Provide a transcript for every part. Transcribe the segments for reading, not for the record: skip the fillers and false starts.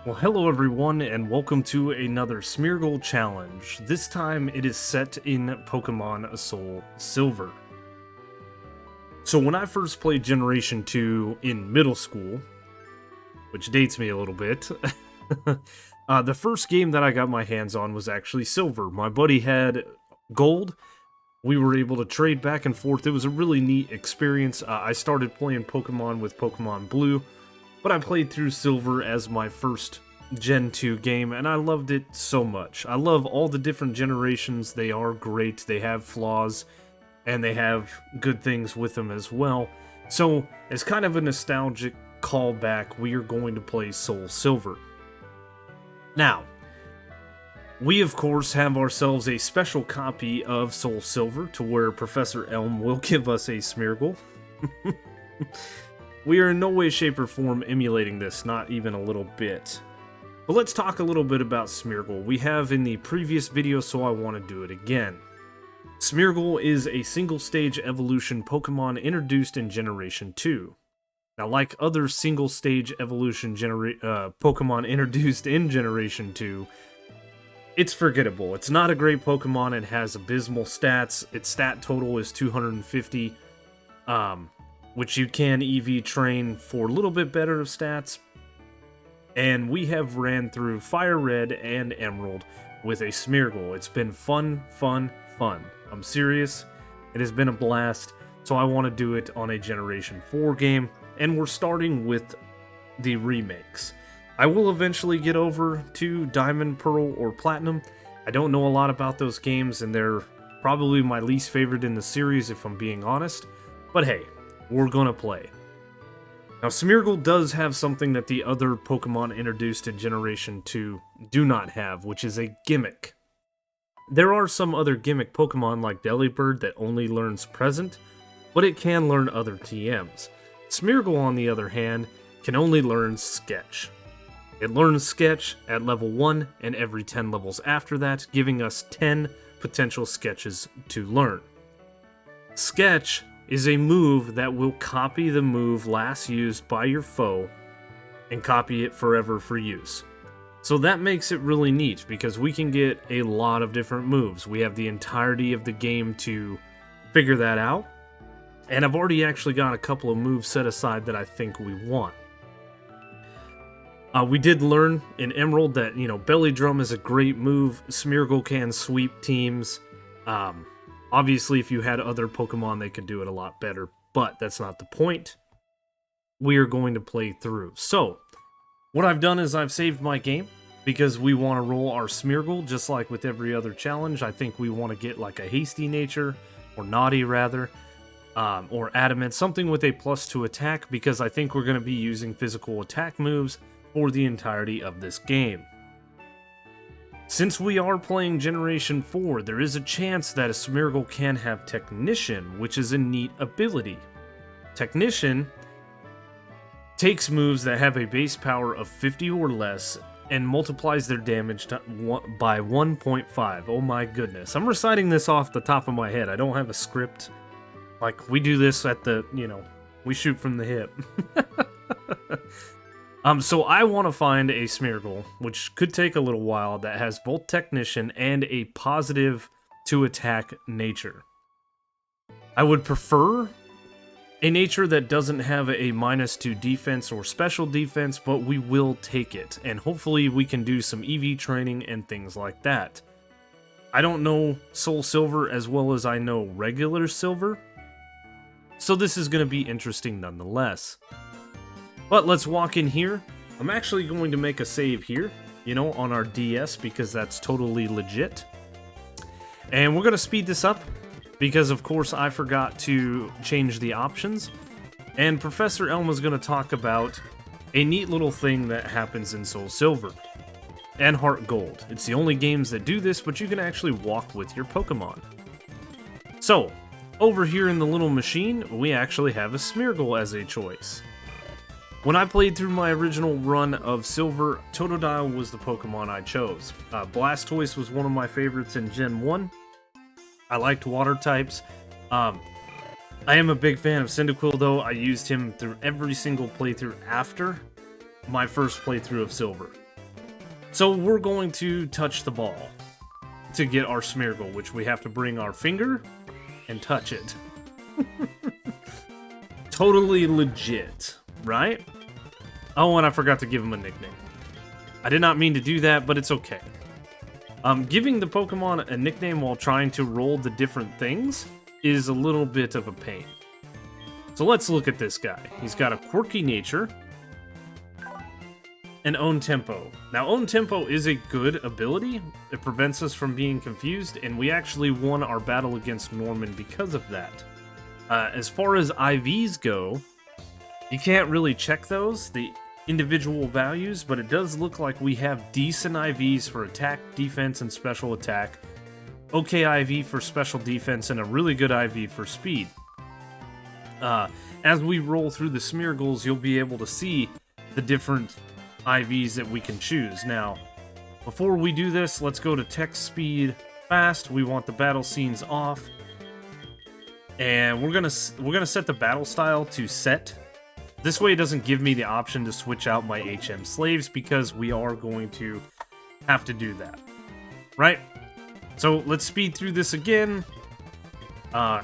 Well, hello everyone, and welcome to another Smeargle challenge. This time it is set in Pokemon SoulSilver. So when I first played Generation 2 in middle school, which dates me a little bit, the first game that I got my hands on was actually Silver. My buddy had Gold. We were able to trade back and forth. It was a really neat experience. I started playing Pokemon with Pokemon Blue, but I played through Silver as my first Gen 2 game, and I loved it so much. I love all the different generations. They are great. They have flaws, and they have good things with them as well. So, as kind of a nostalgic callback, we are going to play SoulSilver. Now, we of course have ourselves a special copy of SoulSilver to where Professor Elm will give us a Smeargle. We are in no way, shape, or form emulating this, not even a little bit. But let's talk a little bit about Smeargle. We have in the previous video, so I want to do it again. Smeargle is a single-stage evolution Pokemon introduced in Generation 2. Now, like other single-stage evolution Pokemon introduced in Generation 2, it's forgettable. It's not a great Pokemon. It has abysmal stats. Its stat total is 250. Which you can EV train for a little bit better of stats. And we have ran through Fire Red and Emerald with a Smeargle. It's been fun, fun, fun. I'm serious. It has been a blast. So I want to do it on a Generation 4 game. And we're starting with the remakes. I will eventually get over to Diamond, Pearl, or Platinum. I don't know a lot about those games, and they're probably my least favorite in the series if I'm being honest. But hey, we're gonna play. Now, Smeargle does have something that the other Pokemon introduced in Generation 2 do not have, which is a gimmick. There are some other gimmick Pokemon like Delibird that only learns Present, but it can learn other TMs. Smeargle, on the other hand, can only learn Sketch. It learns Sketch at level 1 and every 10 levels after that, giving us 10 potential Sketches to learn. Sketch is a move that will copy the move last used by your foe and copy it forever for use. So that makes it really neat because we can get a lot of different moves. We have the entirety of the game to figure that out. And I've already actually got a couple of moves set aside that I think we want. We did learn in Emerald that, Belly Drum is a great move. Smeargle can sweep teams. Obviously, if you had other Pokemon, they could do it a lot better, but that's not the point. We are going to play through. So, what I've done is I've saved my game, because we want to roll our Smeargle, just like with every other challenge. I think we want to get like a Hasty Nature, or Naughty rather, or Adamant, something with a +2 attack, because I think we're going to be using physical attack moves for the entirety of this game. Since we are playing Generation 4, there is a chance that a Smeargle can have Technician, which is a neat ability. Technician takes moves that have a base power of 50 or less and multiplies their damage by 1.5. Oh my goodness. I'm reciting this off the top of my head. I don't have a script. Like, we do this at the, we shoot from the hip. So I want to find a Smeargle, which could take a little while, that has both Technician and a +2 attack nature. I would prefer a nature that doesn't have a -2 defense or special defense, but we will take it, and hopefully we can do some EV training and things like that. I don't know SoulSilver as well as I know regular Silver, so this is going to be interesting nonetheless. But let's walk in here. I'm actually going to make a save here, on our DS, because that's totally legit. And we're going to speed this up, because of course I forgot to change the options. And Professor Elm is going to talk about a neat little thing that happens in SoulSilver and Heart Gold. It's the only games that do this, but you can actually walk with your Pokemon. So, over here in the little machine, we actually have a Smeargle as a choice. When I played through my original run of Silver, Totodile was the Pokemon I chose. Blastoise was one of my favorites in Gen 1. I liked water types. I am a big fan of Cyndaquil, though. I used him through every single playthrough after my first playthrough of Silver. So we're going to touch the ball to get our Smeargle, which we have to bring our finger and touch it. Totally legit, right? Oh, and I forgot to give him a nickname. I did not mean to do that, but it's okay. Giving the Pokemon a nickname while trying to roll the different things is a little bit of a pain. So let's look at this guy. He's got a quirky nature and own tempo. Now, own tempo is a good ability. It prevents us from being confused, and we actually won our battle against Norman because of that. As far as IVs go, you can't really check those, the individual values, but it does look like we have decent IVs for attack, defense, and special attack. Okay IV for special defense, and a really good IV for speed. As we roll through the Smeargles, you'll be able to see the different IVs that we can choose. Now, before we do this, let's go to text speed fast. We want the battle scenes off, and we're gonna set the battle style to set. This way, it doesn't give me the option to switch out my HM slaves because we are going to have to do that, right? So let's speed through this again.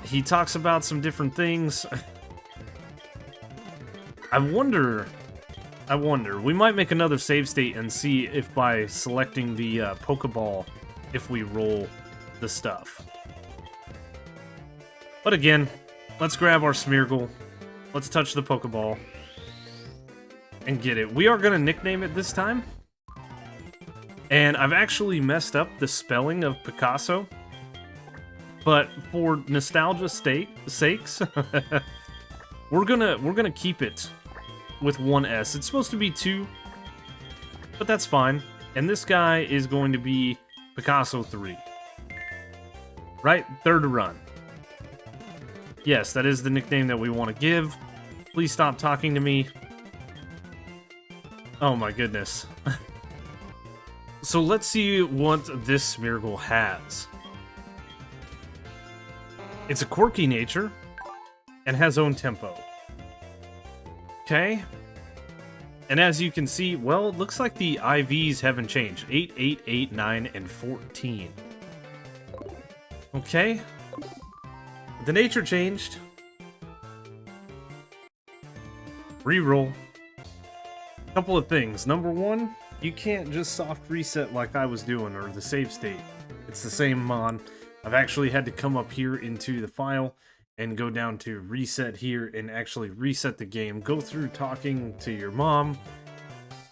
He talks about some different things. I wonder, we might make another save state and see if by selecting the Pokeball, if we roll the stuff. But again, let's grab our Smeargle, let's touch the Pokeball, and get it. We are going to nickname it this time. And I've actually messed up the spelling of Picasso, but for nostalgia sakes, we're gonna keep it with one S. It's supposed to be 2, but that's fine. And this guy is going to be Picasso 3. Right? Third run. Yes, that is the nickname that we want to give. Please stop talking to me. Oh my goodness. So let's see what this Smeargle has. It's a quirky nature and has own tempo. Okay. And as you can see, well, it looks like the IVs haven't changed. 8, 8, 8, 9, and 14. Okay. The nature changed. Reroll. Couple of things. Number one, you can't just soft reset like I was doing, or the save state. It's the same mon. I've actually had to come up here into the file and go down to reset here and actually reset the game. Go through talking to your mom,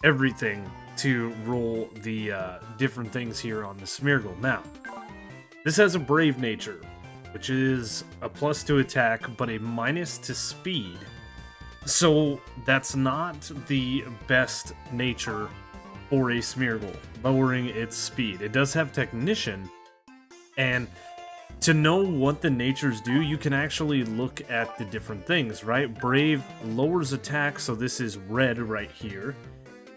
everything to roll the different things here on the Smeargle. Now, this has a brave nature, which is a plus to attack, but a minus to speed. So that's not the best nature for a Smeargle, lowering its speed. It does have Technician, and to know what the natures do, you can actually look at the different things, right? Brave lowers attack, so this is red right here,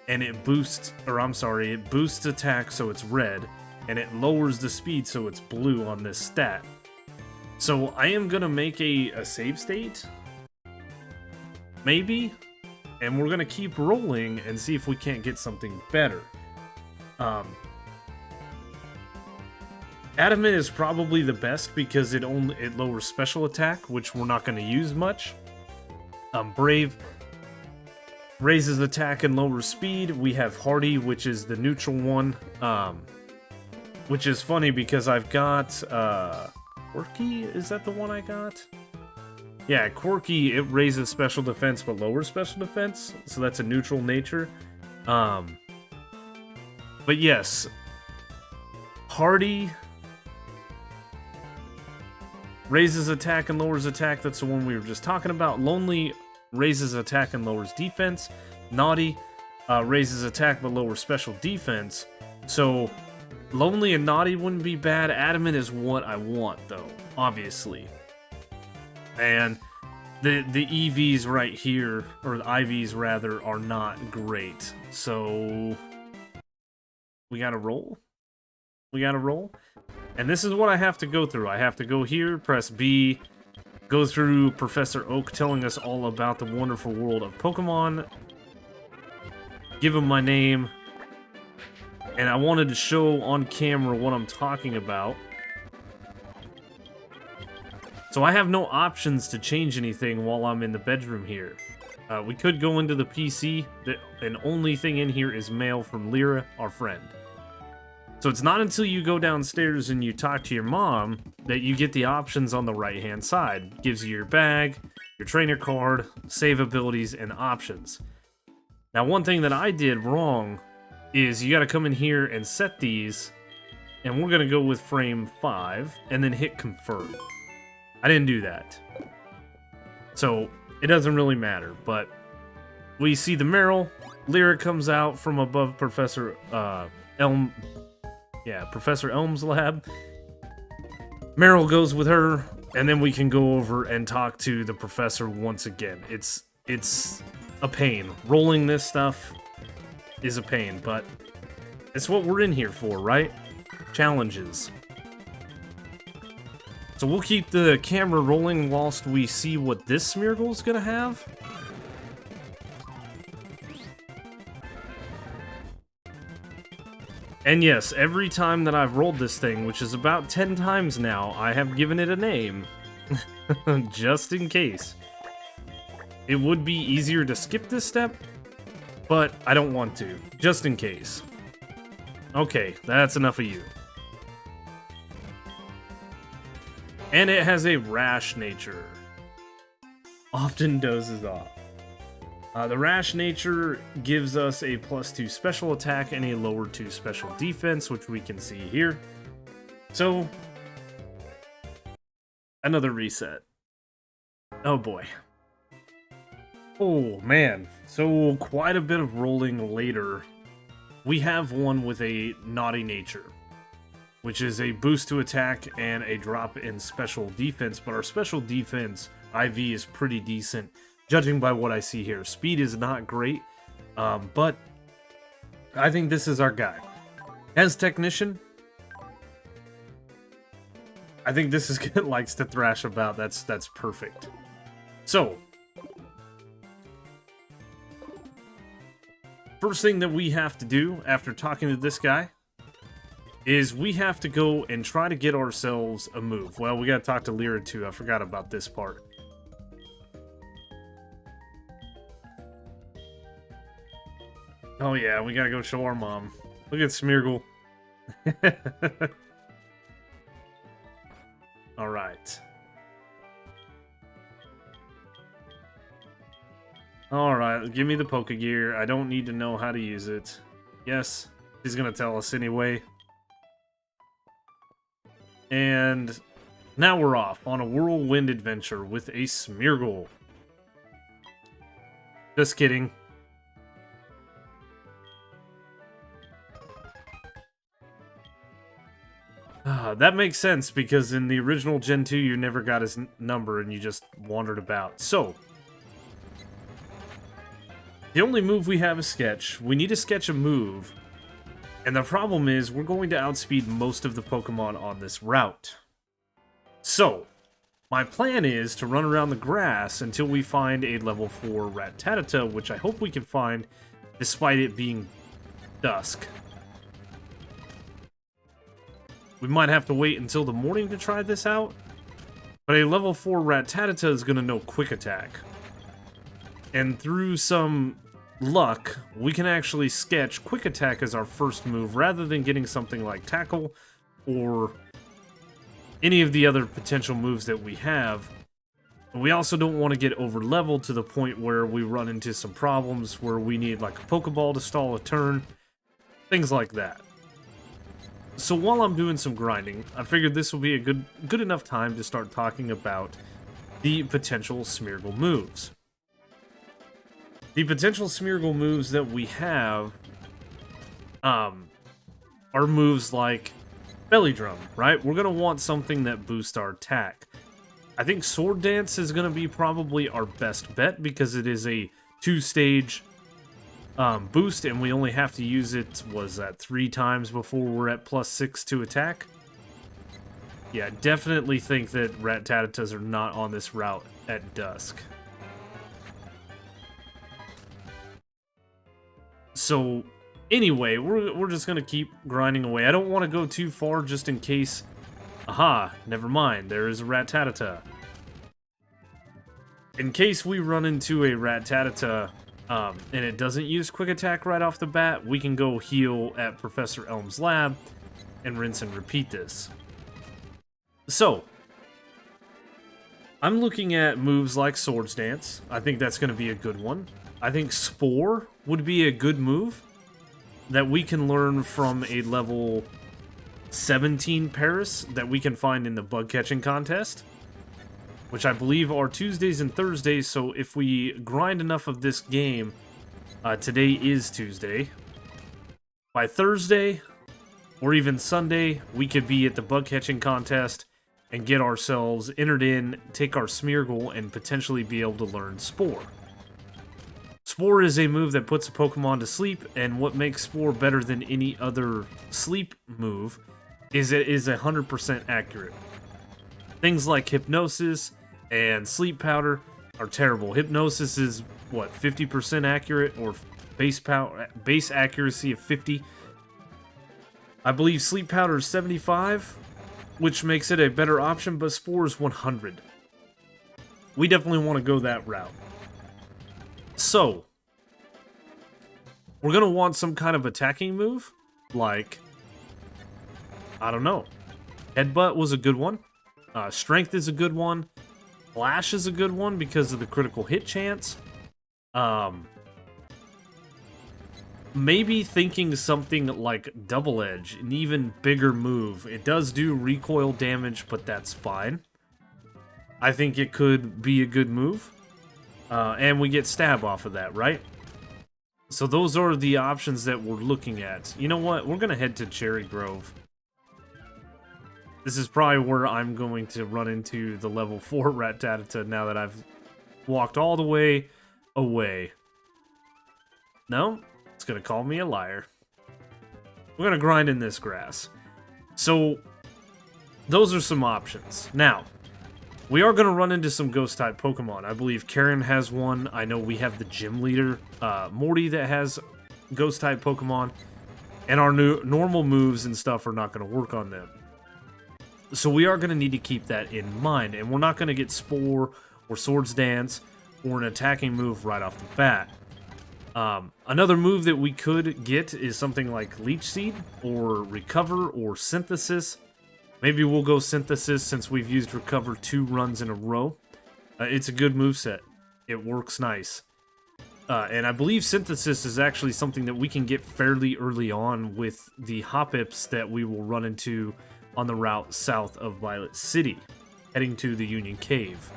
and it boosts, or I'm sorry, it boosts attack, so it's red, and it lowers the speed, so it's blue on this stat. So I am gonna make a save state, maybe, and we're gonna keep rolling and see if we can't get something better. Adamant is probably the best because it lowers special attack, which we're not going to use much. Brave raises attack and lowers speed. We have Hardy, which is the neutral one, which is funny because I've got Quirky. Is that the one I got? Yeah, Quirky, it raises special defense but lowers special defense, so that's a neutral nature. But yes, Hardy raises attack and lowers attack, that's the one we were just talking about. Lonely raises attack and lowers defense. Naughty raises attack but lowers special defense. So Lonely and Naughty wouldn't be bad. Adamant is what I want, though, obviously. And the EVs right here, or the IVs rather, are not great. So we gotta roll. We gotta roll. And this is what I have to go through. I have to go here, press B, go through Professor Oak telling us all about the wonderful world of Pokemon, give him my name, And I wanted to show on camera what I'm talking about. So I have no options to change anything while I'm in the bedroom here. We could go into the PC, and only thing in here is mail from Lyra, our friend. So it's not until you go downstairs and you talk to your mom that you get the options on the right-hand side. It gives you your bag, your trainer card, save abilities, and options. Now, one thing that I did wrong is you gotta come in here and set these, and we're gonna go with frame 5, and then hit confirm. I didn't do that. So, it doesn't really matter, but we see the Meryl. Lyra comes out from above Professor Professor Elm's lab. Meryl goes with her, and then we can go over and talk to the professor once again. It's a pain. Rolling this stuff is a pain, but it's what we're in here for, right? Challenges. So we'll keep the camera rolling whilst we see what this Smeargle's gonna have. And yes, every time that I've rolled this thing, which is about 10 times now, I have given it a name. Just in case. It would be easier to skip this step, but I don't want to. Just in case. Okay, that's enough of you. And it has a rash nature. Often dozes off. The rash nature gives us a +2 special attack and a lower 2 special defense, which we can see here. So, another reset. Oh boy. Oh man. So, quite a bit of rolling later. We have one with a naughty nature, which is a boost to attack and a drop in special defense, but our special defense IV is pretty decent. Judging by what I see here, speed is not great, but I think this is our guy. As Technician, I think this is good. Likes to thrash about. That's perfect. So, first thing that we have to do after talking to this guy is we have to go and try to get ourselves a move. Well, we gotta talk to Lyra too. I forgot about this part. Oh yeah, we gotta go show our mom. Look at Smeargle. Alright. Alright, give me the Pokegear. I don't need to know how to use it. Yes, he's gonna tell us anyway. And now we're off on a whirlwind adventure with a Smeargle. Just kidding. That makes sense, because in the original Gen 2, you never got his number and you just wandered about. So, the only move we have is Sketch. We need to sketch a move, and the problem is we're going to outspeed most of the Pokemon on this route. So, my plan is to run around the grass until we find a level 4 Rattata, which I hope we can find despite it being dusk. We might have to wait until the morning to try this out, but a level 4 Rattata is going to know Quick Attack. And through some luck, we can actually sketch Quick Attack as our first move, rather than getting something like Tackle, or any of the other potential moves that we have. We also don't want to get over-leveled to the point where we run into some problems where we need like a Pokeball to stall a turn, things like that. So while I'm doing some grinding, I figured this will be a good enough time to start talking about the potential Smeargle moves. The potential Smeargle moves that we have are moves like Belly Drum, right? We're going to want something that boosts our attack. I think Sword Dance is going to be probably our best bet, because it is a 2-stage boost, and we only have to use it, was that 3 times before we're at +6 to attack? Yeah, definitely think that Rattatas are not on this route at dusk. So, Anyway, we're just gonna keep grinding away. I don't want to go too far just in case... Aha, never mind, there is a Rattata. In case we run into a Rattata, and it doesn't use Quick Attack right off the bat, we can go heal at Professor Elm's lab, and rinse and repeat this. So, I'm looking at moves like Swords Dance. I think that's going to be a good one. I think Spore would be a good move that we can learn from a level 17 Paris that we can find in the bug catching contest, which I believe are Tuesdays and Thursdays. So if we grind enough of this game, today is Tuesday, by Thursday or even Sunday, we could be at the bug catching contest and get ourselves entered in, take our Smeargle, and potentially be able to learn Spore. Spore is a move that puts a Pokemon to sleep, and what makes Spore better than any other sleep move is it is 100% accurate. Things like Hypnosis and Sleep Powder are terrible. Hypnosis is, what, 50% accurate, or base accuracy of 50. I believe Sleep Powder is 75, which makes it a better option, but Spore is 100. We definitely want to go that route. So, we're going to want some kind of attacking move, like, I don't know. Headbutt was a good one. Strength is a good one. Flash is a good one because of the critical hit chance. Maybe thinking something like Double Edge, an even bigger move. It does do recoil damage, but that's fine. I think it could be a good move. And we get stab off of that, right? So those are the options that we're looking at. You know what? We're going to head to Cherry Grove. This is probably where I'm going to run into the level 4 Rattata now that I've walked all the way away. No? It's going to call me a liar. We're going to grind in this grass. So, those are some options. Now, we are going to run into some Ghost-type Pokemon. I believe Karen has one. I know we have the gym leader, Morty, that has Ghost-type Pokemon. And our new normal moves and stuff are not going to work on them. So we are going to need to keep that in mind. And we're not going to get Spore or Swords Dance or an attacking move right off the bat. Another move that we could get is something like Leech Seed or Recover or Synthesis. Maybe we'll go Synthesis since we've used Recover 2 runs in a row. It's a good moveset. It works nice. And I believe Synthesis is actually something that we can get fairly early on with the Hoppips that we will run into on the route south of Violet City, heading to the Union Cave.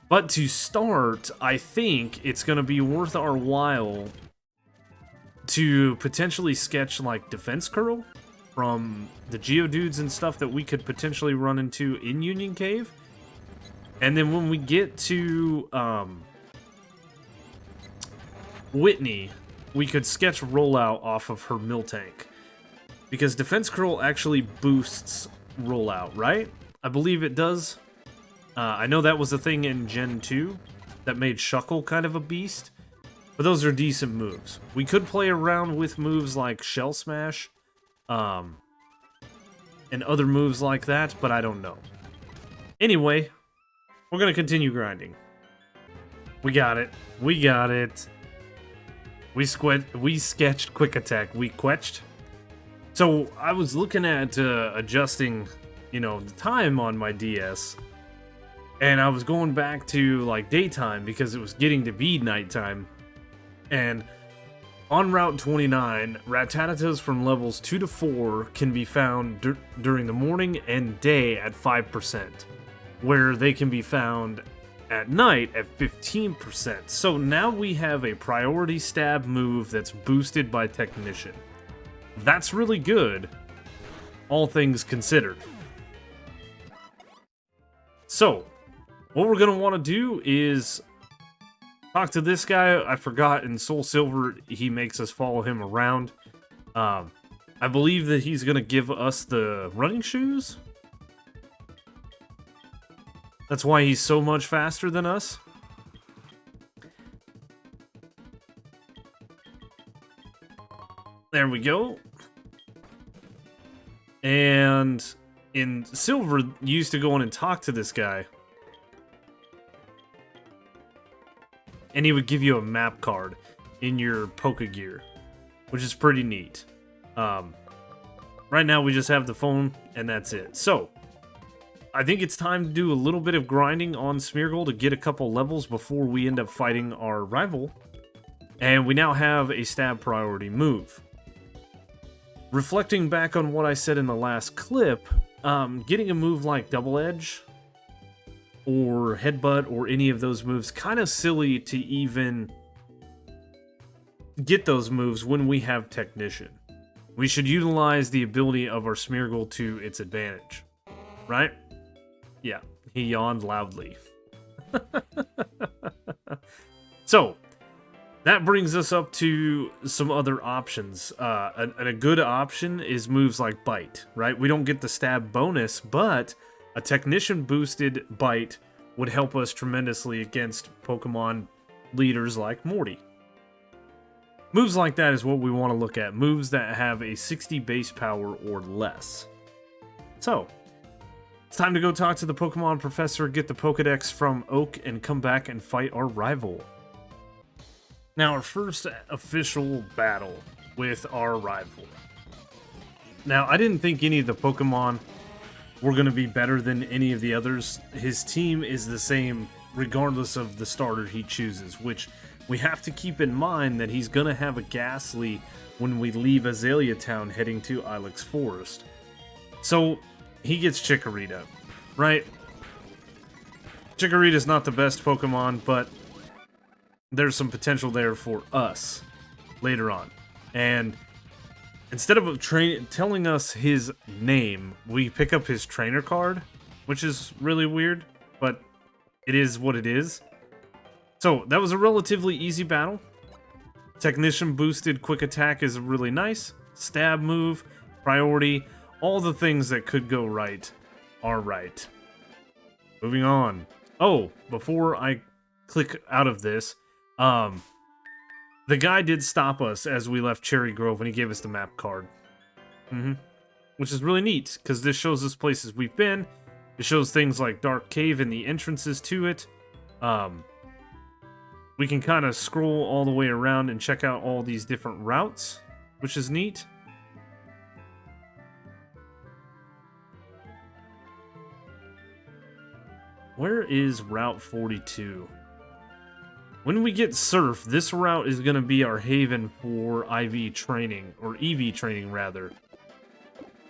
But to start, I think it's going to be worth our while to potentially sketch like Defense Curl from the Geodudes and stuff that we could potentially run into in Union Cave. And then when we get to Whitney, we could sketch Rollout off of her Miltank. Because Defense Curl actually boosts Rollout, right? I believe it does. I know that was a thing in Gen 2 that made Shuckle kind of a beast. But those are decent moves. We could play around with moves like Shell Smash. And other moves like that, but I don't know. Anyway, we're going to continue grinding. We got it. We got it. We sketched Quick Attack. We quetched. So, I was looking at adjusting, the time on my DS. And I was going back to, like, daytime because it was getting to be nighttime. And on Route 29, Rattatatas from levels 2 to 4 can be found during the morning and day at 5%. Where they can be found at night at 15%. So now we have a priority stab move that's boosted by Technician. That's really good, all things considered. So, what we're going to want to do is talk to this guy. I forgot in SoulSilver, he makes us follow him around. I believe that he's going to give us the running shoes. That's why he's so much faster than us. There we go. And in Silver, you used to go in and talk to this guy. And he would give you a map card in your Pokegear, which is pretty neat. Right now, we just have the phone, and that's it. So, I think it's time to do a little bit of grinding on Smeargle to get a couple levels before we end up fighting our rival. And we now have a stab priority move. Reflecting back on what I said in the last clip, getting a move like Double Edge or Headbutt or any of those moves, kind of silly to even get those moves when we have Technician. We should utilize the ability of our Smeargle to its advantage, right? Yeah, he yawned loudly. So, that brings us up to some other options. A good option is moves like Bite, right? We don't get the stab bonus, but a Technician boosted Bite would help us tremendously against Pokemon leaders like Morty. Moves like that is what we want to look at. Moves that have a 60 base power or less. So, it's time to go talk to the Pokemon Professor, get the Pokedex from Oak, and come back and fight our rival. Now, our first official battle with our rival. Now, I didn't think any of the Pokemon were going to be better than any of the others. His team is the same regardless of the starter he chooses, which we have to keep in mind that he's going to have a Ghastly when we leave Azalea Town heading to Ilex Forest. So, he gets Chikorita, right? Chikorita's not the best Pokemon, but there's some potential there for us later on. And instead of telling us his name, we pick up his trainer card, which is really weird, but it is what it is. So, that was a relatively easy battle. Technician boosted quick attack is really nice. Stab move, priority, all the things that could go right are right. Moving on. Oh, before I click out of this, the guy did stop us as we left Cherry Grove and he gave us the map card. Which is really neat, because this shows us places we've been. It shows things like Dark Cave and the entrances to it. We can kind of scroll all the way around and check out all these different routes, which is neat. Where is Route 42? When we get Surf, this route is going to be our haven for IV training, or EV training rather.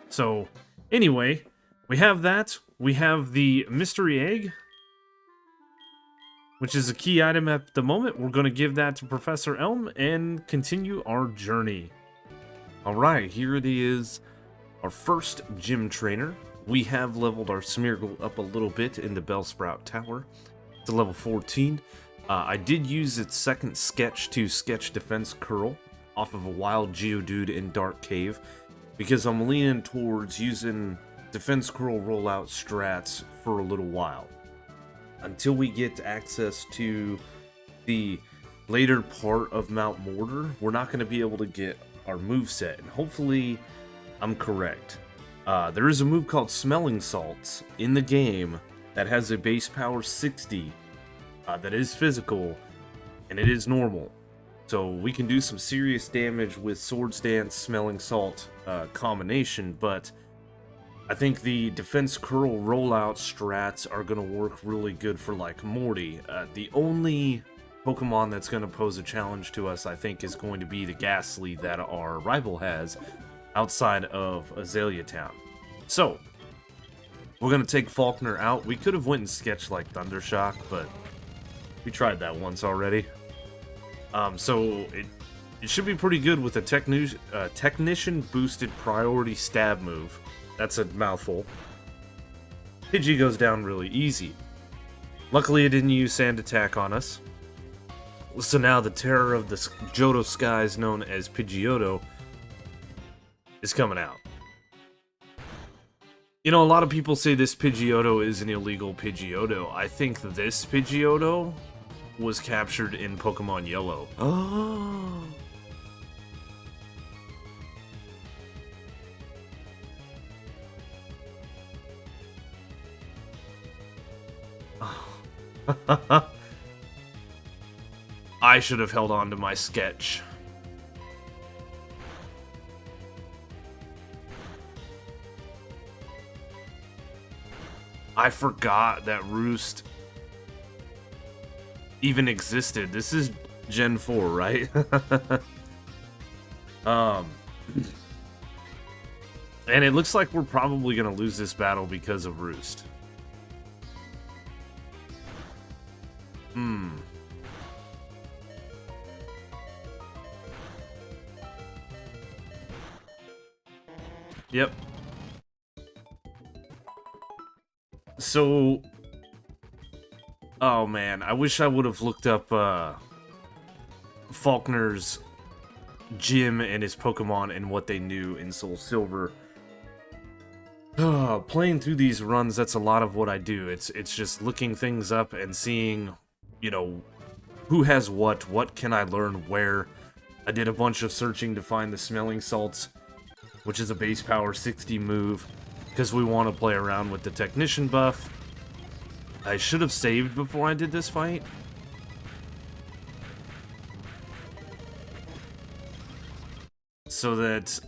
So, anyway, we have that. We have the Mystery Egg, which is a key item at the moment. We're going to give that to Professor Elm and continue our journey. Alright, here it is, our first gym trainer. We have leveled our Smeargle up a little bit in the Bellsprout Tower to level 14. I did use its second sketch to sketch Defense Curl off of a wild Geodude in Dark Cave, because I'm leaning towards using Defense Curl rollout strats for a little while. Until we get access to the later part of Mount Mortar, we're not going to be able to get our moveset, and hopefully I'm correct. There is a move called Smelling Salts in the game that has a base power 60 that is physical, and it is normal. So we can do some serious damage with Swords Dance, Smelling Salt combination, but I think the Defense Curl rollout strats are going to work really good for like Morty. The only Pokemon that's going to pose a challenge to us, I think, is going to be the Ghastly that our rival has outside of Azalea Town. So, we're going to take Faulkner out. We could have went and sketched like Thundershock, but we tried that once already. So it should be pretty good with a Technician boosted priority stab move. That's a mouthful. Pidgey goes down really easy. Luckily it didn't use Sand Attack on us. So now the terror of the Johto skies known as Pidgeotto is coming out. You know, a lot of people say this Pidgeotto is an illegal Pidgeotto. I think this Pidgeotto was captured in Pokemon Yellow. Oh. I should have held on to my sketch. I forgot that Roost even existed. This is Gen 4, right? And it looks like we're probably gonna lose this battle because of Roost. Yep. So, oh man, I wish I would have looked up Faulkner's gym and his Pokemon and what they knew in SoulSilver. Playing through these runs, that's a lot of what I do. It's just looking things up and seeing, you know, who has what can I learn where. I did a bunch of searching to find the Smelling Salts, which is a base power 60 move, because we want to play around with the Technician buff. I should have saved before I did this fight. So that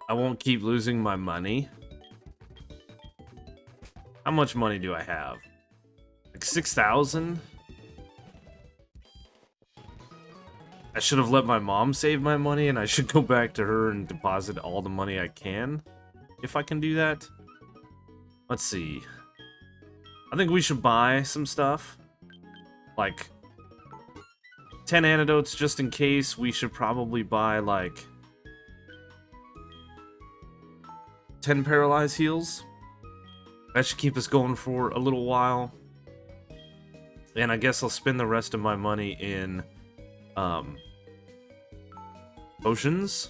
I won't keep losing my money. How much money do I have? Like 6,000? I should have let my mom save my money, and I should go back to her and deposit all the money I can. If I can do that. Let's see. I think we should buy some stuff. Like 10 antidotes just in case. We should probably buy like 10 paralyzed heals. That should keep us going for a little while. And I guess I'll spend the rest of my money in potions.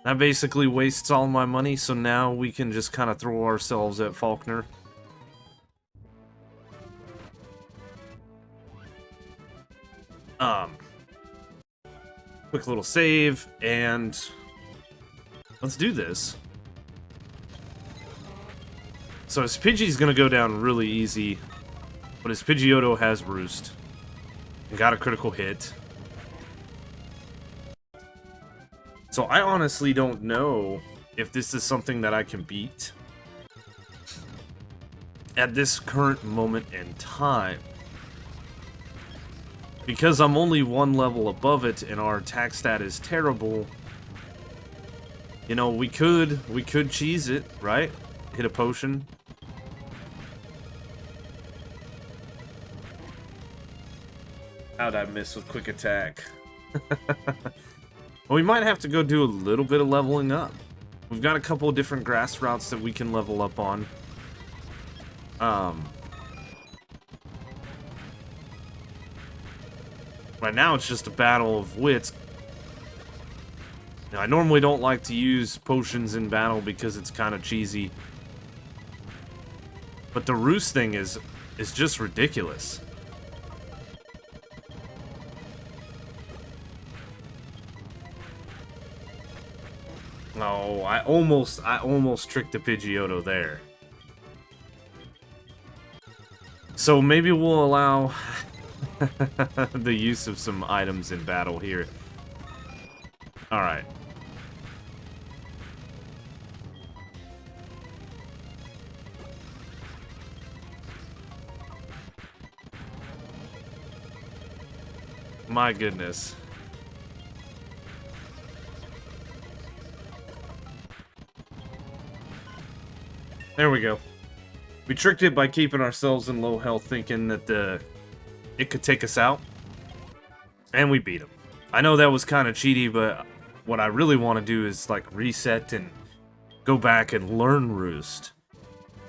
That basically wastes all my money, so now we can just kind of throw ourselves at Faulkner. Quick little save, and let's do this. So his Pidgey's gonna go down really easy, but his Pidgeotto has Roost. And got a critical hit. So I honestly don't know if this is something that I can beat at this current moment in time. Because I'm only one level above it and our attack stat is terrible, you know, we could cheese it, right? Hit a potion. How'd I miss with quick attack? Well, we might have to go do a little bit of leveling up. We've got a couple of different grass routes that we can level up on. Right now it's just a battle of wits. Now, I normally don't like to use potions in battle because it's kind of cheesy. But the Roost thing is just ridiculous. Oh, I almost tricked the Pidgeotto there. So maybe we'll allow the use of some items in battle here. Alright. My goodness. There we go. We tricked it by keeping ourselves in low health, thinking that it could take us out. And we beat him. I know that was kind of cheaty, but what I really want to do is like reset and go back and learn Roost.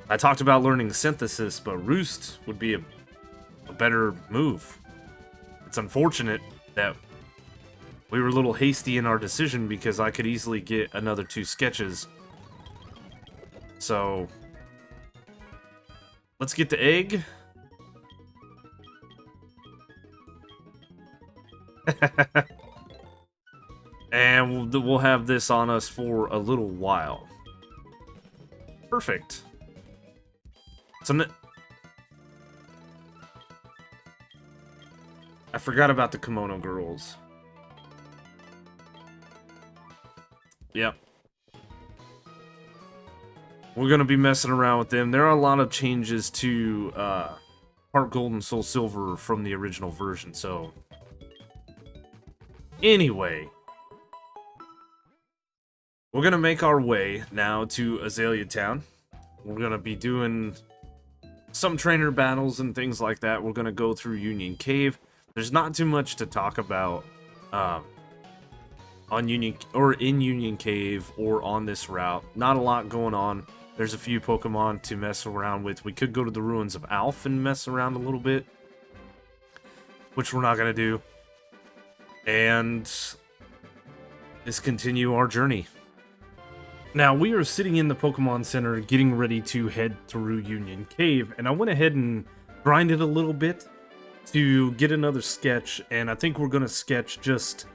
I talked about learning Synthesis, but Roost would be a better move. It's unfortunate that we were a little hasty in our decision because I could easily get another 2 sketches. So, let's get the egg. And we'll have this on us for a little while. Perfect. So forgot about the kimono girls. Yep. We're going to be messing around with them. There are a lot of changes to Heart Gold and Soul Silver from the original version, so... Anyway. We're going to make our way now to Azalea Town. We're going to be doing some trainer battles and things like that. We're going to go through Union Cave. There's not too much to talk about on Union or in Union Cave or on this route. Not a lot going on. There's a few Pokemon to mess around with. We could go to the Ruins of Alph and mess around a little bit, which we're not going to do. And just continue our journey. Now, we are sitting in the Pokemon Center getting ready to head through Union Cave, and I went ahead and grinded a little bit to get another sketch, and I think we're going to sketch just,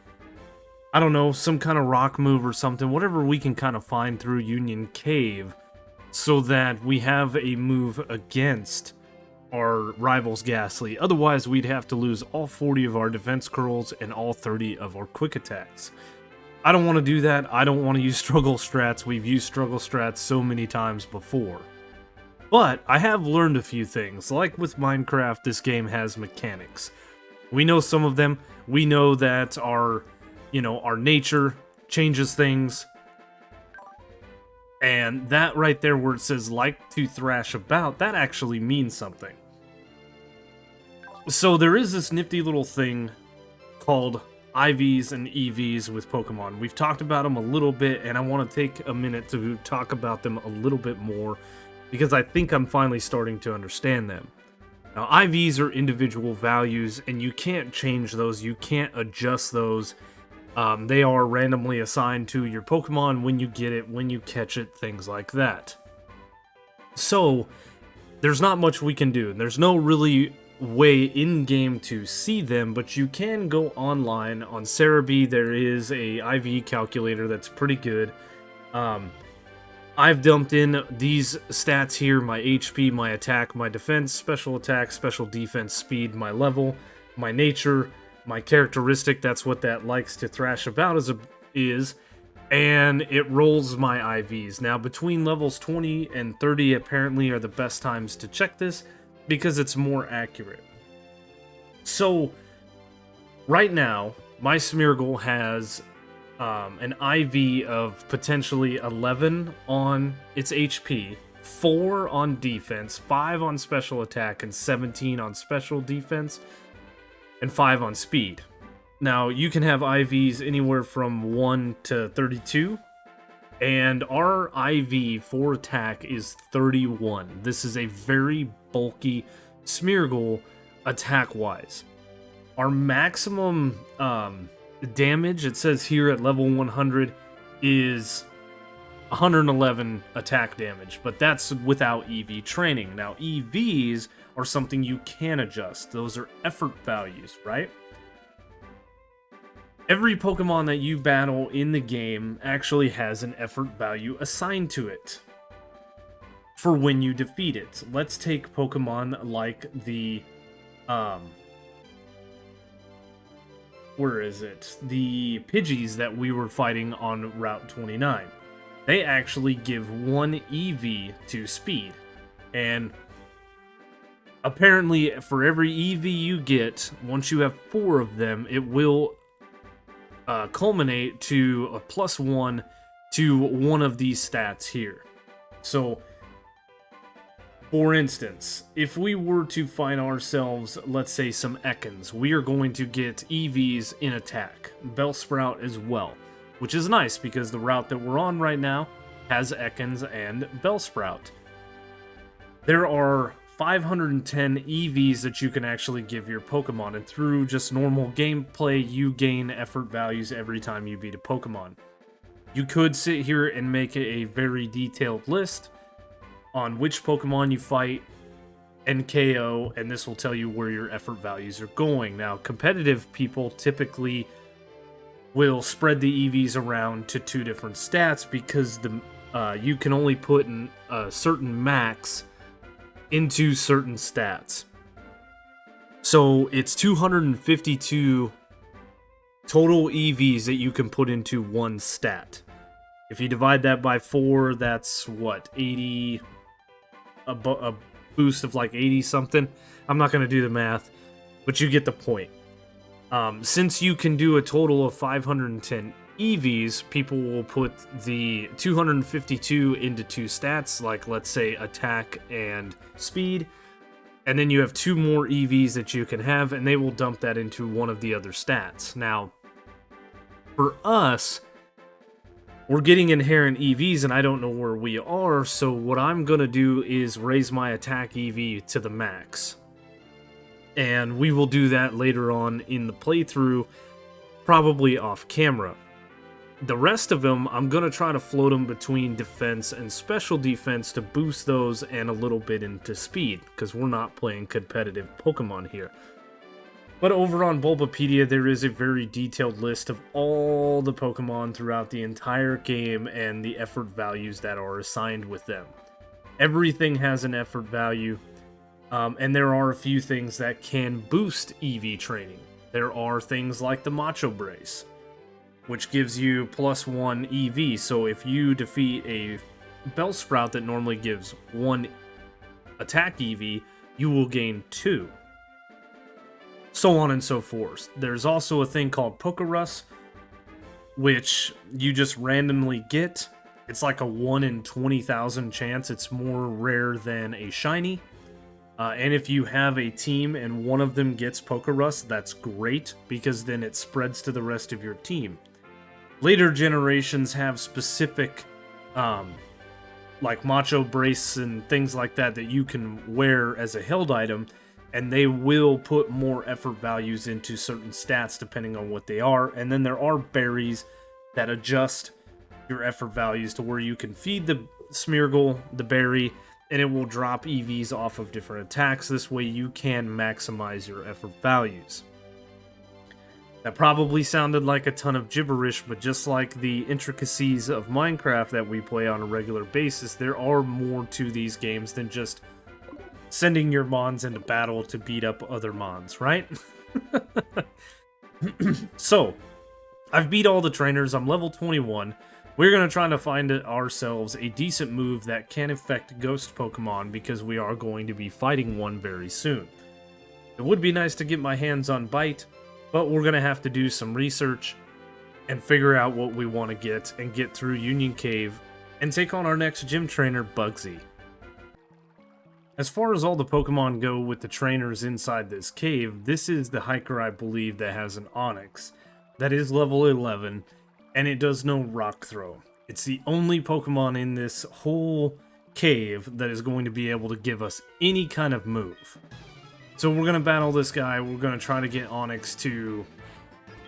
I don't know, some kind of rock move or something, whatever we can kind of find through Union Cave, so that we have a move against our rivals Ghastly. Otherwise, we'd have to lose all 40 of our defense curls and all 30 of our quick attacks. I don't want to do that. I don't want to use struggle strats. We've used struggle strats so many times before. But I have learned a few things. Like with Minecraft, this game has mechanics. We know some of them. We know that our nature changes things. And that right there where it says like to thrash about, that actually means something. So there is this nifty little thing called Ivs and Evs with Pokemon. We've talked about them a little bit, and I want to take a minute to talk about them a little bit more, because I think I'm finally starting to understand them. Now, Ivs are individual values, and you can't change those, you can't adjust those. They are randomly assigned to your Pokemon when you get it, when you catch it, things like that. So, there's not much we can do. There's no really way in-game to see them, but you can go online. On Cerebi, there is a IV calculator that's pretty good. I've dumped in these stats here: my HP, my attack, my defense, special attack, special defense, speed, my level, my nature, my characteristic, that's what that likes to thrash about is, and it rolls my IVs. Now, between levels 20 and 30 apparently are the best times to check this, because it's more accurate. So, right now, my Smeargle has an IV of potentially 11 on its HP, 4 on defense, 5 on special attack, and 17 on special defense, and 5 on speed. Now, you can have IVs anywhere from 1 to 32, and our IV for attack is 31. This is a very bulky Smeargle attack-wise. Our maximum damage, it says here at level 100, is 111 attack damage, but that's without EV training. Now, EVs are something you can adjust. Those are effort values, right? Every Pokemon that you battle in the game actually has an effort value assigned to it for when you defeat it. Let's take Pokemon like the, where is it? The Pidgeys that we were fighting on Route 29. They actually give 1 EV to speed. And apparently, for every EV you get, once you have 4 of them, it will culminate to a +1 to one of these stats here. So, for instance, if we were to find ourselves, let's say, some Ekans, we are going to get EVs in attack, Bellsprout as well, which is nice because the route that we're on right now has Ekans and Bellsprout. There are 510 EVs that you can actually give your Pokemon, and through just normal gameplay, you gain effort values every time you beat a Pokemon. You could sit here and make a very detailed list on which Pokemon you fight and KO, and this will tell you where your effort values are going. Now, competitive people typically will spread the EVs around to 2 different stats because you can only put a certain max into certain stats. So it's 252 total EVs that you can put into one stat. If you divide that by 4, that's what, 80, a boost of like 80 something. I'm not going to do the math, but you get the point. Since you can do a total of 510 EVs, people will put the 252 into 2 stats, like let's say attack and speed, and then you have 2 more EVs that you can have, and they will dump that into one of the other stats. Now, for us, we're getting inherent EVs, and I don't know where we are, so what I'm going to do is raise my attack EV to the max. And we will do that later on in the playthrough, probably off camera. The rest of them, I'm going to try to float them between defense and special defense to boost those and a little bit into speed, because we're not playing competitive Pokemon here. But over on Bulbapedia, there is a very detailed list of all the Pokemon throughout the entire game and the effort values that are assigned with them. Everything has an effort value, and there are a few things that can boost EV training. There are things like the Macho Brace, which gives you +1 EV. So if you defeat a Bellsprout that normally gives 1 attack EV, you will gain 2. So on and so forth. There's also a thing called Pokerus, which you just randomly get. It's like a 1 in 20,000 chance. It's more rare than a shiny. And if you have a team and one of them gets Pokerus, that's great, because then it spreads to the rest of your team. Later generations have specific, like Macho Brace and things like that you can wear as a held item, and they will put more effort values into certain stats depending on what they are. And then there are berries that adjust your effort values to where you can feed the Smeargle the berry, and it will drop EVs off of different attacks. This way you can maximize your effort values. That probably sounded like a ton of gibberish, but just like the intricacies of Minecraft that we play on a regular basis, there are more to these games than just sending your mons into battle to beat up other mons, right? So, I've beat all the trainers, I'm level 21. We're going to try to find ourselves a decent move that can affect ghost Pokemon, because we are going to be fighting one very soon. It would be nice to get my hands on Bite, but we're going to have to do some research and figure out what we want to get and get through Union Cave and take on our next gym trainer, Bugsy. As far as all the Pokemon go with the trainers inside this cave, this is the hiker, I believe, that has an Onix. That is level 11, and it does no rock throw. It's the only Pokemon in this whole cave that is going to be able to give us any kind of move. So we're going to battle this guy. We're going to try to get Onix to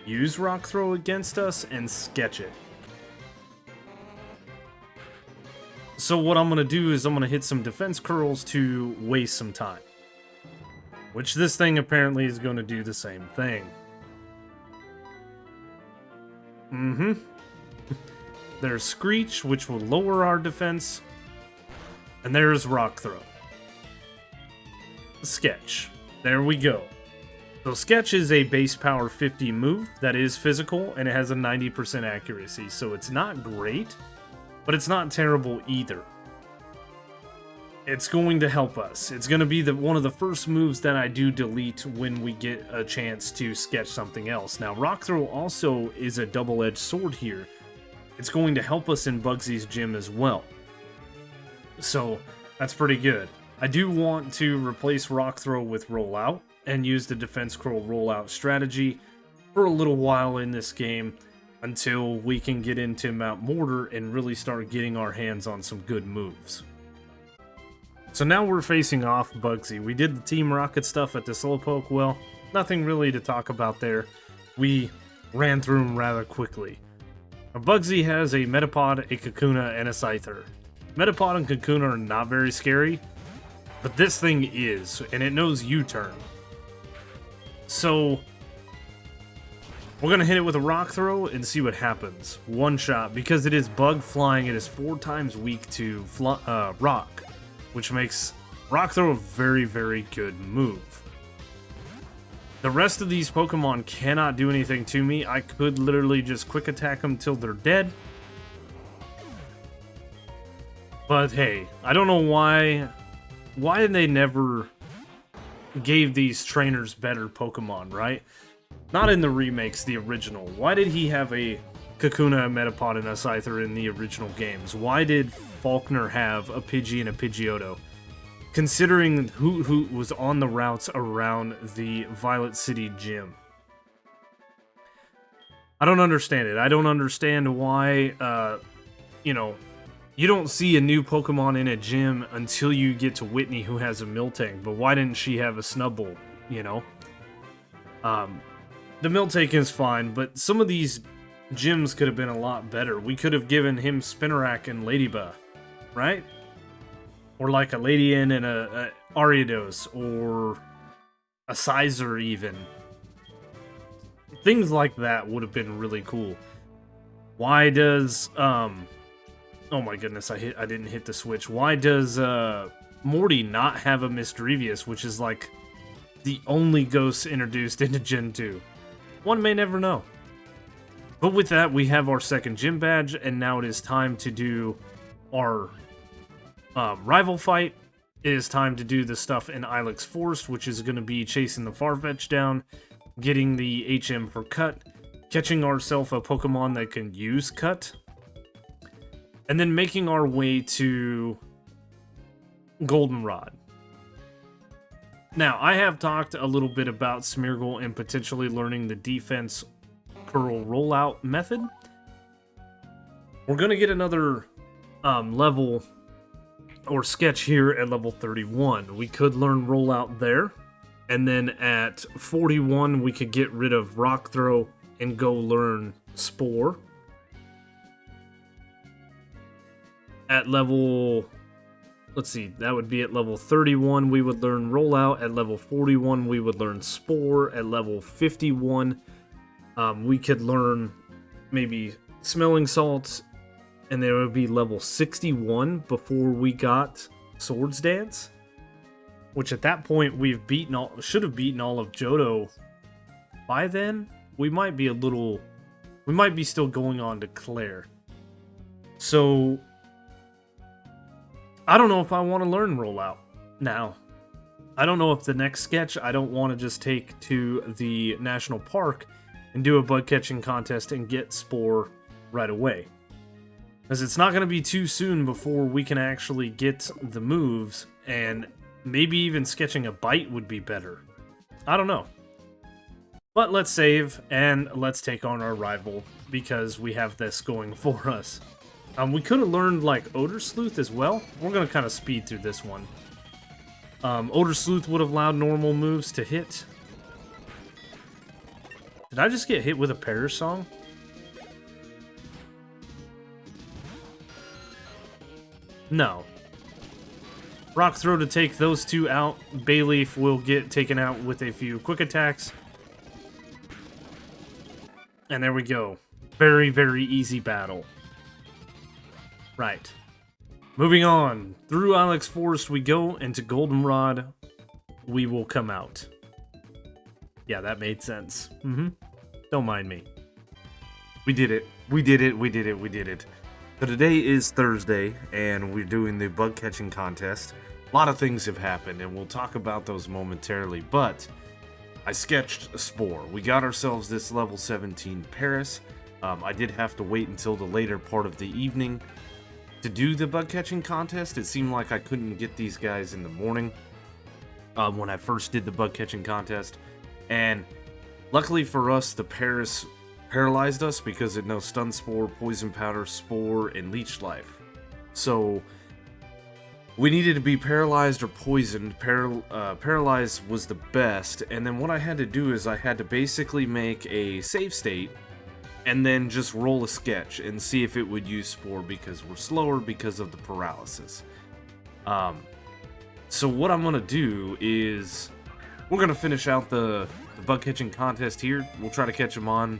use rock throw against us and sketch it. So what I'm going to do is I'm going to hit some defense curls to waste some time. Which this thing apparently is going to do the same thing. There's Screech, which will lower our defense. And there's Rock Throw. Sketch. There we go. So Sketch is a base power 50 move that is physical, and it has a 90% accuracy. So it's not great, but it's not terrible either. It's going to help us. It's going to be one of the first moves that I do delete when we get a chance to sketch something else. Now, Rock Throw also is a double-edged sword here. It's going to help us in Bugsy's gym as well. So, that's pretty good. I do want to replace Rock Throw with Rollout and use the Defense Curl Rollout strategy for a little while in this game until we can get into Mount Mortar and really start getting our hands on some good moves. So now we're facing off Bugsy. We did the Team Rocket stuff at the Slowpoke. Well, nothing really to talk about there. We ran through him rather quickly. Now, Bugsy has a Metapod, a Kakuna, and a Scyther. Metapod and Kakuna are not very scary, but this thing is, and it knows U-turn. So we're going to hit it with a Rock Throw and see what happens. One shot. Because it is Bug Flying, it is 4 times weak to Rock, which makes Rock Throw a very, very good move. The rest of these Pokemon cannot do anything to me. I could literally just quick attack them till they're dead. But hey, I don't know why they never gave these trainers better Pokemon, right? Not in the remakes, the original. Why did he have a Kakuna, a Metapod, and a Scyther in the original games? Why did Faulkner have a Pidgey and a Pidgeotto? Considering who was on the routes around the Violet City gym. I don't understand it. I don't understand why, you know, you don't see a new Pokemon in a gym until you get to Whitney, who has a Miltank. But why didn't she have a Snubbull, you know? The Miltank is fine, but some of these gyms could have been a lot better. We could have given him Spinarak and Ladybug, right? Or like a Ladian and a Ariados, or a Sizer even. Things like that would have been really cool. Why does, oh my goodness, I didn't hit the switch. Why does, Morty not have a Misdrevious, which is like the only ghost introduced into Gen 2? One may never know. But with that, we have our second gym badge, and now it is time to do our rival fight. It is time to do the stuff in Ilex Forest, which is going to be chasing the Farfetch down, getting the HM for Cut, catching ourselves a Pokemon that can use Cut, and then making our way to Goldenrod. Now, I have talked a little bit about Smeargle and potentially learning the defense curl rollout method. We're going to get another level or sketch here at level 31. We could learn rollout there, and then at 41 we could get rid of Rock Throw and go learn Spore. At level, let's see, that would be at level 31 we would learn rollout. At level 41 we would learn Spore. At level 51 we could learn maybe Smelling Salts. And then it would be level 61 before we got Swords Dance. Which at that point we've should have beaten all of Johto by then. We might be still going on to Claire. So I don't know if I want to learn rollout now. I don't know if the next sketch I don't want to just take to the national park and do a bug catching contest and get Spore right away. Because it's not going to be too soon before we can actually get the moves, and maybe even sketching a bite would be better. I don't know. But let's save, and let's take on our rival, because we have this going for us. We could have learned, like, Odor Sleuth as well. We're going to kind of speed through this one. Odor Sleuth would have allowed normal moves to hit. Did I just get hit with a Perish Song? No. Rock Throw to take those two out. Bayleaf will get taken out with a few quick attacks. And there we go. Very, very easy battle. Right. Moving on. Through Ilex Forest we go, and to Goldenrod we will come out. Yeah, that made sense. Don't mind me. We did it. We did it. We did it. We did it. So today is Thursday, and we're doing the bug catching contest. A lot of things have happened, and we'll talk about those momentarily, but I sketched a Spore. We got ourselves this level 17 Paris. I did have to wait until the later part of the evening to do the bug catching contest. It seemed like I couldn't get these guys in the morning when I first did the bug catching contest, and luckily for us, the Paris paralyzed us because it knows Stun Spore, Poison Powder, Spore, and Leech Life. So we needed to be paralyzed or poisoned. Paralyzed was the best, and then what I had to do is I had to basically make a save state and then just roll a sketch and see if it would use Spore because we're slower because of the paralysis. So what I'm going to do is we're going to finish out the bug catching contest here. We'll try to catch them on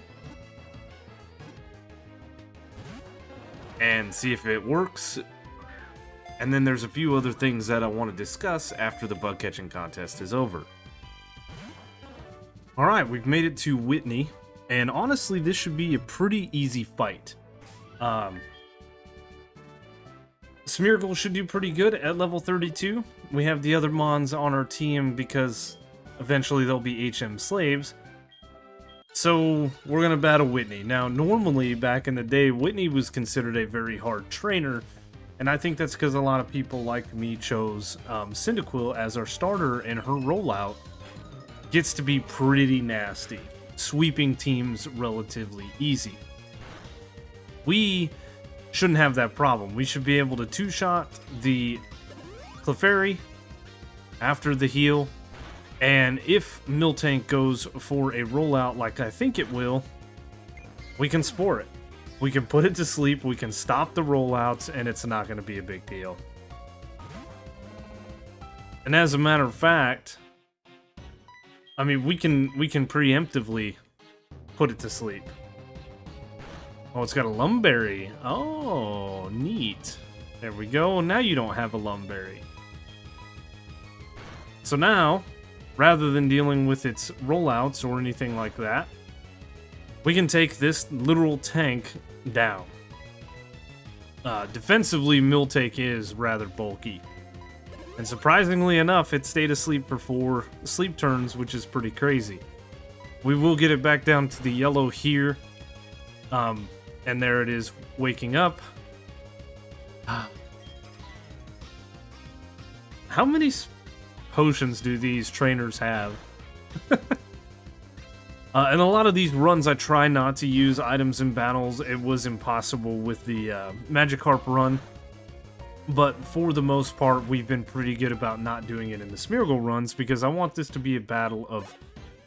and see if it works. And then there's a few other things that I want to discuss after the bug catching contest is over. Alright, we've made it to Whitney, and honestly, this should be a pretty easy fight. Smeargle should do pretty good at level 32. We have the other Mons on our team because eventually they'll be HM slaves. So, we're gonna battle Whitney. Now, normally, back in the day, Whitney was considered a very hard trainer, and I think that's because a lot of people like me chose Cyndaquil as our starter, and her rollout gets to be pretty nasty, sweeping teams relatively easy. We shouldn't have that problem. We should be able to two-shot the Clefairy after the heal, and if Miltank goes for a rollout like I think it will, we can spore it. We can put it to sleep, we can stop the rollouts, and it's not going to be a big deal. And as a matter of fact, I mean, we can preemptively put it to sleep. Oh, it's got a Lumberry. Oh, neat. There we go. Now you don't have a Lumberry. So now, rather than dealing with its rollouts or anything like that, we can take this literal tank down. Defensively, Miltank is rather bulky. And surprisingly enough, it stayed asleep for 4 sleep turns, which is pretty crazy. We will get it back down to the yellow here. And there it is, waking up. How many potions do these trainers have? And a lot of these runs, I try not to use items in battles. It was impossible with the Magikarp run. But for the most part, we've been pretty good about not doing it in the Smeargle runs, because I want this to be a battle of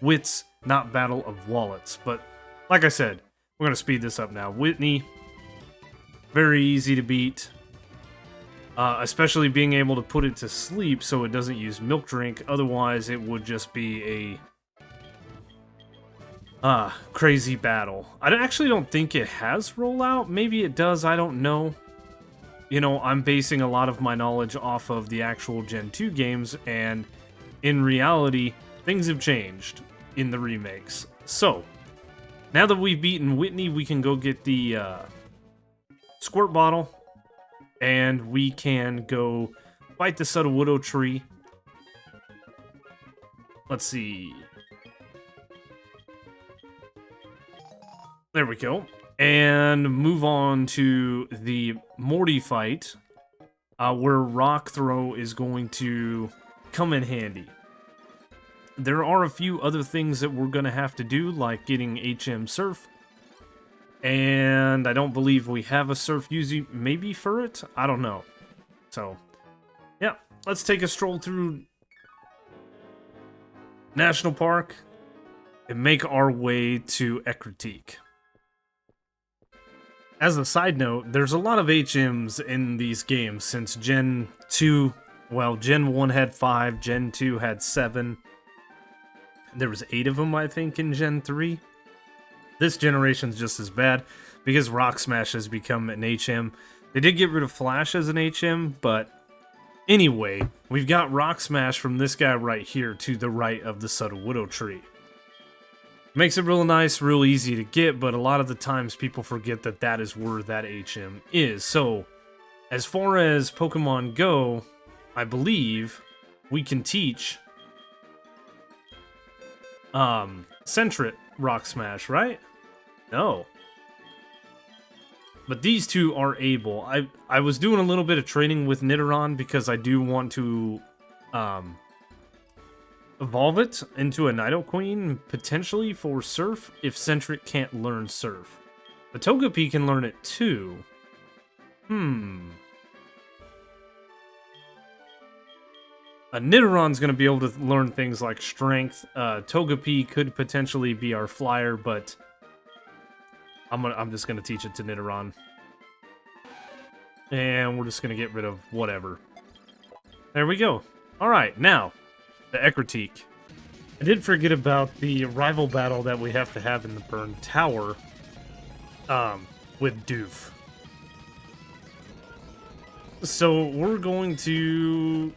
wits, not battle of wallets. But like I said, we're going to speed this up now. Whitney, very easy to beat. Especially being able to put it to sleep so it doesn't use Milk Drink. Otherwise, it would just be a crazy battle. I actually don't think it has rollout. Maybe it does, I don't know. You know, I'm basing a lot of my knowledge off of the actual Gen 2 games, and in reality, things have changed in the remakes. So, now that we've beaten Whitney, we can go get the Squirt Bottle, and we can go fight the Sudowoodo tree. Let's see. There we go. And move on to the Morty fight, where Rock Throw is going to come in handy. There are a few other things that we're going to have to do, like getting HM Surf. And I don't believe we have a Surf Yuzi, maybe for it? I don't know. So, yeah, let's take a stroll through National Park and make our way to Ecruteak. As a side note, there's a lot of HMs in these games since Gen 2, well, Gen 1 had 5, Gen 2 had 7. There was 8 of them, I think, in Gen 3. This generation's just as bad because Rock Smash has become an HM. They did get rid of Flash as an HM, but anyway, we've got Rock Smash from this guy right here to the right of the Sudowoodo tree. Makes it real nice, real easy to get, but a lot of the times people forget that that is where that HM is. So, as far as Pokemon go, I believe we can teach Sentret Rock Smash, right? No. But these two are able. I was doing a little bit of training with Nidoran because I do want to evolve it into a Nidoqueen, potentially for Surf, if Sentret can't learn Surf. The Togepi can learn it too. A Nidoran's going to be able to learn things like Strength. Togepi could potentially be our flyer, but I'm just going to teach it to Nidoran. And we're just going to get rid of whatever. There we go. Alright, now, the Ecruteak. I did forget about the rival battle that we have to have in the Burn Tower with Doof. So we're going to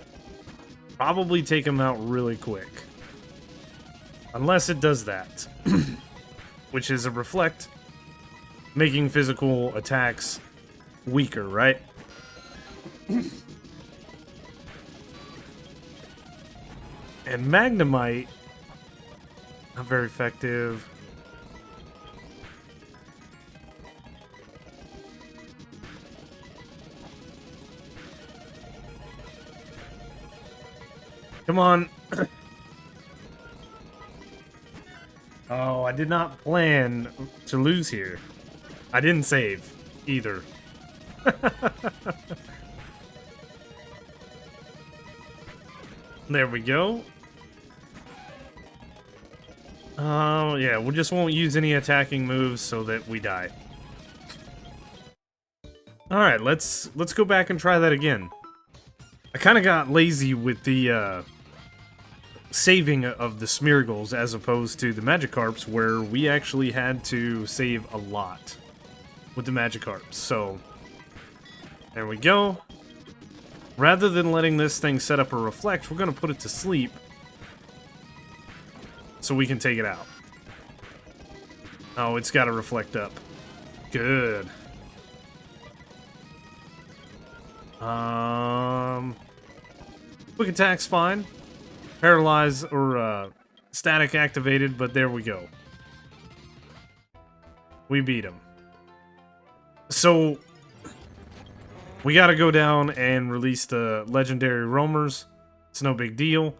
probably take him out really quick. Unless it does that. Which is a reflect, making physical attacks weaker, right? And Magnemite, not very effective. Come on. Oh, I did not plan to lose here. I didn't save either. There we go. Yeah, we just won't use any attacking moves so that we die. Alright, let's go back and try that again. I kind of got lazy with the saving of the Smeargles as opposed to the Magikarps, where we actually had to save a lot with the Magikarps. So, there we go. Rather than letting this thing set up a reflect, we're going to put it to sleep so we can take it out. Oh, it's got to reflect up. Good. Quick attack's fine. Paralyze or static activated, but there we go. We beat him. So we gotta go down and release the legendary roamers. It's no big deal.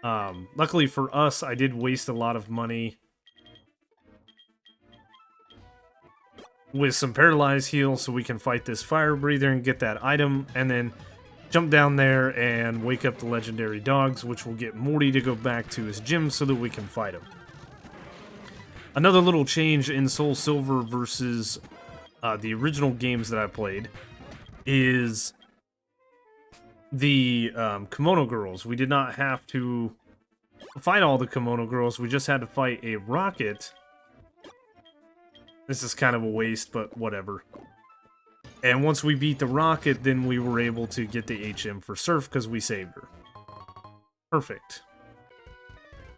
Luckily for us, I did waste a lot of money with some paralyze heal so we can fight this fire breather and get that item, and then jump down there and wake up the legendary dogs, which will get Morty to go back to his gym so that we can fight him. Another little change in SoulSilver versus the original games that I played is the Kimono Girls. We did not have to fight all the Kimono Girls, we just had to fight a Rocket. This is kind of a waste, but whatever. And once we beat the Rocket, then we were able to get the HM for Surf because we saved her. Perfect.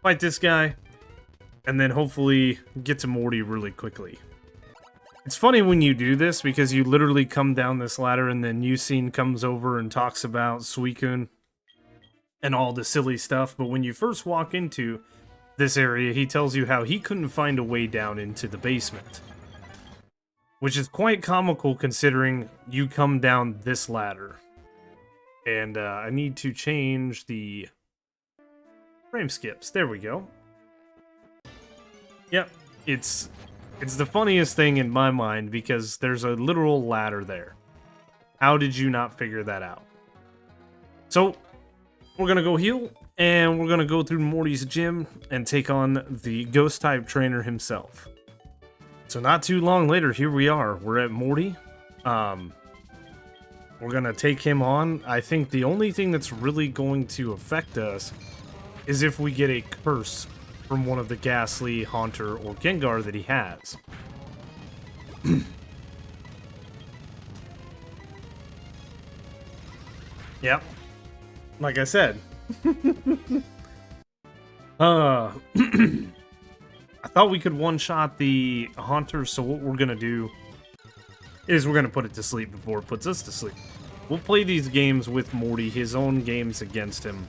Fight this guy, and then hopefully get to Morty really quickly. It's funny when you do this because you literally come down this ladder and then Yusin comes over and talks about Suicune and all the silly stuff, but when you first walk into this area, he tells you how he couldn't find a way down into the basement. Which is quite comical considering you come down this ladder. And I need to change the frame skips. There we go. Yep, it's the funniest thing in my mind because there's a literal ladder there. How did you not figure that out? So, we're gonna go heal, and we're gonna go through Morty's gym and take on the Ghost-type trainer himself. So not too long later, here we are. We're at Morty. We're gonna take him on. I think the only thing that's really going to affect us is if we get a curse from one of the Ghastly, Haunter, or Gengar that he has. Yep. Like I said. I thought we could one-shot the Haunter, so what we're gonna do is we're gonna put it to sleep before it puts us to sleep. We'll play these games with Morty, his own games against him.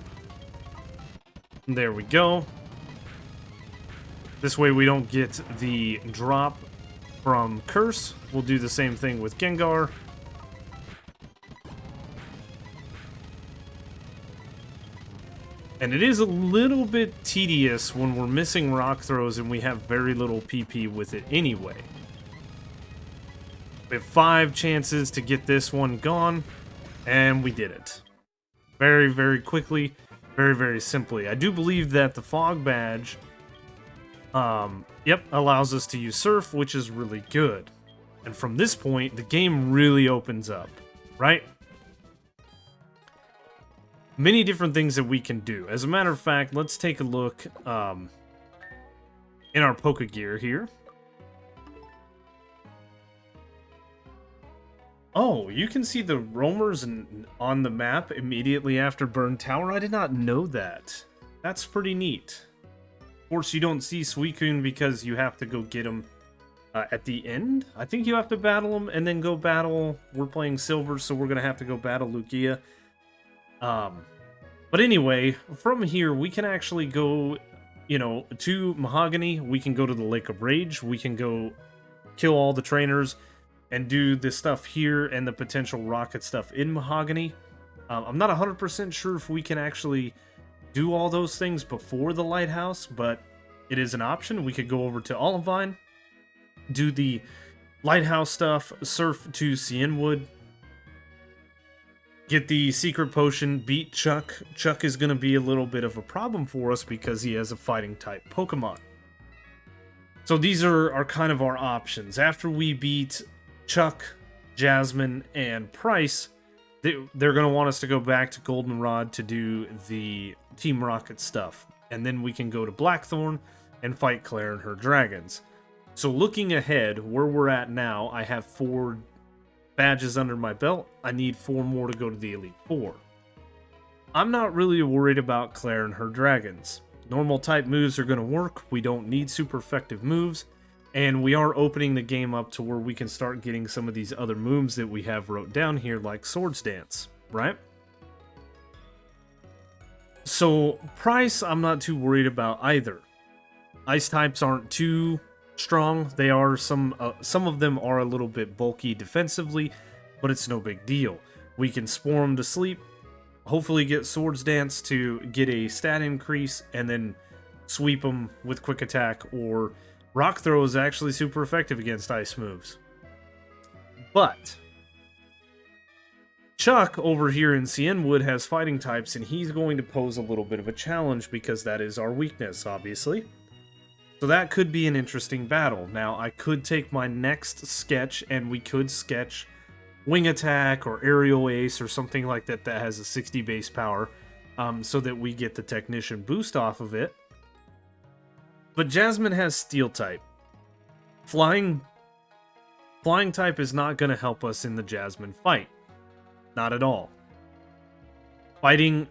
There we go. This way we don't get the drop from Curse. We'll do the same thing with Gengar. And it is a little bit tedious when we're missing rock throws and we have very little PP with it anyway. We have 5 chances to get this one gone, and we did it. Very, very quickly, very, very simply. I do believe that the Fog Badge, allows us to use Surf, which is really good. And from this point, the game really opens up, right? Many different things that we can do. As a matter of fact, let's take a look in our Pokegear here. Oh, you can see the roamers on the map immediately after Burn Tower? I did not know that. That's pretty neat. course, you don't see Suicune because you have to go get him at the end. I think you have to battle him and then go battle. We're playing Silver, so we're going to have to go battle Lugia. But anyway, from here, we can actually go, you know, to Mahogany. We can go to the Lake of Rage. We can go kill all the trainers and do this stuff here and the potential rocket stuff in Mahogany. I'm not 100% sure if we can actually do all those things before the lighthouse, but it is an option. We could go over to Olivine, do the lighthouse stuff, surf to Cianwood, get the secret potion, beat Chuck. Chuck is going to be a little bit of a problem for us because he has a fighting type Pokemon. So these are kind of our options. After we beat Chuck, Jasmine, and Price, they're going to want us to go back to Goldenrod to do the Team Rocket stuff. And then we can go to Blackthorn and fight Claire and her dragons. So looking ahead, where we're at now, I have 4 badges under my belt. I need 4 more to go to the Elite Four. I'm not really worried about Claire and her dragons. Normal type moves are going to work. We don't need super effective moves. And we are opening the game up to where we can start getting some of these other moves that we have wrote down here, like Swords Dance, right? So Price, I'm not too worried about either. Ice types aren't too strong. They are some of them are a little bit bulky defensively, but it's no big deal. We can spore them to sleep, hopefully get Swords Dance to get a stat increase, and then sweep them with Quick Attack, or Rock Throw is actually super effective against ice moves. But Chuck over here in Cianwood has fighting types, and he's going to pose a little bit of a challenge because that is our weakness, obviously. So that could be an interesting battle. Now, I could take my next sketch and we could sketch Wing Attack or Aerial Ace or something like that that has a 60 base power, so that we get the Technician boost off of it. But Jasmine has Steel type. Flying type is not going to help us in the Jasmine fight. Not at all. Flying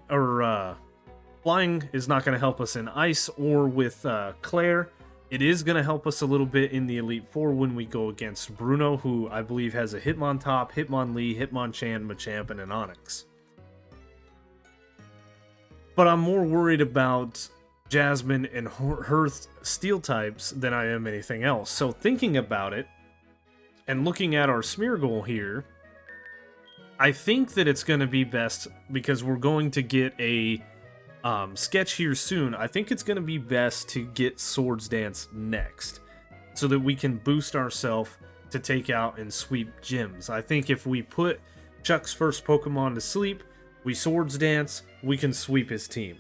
is not going to help us in Ice or with Claire. It is going to help us a little bit in the Elite Four when we go against Bruno, who I believe has a Hitmontop, Hitmonlee, Hitmonchan, Machamp, and an Onix. But I'm more worried about Jasmine and her Steel types than I am anything else. So thinking about it, and looking at our Smeargle here, I think that it's going to be best, because we're going to get a sketch here soon. I think it's going to be best to get Swords Dance next, so that we can boost ourselves to take out and sweep gyms. I think if we put Chuck's first Pokemon to sleep, we Swords Dance, we can sweep his team.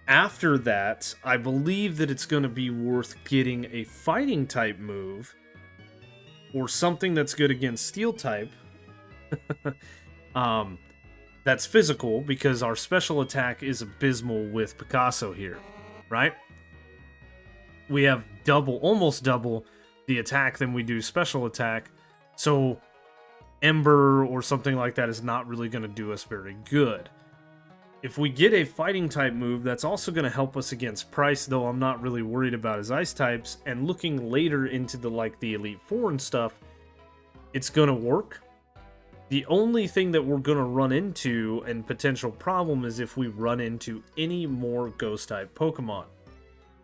After that, I believe that it's going to be worth getting a fighting type move, or something that's good against Steel type. That's physical, because our special attack is abysmal with Picasso here, right? We have almost double the attack than we do special attack, so Ember or something like that is not really going to do us very good. If we get a fighting type move, that's also going to help us against Price, though I'm not really worried about his ice types, and looking later into the Elite Four and stuff, it's going to work. The only thing that we're going to run into and potential problem is if we run into any more Ghost-type Pokemon.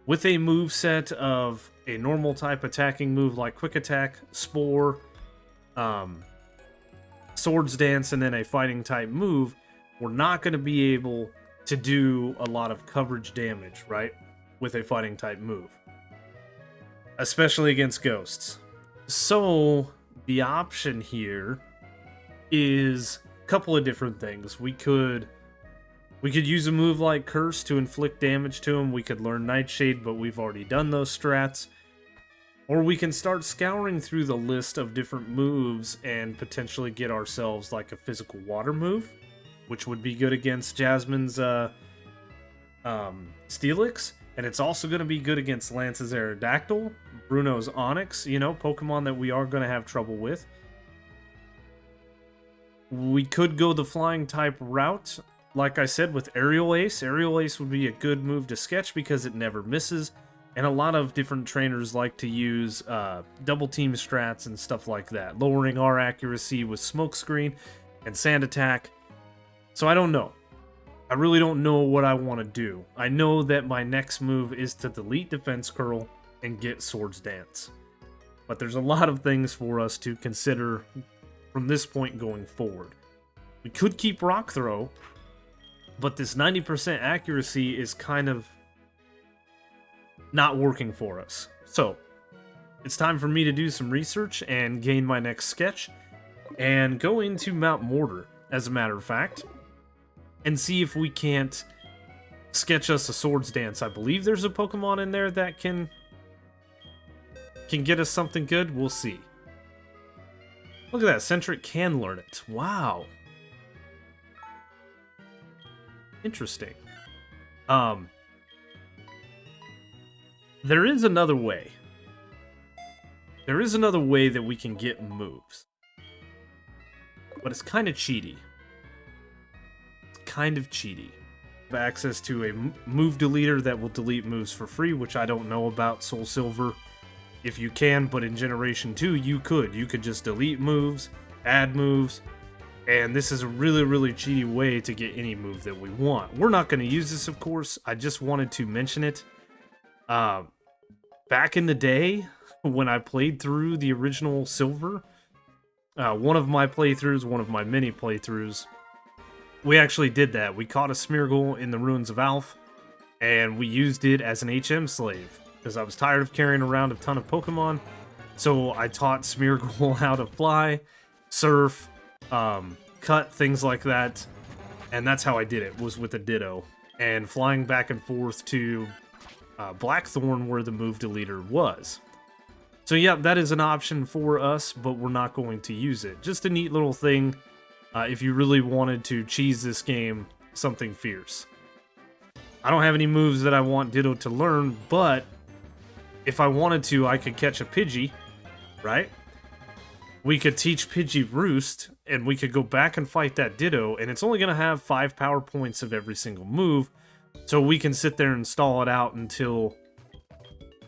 With a move set of a normal type attacking move like Quick Attack, Spore, Swords Dance, and then a fighting type move, we're not going to be able to do a lot of coverage damage, right? With a fighting type move. Especially against Ghosts. So, the option here is a couple of different things. We could use a move like Curse to inflict damage to him. We could learn Nightshade, but we've already done those strats. Or we can start scouring through the list of different moves and potentially get ourselves like a physical water move, which would be good against Jasmine's Steelix. And it's also going to be good against Lance's Aerodactyl, Bruno's Onix, Pokemon that we are going to have trouble with. We could go the flying type route like I said, with Aerial Ace, Aerial Ace would be a good move to sketch because it never misses. And a lot of different trainers like to use double team strats and stuff like that, lowering our accuracy with Smokescreen and Sand Attack. So I don't know. I really don't know what I want to do. I know that my next move is to delete Defense Curl and get Swords Dance. But there's a lot of things for us to consider from this point going forward. We could keep Rock Throw, but this 90% accuracy is kind of not working for us. So, it's time for me to do some research and gain my next sketch and go into Mount Mortar, as a matter of fact, and see if we can't sketch us a Swords Dance. I believe there's a Pokemon in there that can get us something good. We'll see. Look at that, Centric can learn it. Wow. Interesting. There is another way. There is another way that we can get moves. But it's kind of cheaty. It's kind of cheaty. Have access to a move deleter that will delete moves for free, which I don't know about SoulSilver. If you can, but in Generation 2, you could. You could just delete moves, add moves, and this is a really, really cheaty way to get any move that we want. We're not going to use this, of course. I just wanted to mention it. Back in the day, when I played through the original Silver, one of my playthroughs, one of my mini playthroughs, we actually did that. We caught a Smeargle in the Ruins of Alph, and we used it as an HM slave, because I was tired of carrying around a ton of Pokemon. So I taught Smeargle how to fly, surf, cut, things like that, and that's how I did it, was with a Ditto, and flying back and forth to Blackthorn where the move deleter was. So yeah, that is an option for us, but we're not going to use it. Just a neat little thing if you really wanted to cheese this game something fierce. I don't have any moves that I want Ditto to learn, but if I wanted to, I could catch a Pidgey, right? We could teach Pidgey Roost, and we could go back and fight that Ditto, and it's only going to have 5 power points of every single move, so we can sit there and stall it out until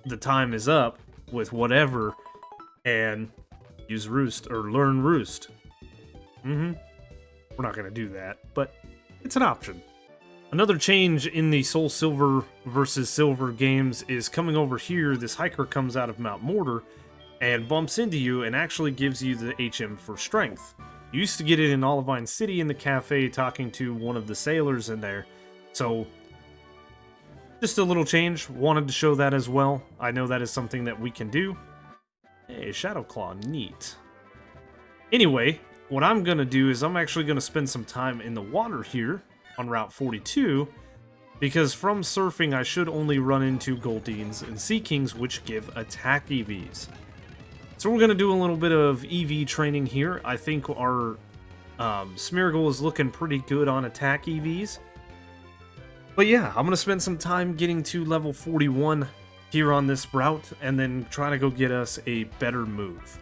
the time is up with whatever, and use Roost, or learn Roost. We're not going to do that, but it's an option. Another change in the SoulSilver versus Silver games is coming over here. This hiker comes out of Mount Mortar and bumps into you and actually gives you the HM for strength. You used to get it in Olivine City in the cafe talking to one of the sailors in there. So, just a little change. Wanted to show that as well. I know that is something that we can do. Hey, Shadow Claw, neat. Anyway, what I'm going to do is I'm actually going to spend some time in the water here on Route 42, because from surfing I should only run into Goldines and Sea Kings, which give attack EVs. So we're going to do a little bit of EV training here. I think our Smeargle is looking pretty good on attack EVs. But yeah, I'm going to spend some time getting to level 41 here on this route, and then try to go get us a better move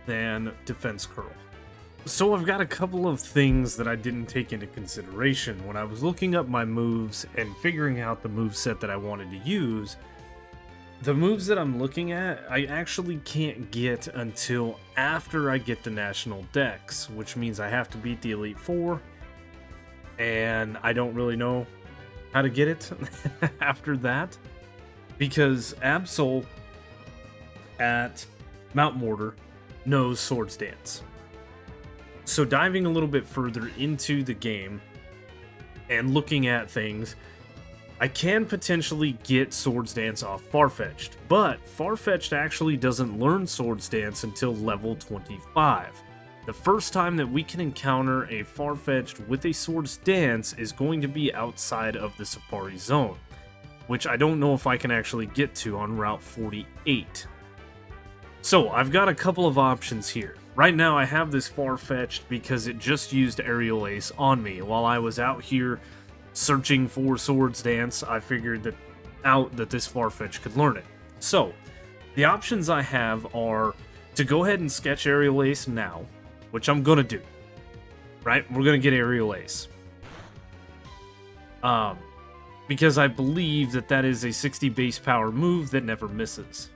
than Defense Curl. So I've got a couple of things that I didn't take into consideration when I was looking up my moves and figuring out the moveset that I wanted to use. The moves that I'm looking at, I actually can't get until after I get the National Dex, which means I have to beat the Elite Four, and I don't really know how to get it after that, because Absol at Mount Mortar knows Swords Dance. So diving a little bit further into the game and looking at things, I can potentially get Swords Dance off Farfetch'd, but Farfetch'd actually doesn't learn Swords Dance until level 25. The first time that we can encounter a Farfetch'd with a Swords Dance is going to be outside of the Safari Zone, which I don't know if I can actually get to on Route 48. So I've got a couple of options here. Right now I have this Farfetch'd because it just used Aerial Ace on me. While I was out here searching for Swords Dance, I figured that this Farfetch'd could learn it. So, the options I have are to go ahead and sketch Aerial Ace now, which I'm gonna do. Right? We're gonna get Aerial Ace. Because I believe that that is a 60 base power move that never misses.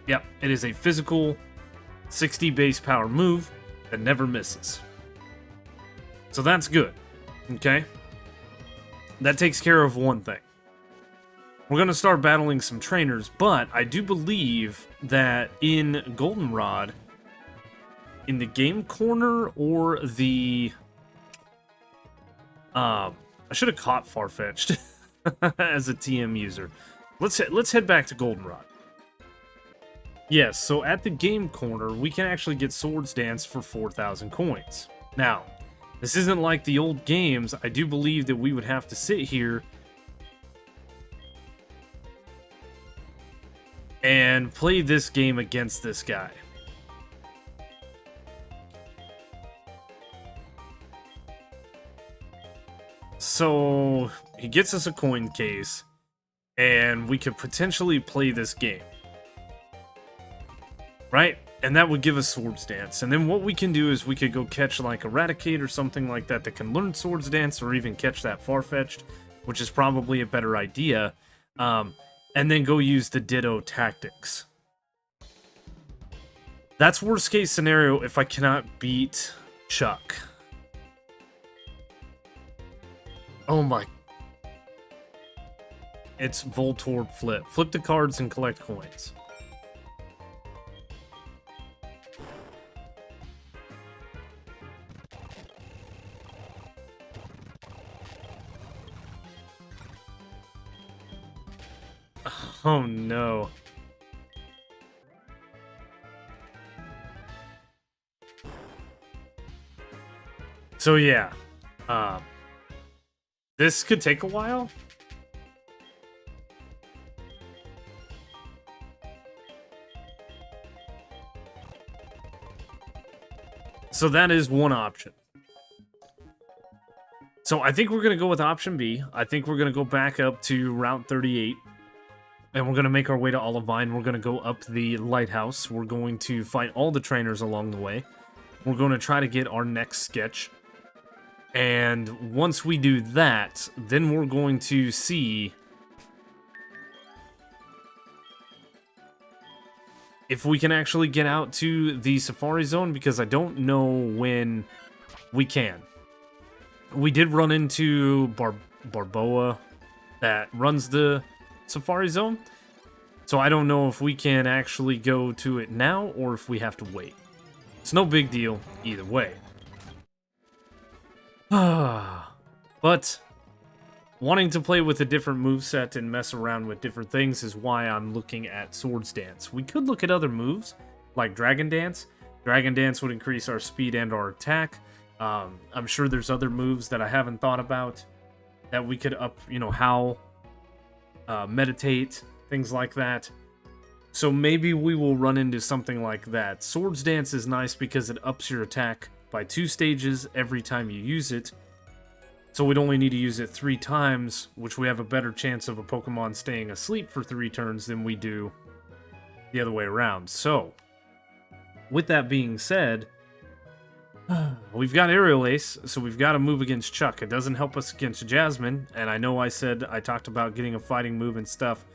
Yep, it is a physical 60 base power move that never misses. So that's good, okay? That takes care of one thing. We're going to start battling some trainers, but I do believe that in Goldenrod, in the game corner or the... I should have caught Farfetch'd as a TM user. Let's head back to Goldenrod. Yes, so at the game corner, we can actually get Swords Dance for 4,000 coins. Now, this isn't like the old games. I do believe that we would have to sit here and play this game against this guy. So, he gets us a coin case, and we could potentially play this game. Right? And that would give us Swords Dance. And then what we can do is we could go catch like Eradicate or something like that that can learn Swords Dance, or even catch that Farfetch'd, which is probably a better idea. And then go use the Ditto tactics. That's worst case scenario if I cannot beat Chuck. Oh my. It's Voltorb Flip. Flip the cards and collect coins. Oh no. So yeah, this could take a while. So that is one option. So I think we're going to go with option B. I think we're going to go back up to Route 38. And we're going to make our way to Olivine. We're going to go up the lighthouse. We're going to fight all the trainers along the way. We're going to try to get our next sketch. And once we do that, then we're going to see if we can actually get out to the Safari Zone, because I don't know when we can. We did run into Barboa that runs the Safari Zone, so I don't know if we can actually go to it now or if we have to wait. It's no big deal either way. But wanting to play with a different moveset and mess around with different things is why I'm looking at Swords Dance. We could look at other moves like Dragon Dance. Dragon Dance would increase our speed and our attack. I'm sure there's other moves that I haven't thought about that we could up, Howl, Meditate, things like that. So maybe we will run into something like that. Swords Dance is nice because it ups your attack by 2 stages every time you use it. So we'd only need to use it 3 times, which we have a better chance of a Pokemon staying asleep for 3 turns than we do the other way around. So, with that being said, we've got Aerial Ace, so we've got to move against Chuck. It doesn't help us against Jasmine, and I know I talked about getting a fighting move and stuff,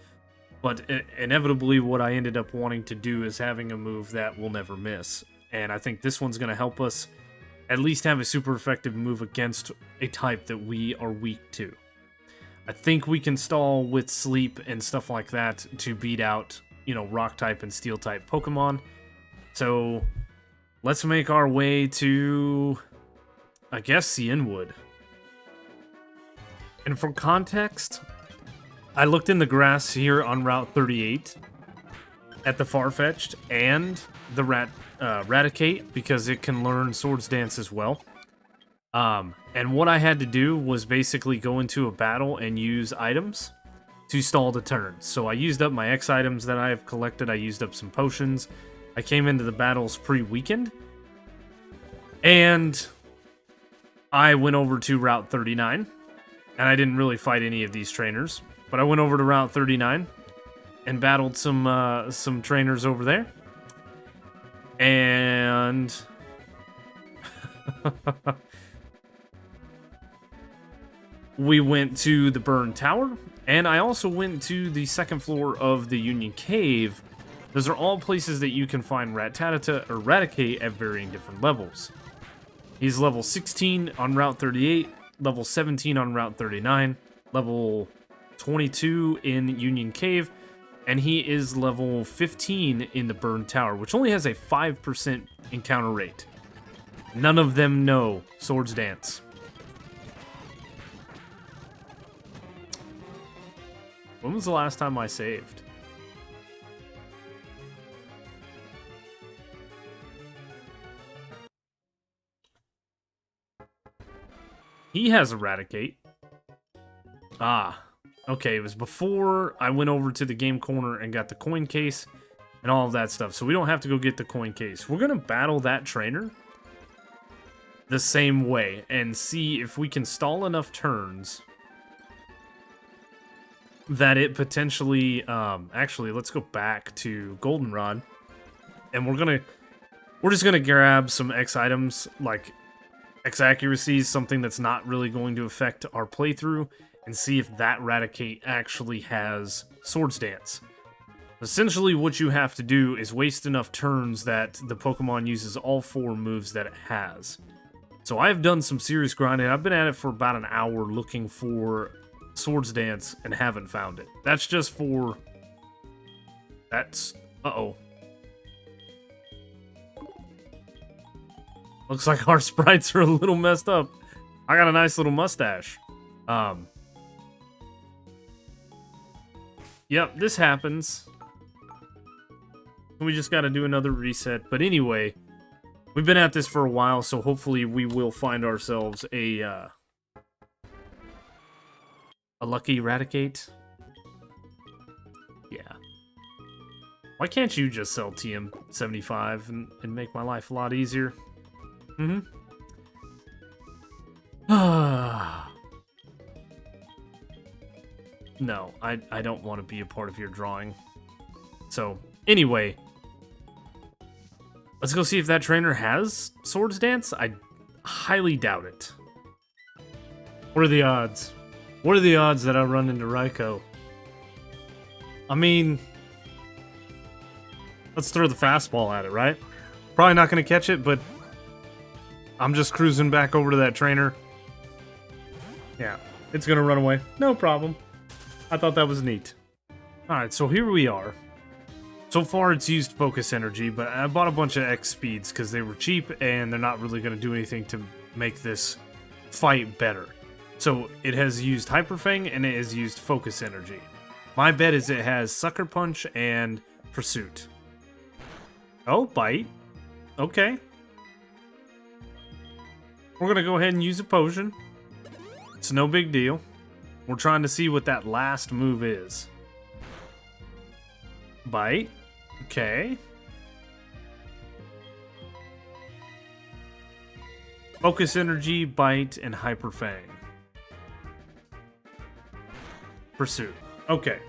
but inevitably what I ended up wanting to do is having a move that will never miss. And I think this one's going to help us at least have a super effective move against a type that we are weak to. I think we can stall with Sleep and stuff like that to beat out, Rock type and Steel type Pokemon. So let's make our way to, I guess, Cianwood. And for context, I looked in the grass here on Route 38 at the Farfetch'd and the Eradicate, because it can learn Swords Dance as well. And what I had to do was basically go into a battle and use items to stall the turns. So I used up my X items that I have collected. I used up some potions. I came into the battles pre-weekend. And I went over to Route 39. And I didn't really fight any of these trainers. But I went over to Route 39 and battled some trainers over there. And We went to the Burn Tower, and I also went to the second floor of the Union Cave. Those are all places that you can find Rattata or Raticate at varying different levels. He's level 16 on Route 38, level 17 on Route 39, level 22 in Union Cave, and he is level 15 in the Burn Tower, which only has a 5% encounter rate. None of them know Swords Dance. When was the last time I saved? He has Eradicate. Ah, okay, it was before I went over to the game corner and got the coin case and all of that stuff, so we don't have to go get the coin case. We're gonna battle that trainer the same way and see if we can stall enough turns that it potentially, actually, let's go back to Goldenrod, and we're just gonna grab some X items, like X accuracies, something that's not really going to affect our playthrough, and see if that Raticate actually has Swords Dance. Essentially, what you have to do is waste enough turns that the Pokemon uses all 4 moves that it has. So I've done some serious grinding. I've been at it for about an hour looking for Swords Dance and haven't found it. That's just for... That's... Uh-oh. Looks like our sprites are a little messed up. I got a nice little mustache. Yep, this happens. We just gotta do another reset. But anyway, we've been at this for a while, so hopefully we will find ourselves a lucky Raticate. Yeah. Why can't you just sell TM75 and make my life a lot easier? Mm-hmm. No, I don't want to be a part of your drawing. So, anyway. Let's go see if that trainer has Swords Dance. I highly doubt it. What are the odds? What are the odds that I run into Raikou? I mean, let's throw the fastball at it, right? Probably not going to catch it, but I'm just cruising back over to that trainer. Yeah, it's going to run away. No problem. I thought that was neat. Alright, so here we are. So far, it's used Focus Energy, but I bought a bunch of X Speeds because they were cheap, and they're not really going to do anything to make this fight better. So, it has used Hyper Fang, and it has used Focus Energy. My bet is it has Sucker Punch and Pursuit. Oh, Bite. Okay. We're going to go ahead and use a potion. It's no big deal. We're trying to see what that last move is. Bite. Okay. Focus Energy, Bite, and Hyper Fang. Pursuit. Okay.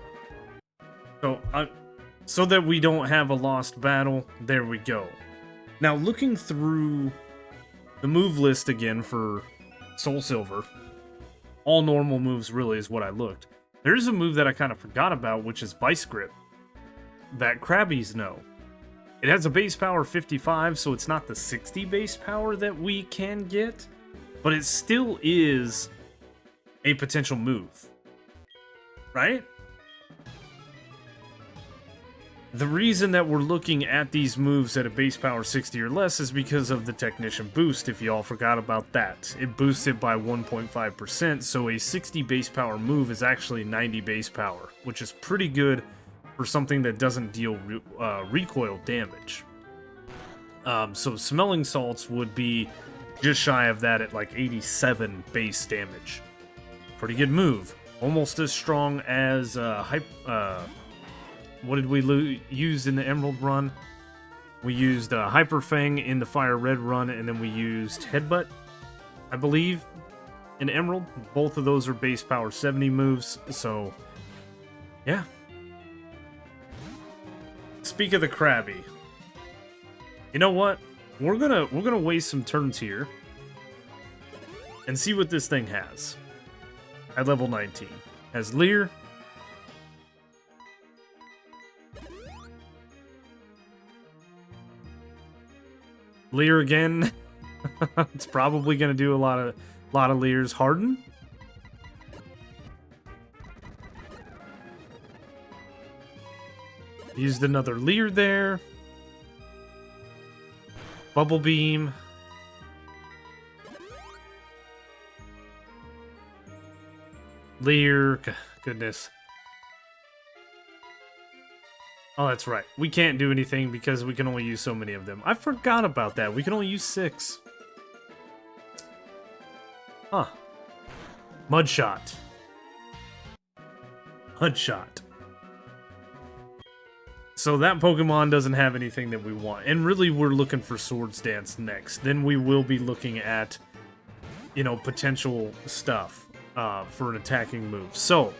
So that we don't have a lost battle, there we go. Now, looking through the move list again for SoulSilver, all normal moves really is what I looked. There's a move that I kind of forgot about, which is Vice Grip, that Krabbies know. It has a base power of 55, so it's not the 60 base power that we can get, but it still is a potential move. Right? The reason that we're looking at these moves at a base power 60 or less is because of the Technician boost, if you all forgot about that. It boosts it by 1.5%, so a 60 base power move is actually 90 base power, which is pretty good for something that doesn't deal recoil damage. So Smelling Salts would be just shy of that at like 87 base damage. Pretty good move. Almost as strong as what did we use in the Emerald run? We used Hyper Fang in the Fire Red run, and then we used Headbutt, I believe, in Emerald. Both of those are base power 70 moves, so yeah. Speak of the Krabby. You know what? We're gonna waste some turns here. and see what this thing has. At level 19. Has Leer. Leer again. It's probably going to do a lot of Leers. Harden. Used another Leer there. Bubble Beam. Leer. Goodness. Oh, that's right. We can't do anything because we can only use so many of them. I forgot about that. We can only use 6. Huh. Mudshot. Mudshot. So that Pokemon doesn't have anything that we want. And really, we're looking for Swords Dance next. Then we will be looking at, you know, potential stuff for an attacking move. So,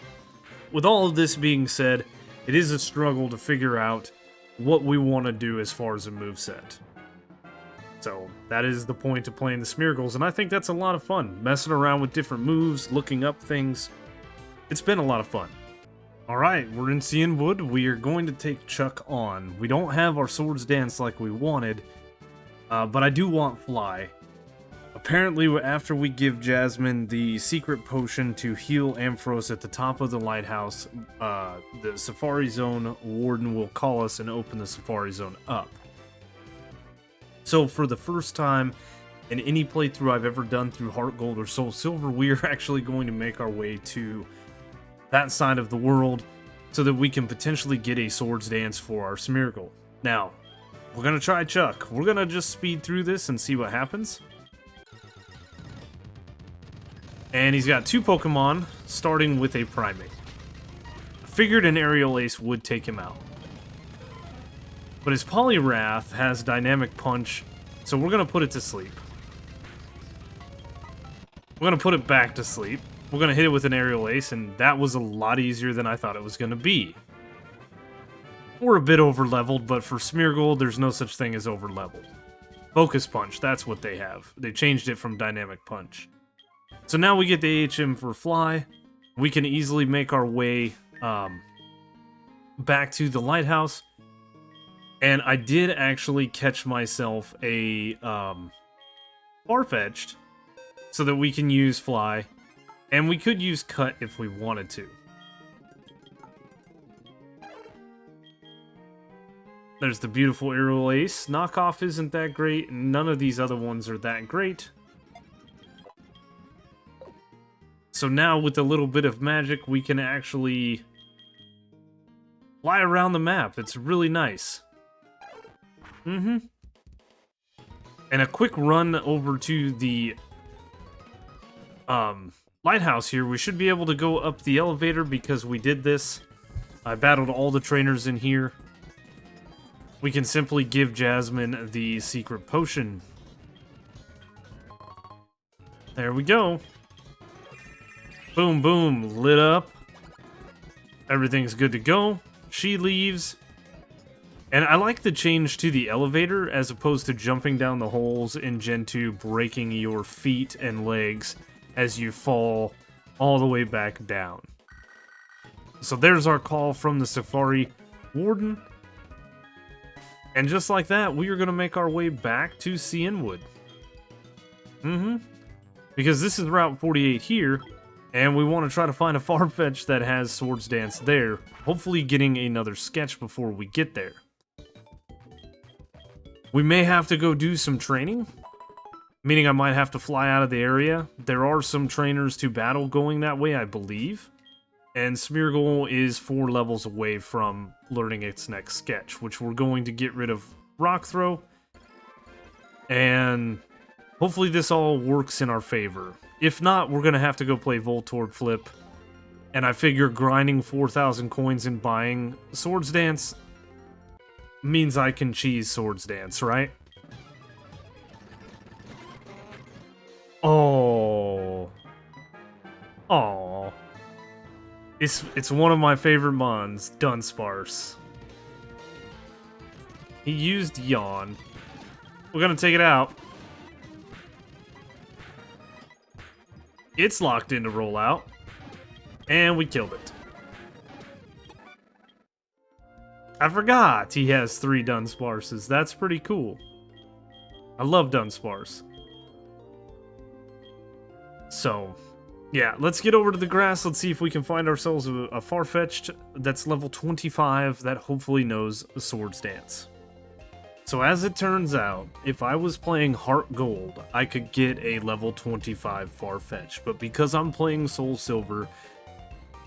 with all of this being said, it is a struggle to figure out what we want to do as far as a moveset. So, that is the point of playing the Smeargles, and I think that's a lot of fun. Messing around with different moves, looking up things. It's been a lot of fun. Alright, we're in Cianwood. We are going to take Chuck on. We don't have our Swords Dance like we wanted, but I do want Fly. Apparently, after we give Jasmine the secret potion to heal Ampharos at the top of the lighthouse, the Safari Zone warden will call us and open the Safari Zone up. So for the first time in any playthrough I've ever done through Heart Gold or Soul Silver, we are actually going to make our way to that side of the world so that we can potentially get a Swords Dance for our Smeargle. Now, we're going to try Chuck. We're going to just speed through this and see what happens. And he's got 2 Pokemon, starting with a Primate. I figured an Aerial Ace would take him out. But his Poliwrath has Dynamic Punch, so we're going to put it to sleep. We're going to put it back to sleep. We're going to hit it with an Aerial Ace, and that was a lot easier than I thought it was going to be. We're a bit over-leveled, but for Smeargle, there's no such thing as over-leveled. Focus Punch, that's what they have. They changed it from Dynamic Punch. So now we get the AHM for Fly. We can easily make our way back to the lighthouse. And I did actually catch myself a Farfetch'd so that we can use Fly. And we could use Cut if we wanted to. There's the beautiful Aerial Ace. Knockoff isn't that great, and none of these other ones are that great. So now, with a little bit of magic, we can actually fly around the map. It's really nice. And a quick run over to the lighthouse here. We should be able to go up the elevator because we did this. I battled all the trainers in here. We can simply give Jasmine the secret potion. There we go. Boom, boom, lit up. Everything's good to go. She leaves. And I like the change to the elevator as opposed to jumping down the holes in Gen 2, breaking your feet and legs as you fall all the way back down. So there's our call from the Safari Warden. And just like that, we are going to make our way back to Cianwood. Because this is Route 48 here, and we want to try to find a Farfetch'd that has Swords Dance there, hopefully getting another sketch before we get there. We may have to go do some training, meaning I might have to fly out of the area. There are some trainers to battle going that way, I believe. And Smeargle is 4 levels away from learning its next sketch, which we're going to get rid of Rock Throw. And hopefully this all works in our favor. If not, we're going to have to go play Voltorb Flip. And I figure grinding 4,000 coins and buying Swords Dance means I can cheese Swords Dance, right? Oh. Aww. It's one of my favorite mons, Dunsparce. He used Yawn. We're gonna take it out. It's locked into rollout. And we killed it. I forgot he has 3 Dunsparces. That's pretty cool. I love Dunsparce. So, yeah, let's get over to the grass. Let's see if we can find ourselves a Farfetch'd that's level 25 that hopefully knows a Swords Dance. So as it turns out, if I was playing Heart Gold, I could get a level 25 Farfetch'd. But because I'm playing SoulSilver,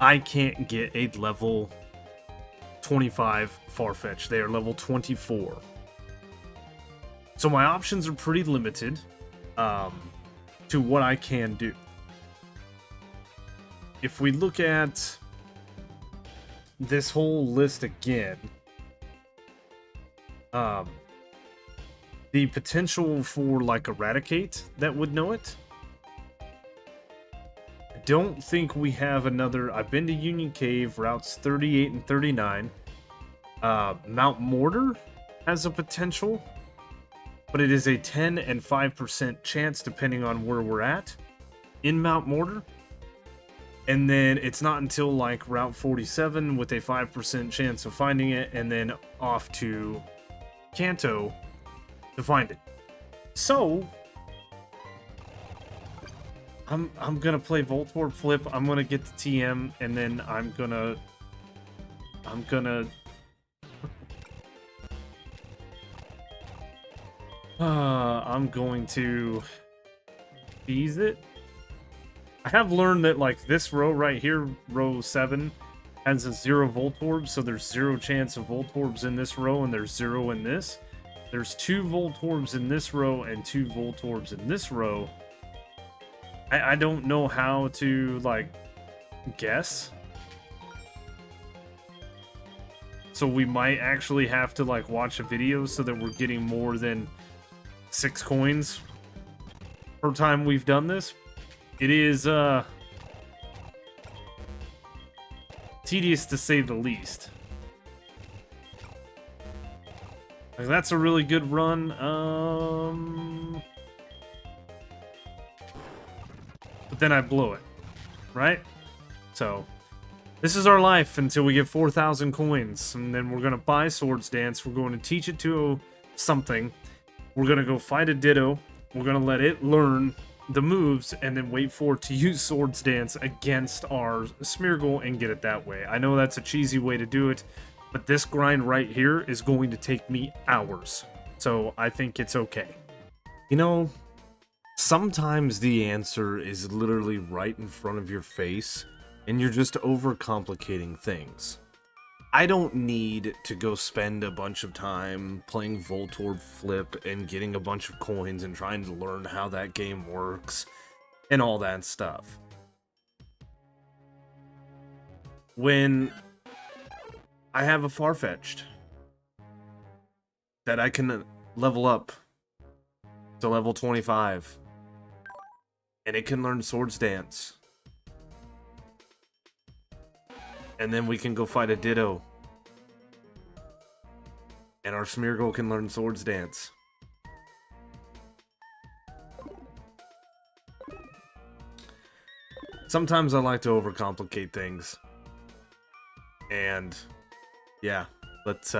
I can't get a level 25 Farfetch'd. They are level 24. So my options are pretty limited to what I can do. If we look at this whole list again, the potential for like Eradicate that would know it. I don't think we have another. I've been to Union Cave, routes 38 and 39. Mount Mortar has a potential, but it is a 10 and 5% chance depending on where we're at in Mount Mortar. And then it's not until like Route 47 with a 5% chance of finding it, and then off to Kanto to find it. So I'm gonna play Voltorb Flip. I'm gonna get the TM, and then I'm gonna I'm going to ease it. I have learned that like this row right here, row 7, has a 0 Voltorb, so there's 0 chance of Voltorbs in this row, and there's 0 in this. There's 2 Voltorbs in this row and 2 Voltorbs in this row. I don't know how to, like, guess. So we might actually have to, like, watch a video so that we're getting more than 6 coins per time we've done this. It is, tedious to say the least. Like, that's a really good run. But then I blow it, right? So, this is our life until we get 4,000 coins. And then we're going to buy Swords Dance. We're going to teach it to something. We're going to go fight a Ditto. We're going to let it learn the moves and then wait for it to use Swords Dance against our Smeargle and get it that way. I know that's a cheesy way to do it, but this grind right here is going to take me hours. So I think it's okay. You know, sometimes the answer is literally right in front of your face, and you're just overcomplicating things. I don't need to go spend a bunch of time playing Voltorb Flip and getting a bunch of coins and trying to learn how that game works and all that stuff. When I have a Farfetch'd that I can level up to level 25, and it can learn Swords Dance. And then we can go fight a Ditto. And our Smeargle can learn Swords Dance. Sometimes I like to overcomplicate things. And yeah, let's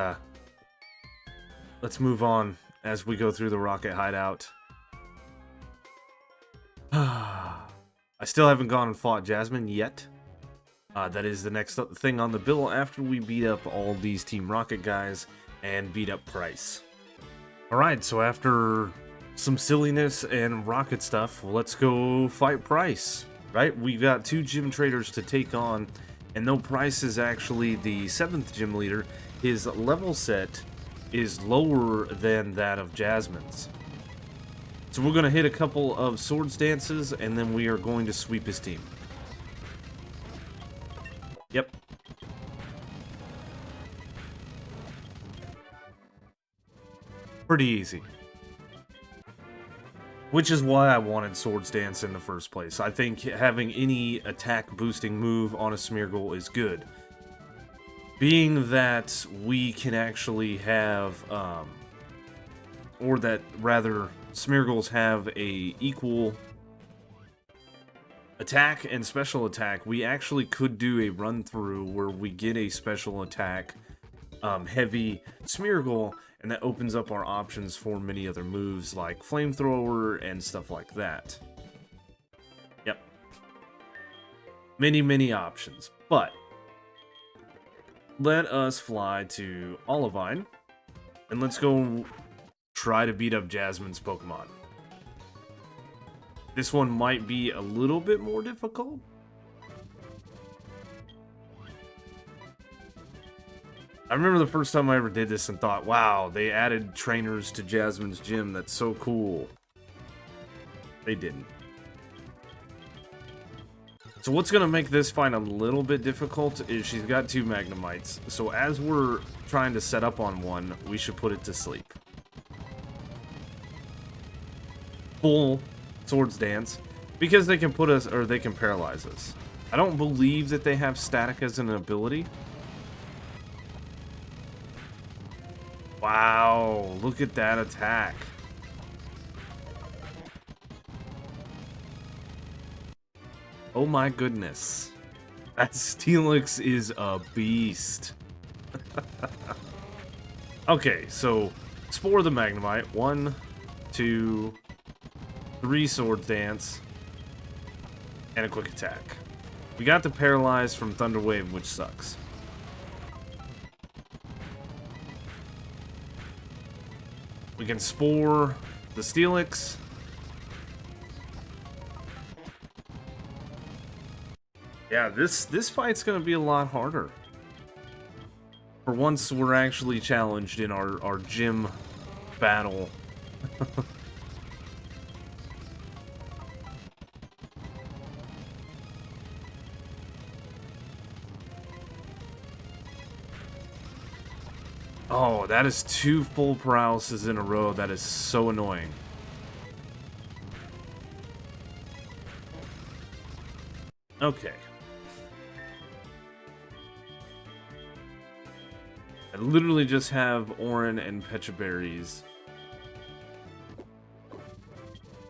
move on as we go through the Rocket Hideout. I still haven't gone and fought Jasmine yet. That is the next thing on the bill after we beat up all these Team Rocket guys and beat up Price. Alright, so after some silliness and Rocket stuff, let's go fight Price. Right? We've got 2 gym traders to take on, and though Price is actually the 7th gym leader, his level set is lower than that of Jasmine's. So we're going to hit a couple of Swords Dances, and then we are going to sweep his team. Yep. Pretty easy. Which is why I wanted Swords Dance in the first place. I think having any attack boosting move on a Smeargle is good. Being that we can actually have, or that rather Smeargles have a attack and special attack, we actually could do a run through where we get a special attack heavy Smeargle, and that opens up our options for many other moves like Flamethrower and stuff like that. Yep. Many options. But let us fly to Olivine, and let's go try to beat up Jasmine's Pokemon. This one might be a little bit more difficult. I remember the first time I ever did this and thought, wow, they added trainers to Jasmine's gym. That's so cool. They didn't. So what's going to make this fight a little bit difficult is she's got 2 Magnemites. So as we're trying to set up on one, we should put it to sleep. Full Swords Dance, because they can put us, or they can paralyze us. I don't believe that they have static as an ability. Wow, look at that attack. Oh my goodness. That Steelix is a beast. Okay, so Spore the Magnemite. 1, 2, 3 Swords Dance, and a quick attack. We got the Paralyze from Thunder Wave, which sucks. We can Spore the Steelix. Yeah, this fight's gonna be a lot harder. For once, we're actually challenged in our gym battle. Oh, that is 2 full paralysis in a row. That is so annoying. Okay. I literally just have Orin and Pecha Berries.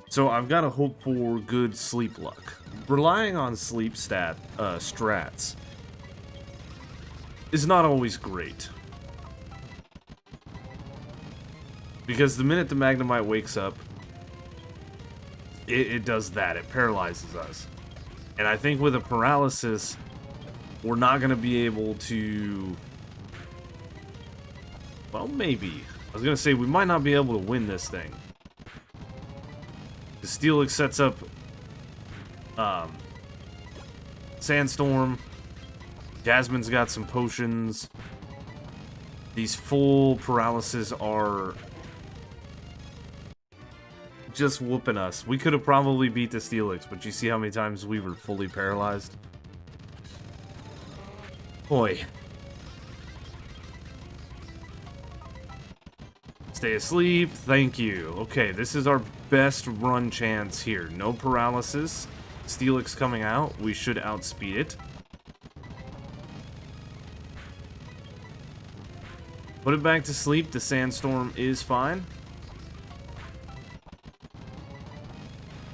So I've got to hope for good sleep luck. Relying on sleep strats is not always great. Because the minute the Magnemite wakes up, it does that. It paralyzes us. And I think with a paralysis, we're not going to be able to... Well, maybe. I was going to say, we might not be able to win this thing. The Steelix sets up Sandstorm. Jasmine's got some potions. These full paralysis are just whooping us. We could have probably beat the Steelix, but you see how many times we were fully paralyzed? Boy. Stay asleep. Thank you. Okay, this is our best run chance here. No paralysis. Steelix coming out. We should outspeed it. Put it back to sleep. The Sandstorm is fine.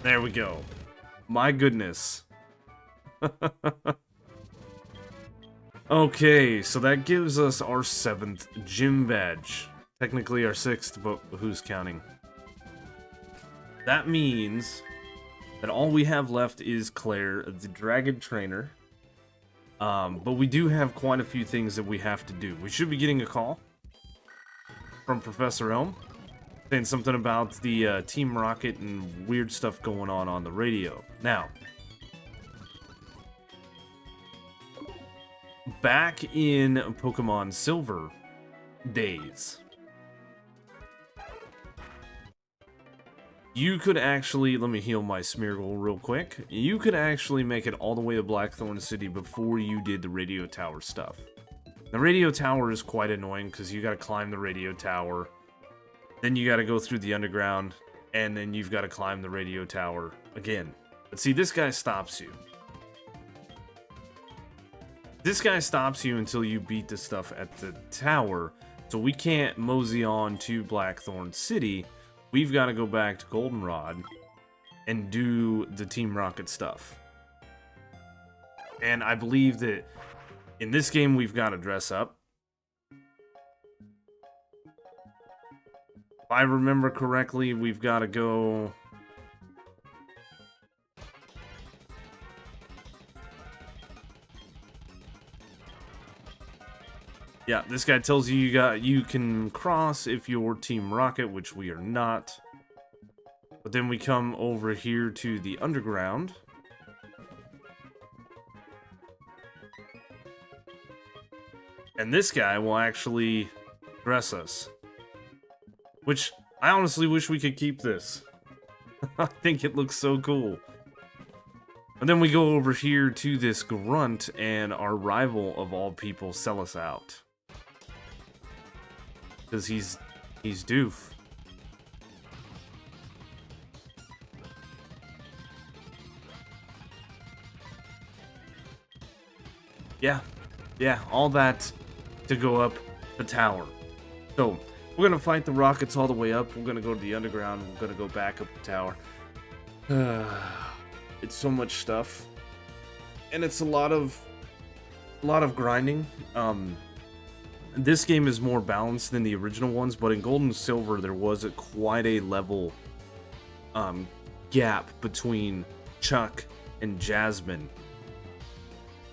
There we go. My goodness. Okay, so that gives us our 7th gym badge. Technically our 6th, but who's counting? That means that all we have left is Claire, the Dragon Trainer. But we do have quite a few things that we have to do. We should be getting a call from Professor Elm, saying something about the Team Rocket and weird stuff going on the radio. Now, back in Pokemon Silver days, you could actually, let me heal my Smeargle real quick. You could actually make it all the way to Blackthorn City before you did the radio tower stuff. The radio tower is quite annoying because you gotta climb the radio tower. Then you gotta go through the underground, and then you've gotta climb the radio tower again. But see, this guy stops you. This guy stops you until you beat the stuff at the tower, so we can't mosey on to Blackthorn City. We've gotta go back to Goldenrod and do the Team Rocket stuff. And I believe that in this game we've got to dress up. If I remember correctly, we've got to go... Yeah, this guy tells you you can cross if you're Team Rocket, which we are not. But then we come over here to the underground. And this guy will actually dress us. Which, I honestly wish we could keep this. I think it looks so cool. And then we go over here to this grunt, and our rival of all people sell us out. Because he's doof. Yeah, all that to go up the tower. So, we're gonna fight the rockets all the way up. We're gonna go to the underground. We're gonna go back up the tower. It's so much stuff, and it's a lot of grinding. This game is more balanced than the original ones, but in Gold and Silver there was quite a level gap between Chuck and Jasmine.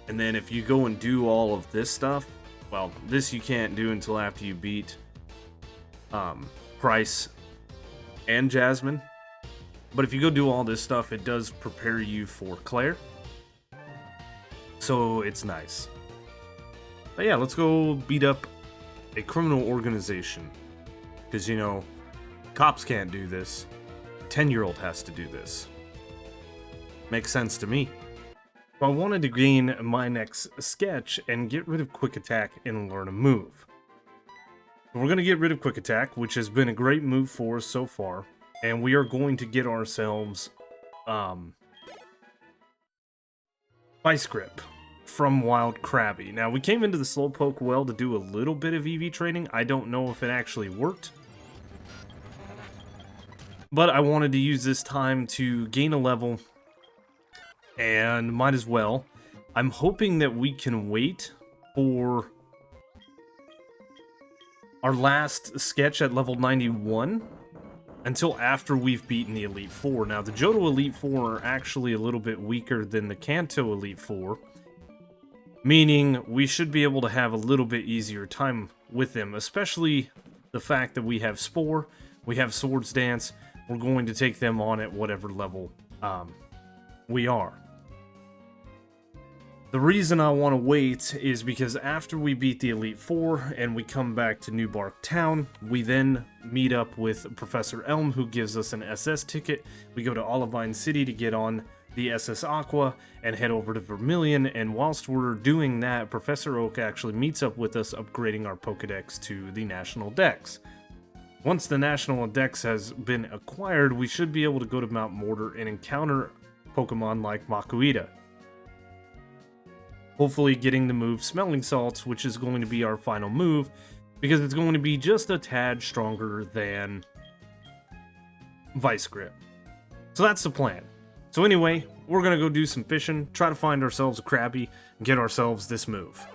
And then if you go and do all of this stuff, well, this you can't do until after you beat Price and Jasmine. But if you go do all this stuff, it does prepare you for Claire. So it's nice. But yeah, let's go beat up a criminal organization. Because, you know, cops can't do this. A 10-year-old has to do this. Makes sense to me. So I wanted to gain my next sketch and get rid of Quick Attack and learn a move. We're going to get rid of Quick Attack, which has been a great move for us so far. And we are going to get ourselves Vice Grip from Wild Krabby. Now, we came into the Slowpoke well to do a little bit of EV training. I don't know if it actually worked. But I wanted to use this time to gain a level, and might as well. I'm hoping that we can wait for our last sketch at level 91 until after we've beaten the Elite Four. Now, the Johto Elite Four are actually a little bit weaker than the Kanto Elite Four, meaning we should be able to have a little bit easier time with them, especially the fact that we have Spore, we have Swords Dance. We're going to take them on at whatever level we are. The reason I want to wait is because after we beat the Elite Four and we come back to New Bark Town, we then meet up with Professor Elm, who gives us an SS ticket. We go to Olivine City to get on the SS Aqua and head over to Vermilion, and whilst we're doing that, Professor Oak actually meets up with us, upgrading our Pokedex to the National Dex. Once the National Dex has been acquired, we should be able to go to Mount Mortar and encounter Pokemon like Makuhita. Hopefully getting the move Smelling Salts, which is going to be our final move, because it's going to be just a tad stronger than Vice Grip. So that's the plan. So anyway, we're going to go do some fishing, try to find ourselves a Krabby, and get ourselves this move.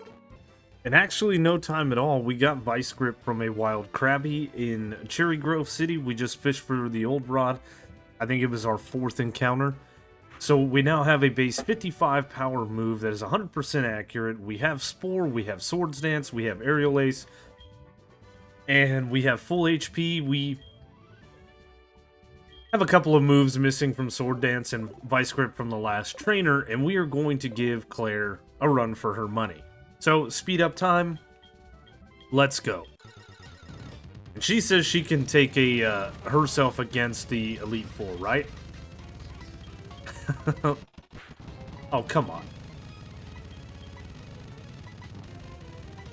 In actually no time at all, we got Vice Grip from a wild Krabby in Cherry Grove City. We just fished for the old rod. I think it was our 4th encounter. So we now have a base 55 power move that is 100% accurate. We have Spore, we have Swords Dance, we have Aerial Ace, and we have full HP. We have a couple of moves missing from Sword Dance and Vice Grip from the last trainer, and we are going to give Claire a run for her money. So, speed up time, let's go. And she says she can take herself against the Elite Four, right? Oh, come on.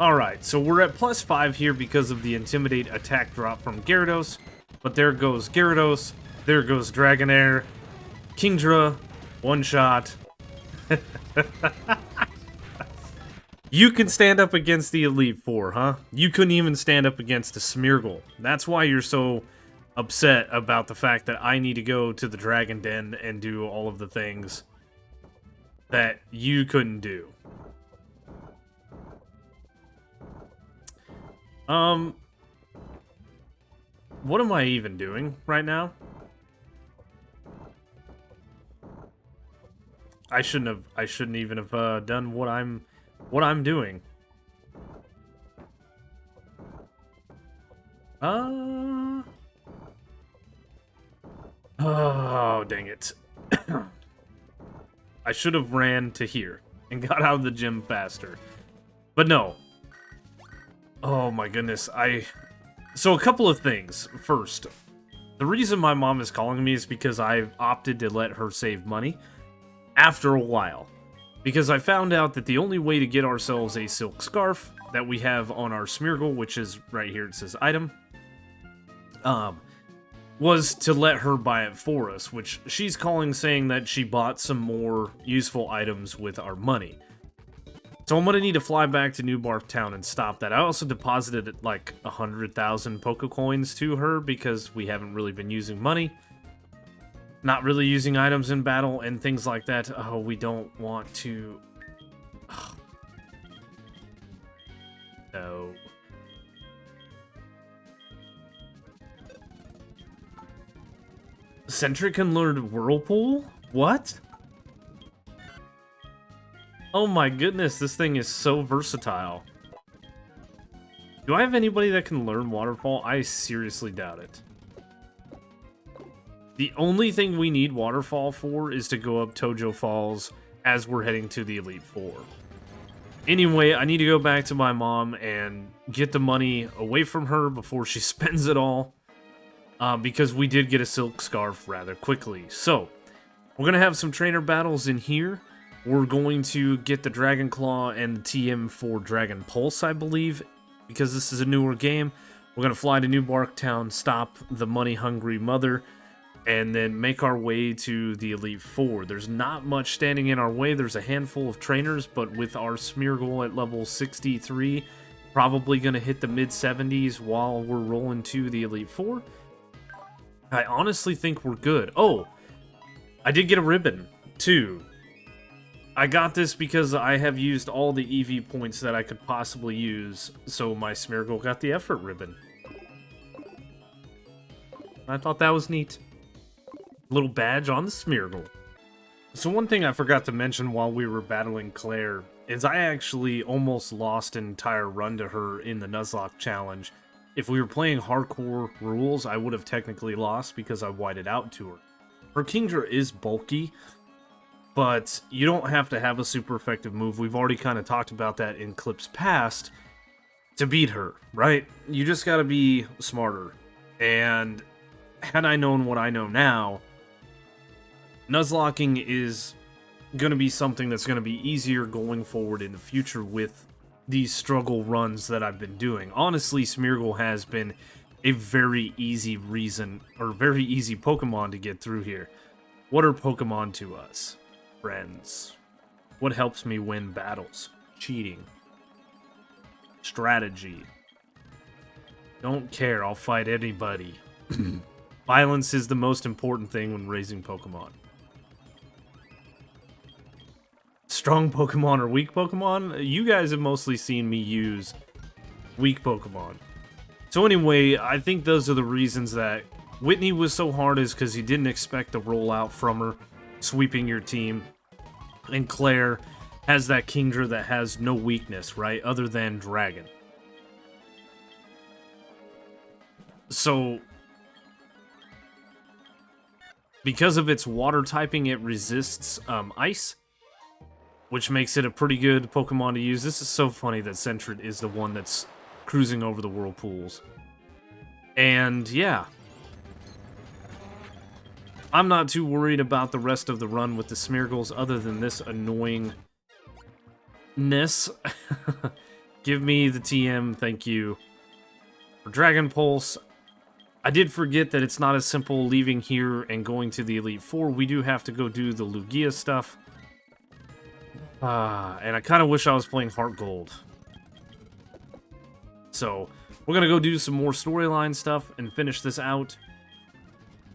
Alright, so we're at +5 here because of the Intimidate attack drop from Gyarados. But there goes Gyarados, there goes Dragonair, Kingdra, one shot. You can stand up against the Elite Four, huh? You couldn't even stand up against a Smeargle. That's why you're so upset about the fact that I need to go to the Dragon Den and do all of the things that you couldn't do. What am I even doing right now? I shouldn't even have done what I'm doing. Oh, dang it. I should have ran to here and got out of the gym faster. But no. Oh my goodness, So a couple of things. First, the reason my mom is calling me is because I've opted to let her save money after a while. Because I found out that the only way to get ourselves a silk scarf that we have on our Smeargle, which is right here, it says item, was to let her buy it for us, which she's calling saying that she bought some more useful items with our money. So I'm gonna need to fly back to New Bark Town and stop that. I also deposited like 100,000 Pokecoins to her because we haven't really been using money. Not really using items in battle and things like that. Oh, we don't want to... Oh. No. Sentry can learn Whirlpool? What? Oh my goodness, this thing is so versatile. Do I have anybody that can learn Waterfall? I seriously doubt it. The only thing we need Waterfall for is to go up Tojo Falls as we're heading to the Elite Four. Anyway, I need to go back to my mom and get the money away from her before she spends it all. Because we did get a Silk Scarf rather quickly. So, we're going to have some trainer battles in here. We're going to get the Dragon Claw and the TM for Dragon Pulse, I believe. Because this is a newer game. We're going to fly to New Bark Town, stop the money-hungry mother, and then make our way to the Elite Four. There's not much standing in our way. There's a handful of trainers, but with our Smeargle at level 63, probably going to hit the mid-70s while we're rolling to the Elite Four. I honestly think we're good. Oh, I did get a ribbon, too. I got this because I have used all the EV points that I could possibly use, so my Smeargle got the effort ribbon. I thought that was neat. Little badge on the Smeargle. So one thing I forgot to mention while we were battling Claire is I actually almost lost an entire run to her in the Nuzlocke challenge. If we were playing hardcore rules, I would have technically lost because I whited out to her. Her Kingdra is bulky, but you don't have to have a super effective move. We've already kind of talked about that in clips past to beat her, right? You just gotta be smarter. And had I known what I know now, Nuzlocking is going to be something that's going to be easier going forward in the future with these struggle runs that I've been doing. Honestly, Smeargle has been a very easy very easy Pokemon to get through here. What are Pokemon to us? Friends. What helps me win battles? Cheating. Strategy. Don't care, I'll fight anybody. Violence is the most important thing when raising Pokemon. Strong Pokemon or weak Pokemon? You guys have mostly seen me use weak Pokemon. So anyway, I think those are the reasons that Whitney was so hard, is because he didn't expect the rollout from her, sweeping your team. And Claire has that Kingdra that has no weakness, right? Other than Dragon. So, because of its water typing, it resists ice, which makes it a pretty good Pokemon to use. This is so funny that Sentret is the one that's cruising over the whirlpools. And yeah, I'm not too worried about the rest of the run with the Smeargles other than this annoyingness. Give me the TM, thank you. For Dragon Pulse, I did forget that it's not as simple leaving here and going to the Elite Four. We do have to go do the Lugia stuff. And I kind of wish I was playing Heart Gold. So, we're going to go do some more storyline stuff and finish this out.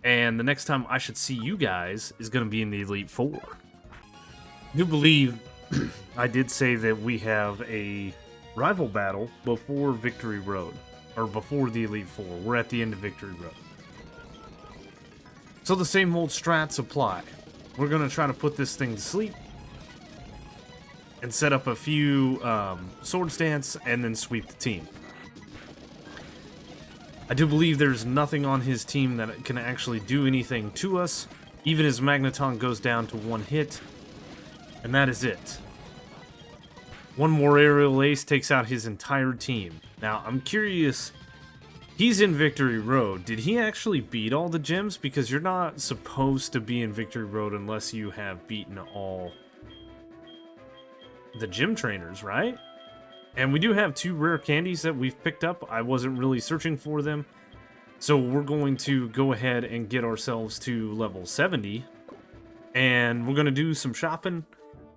And the next time I should see you guys is going to be in the Elite Four. do believe I did say that we have a rival battle before Victory Road, or before the Elite Four. We're at the end of Victory Road. So the same old strats apply. We're going to try to put this thing to sleep and set up a few Swords Dance and then sweep the team. I do believe there's nothing on his team that can actually do anything to us. Even his Magneton goes down to 1 hit, and that is it. One more Aerial Ace takes out his entire team. Now, I'm curious, he's in Victory Road. Did he actually beat all the gyms? Because you're not supposed to be in Victory Road unless you have beaten all the gym trainers, right? And we do have 2 rare candies that we've picked up. I wasn't really searching for them. So we're going to go ahead and get ourselves to level 70. And we're going to do some shopping.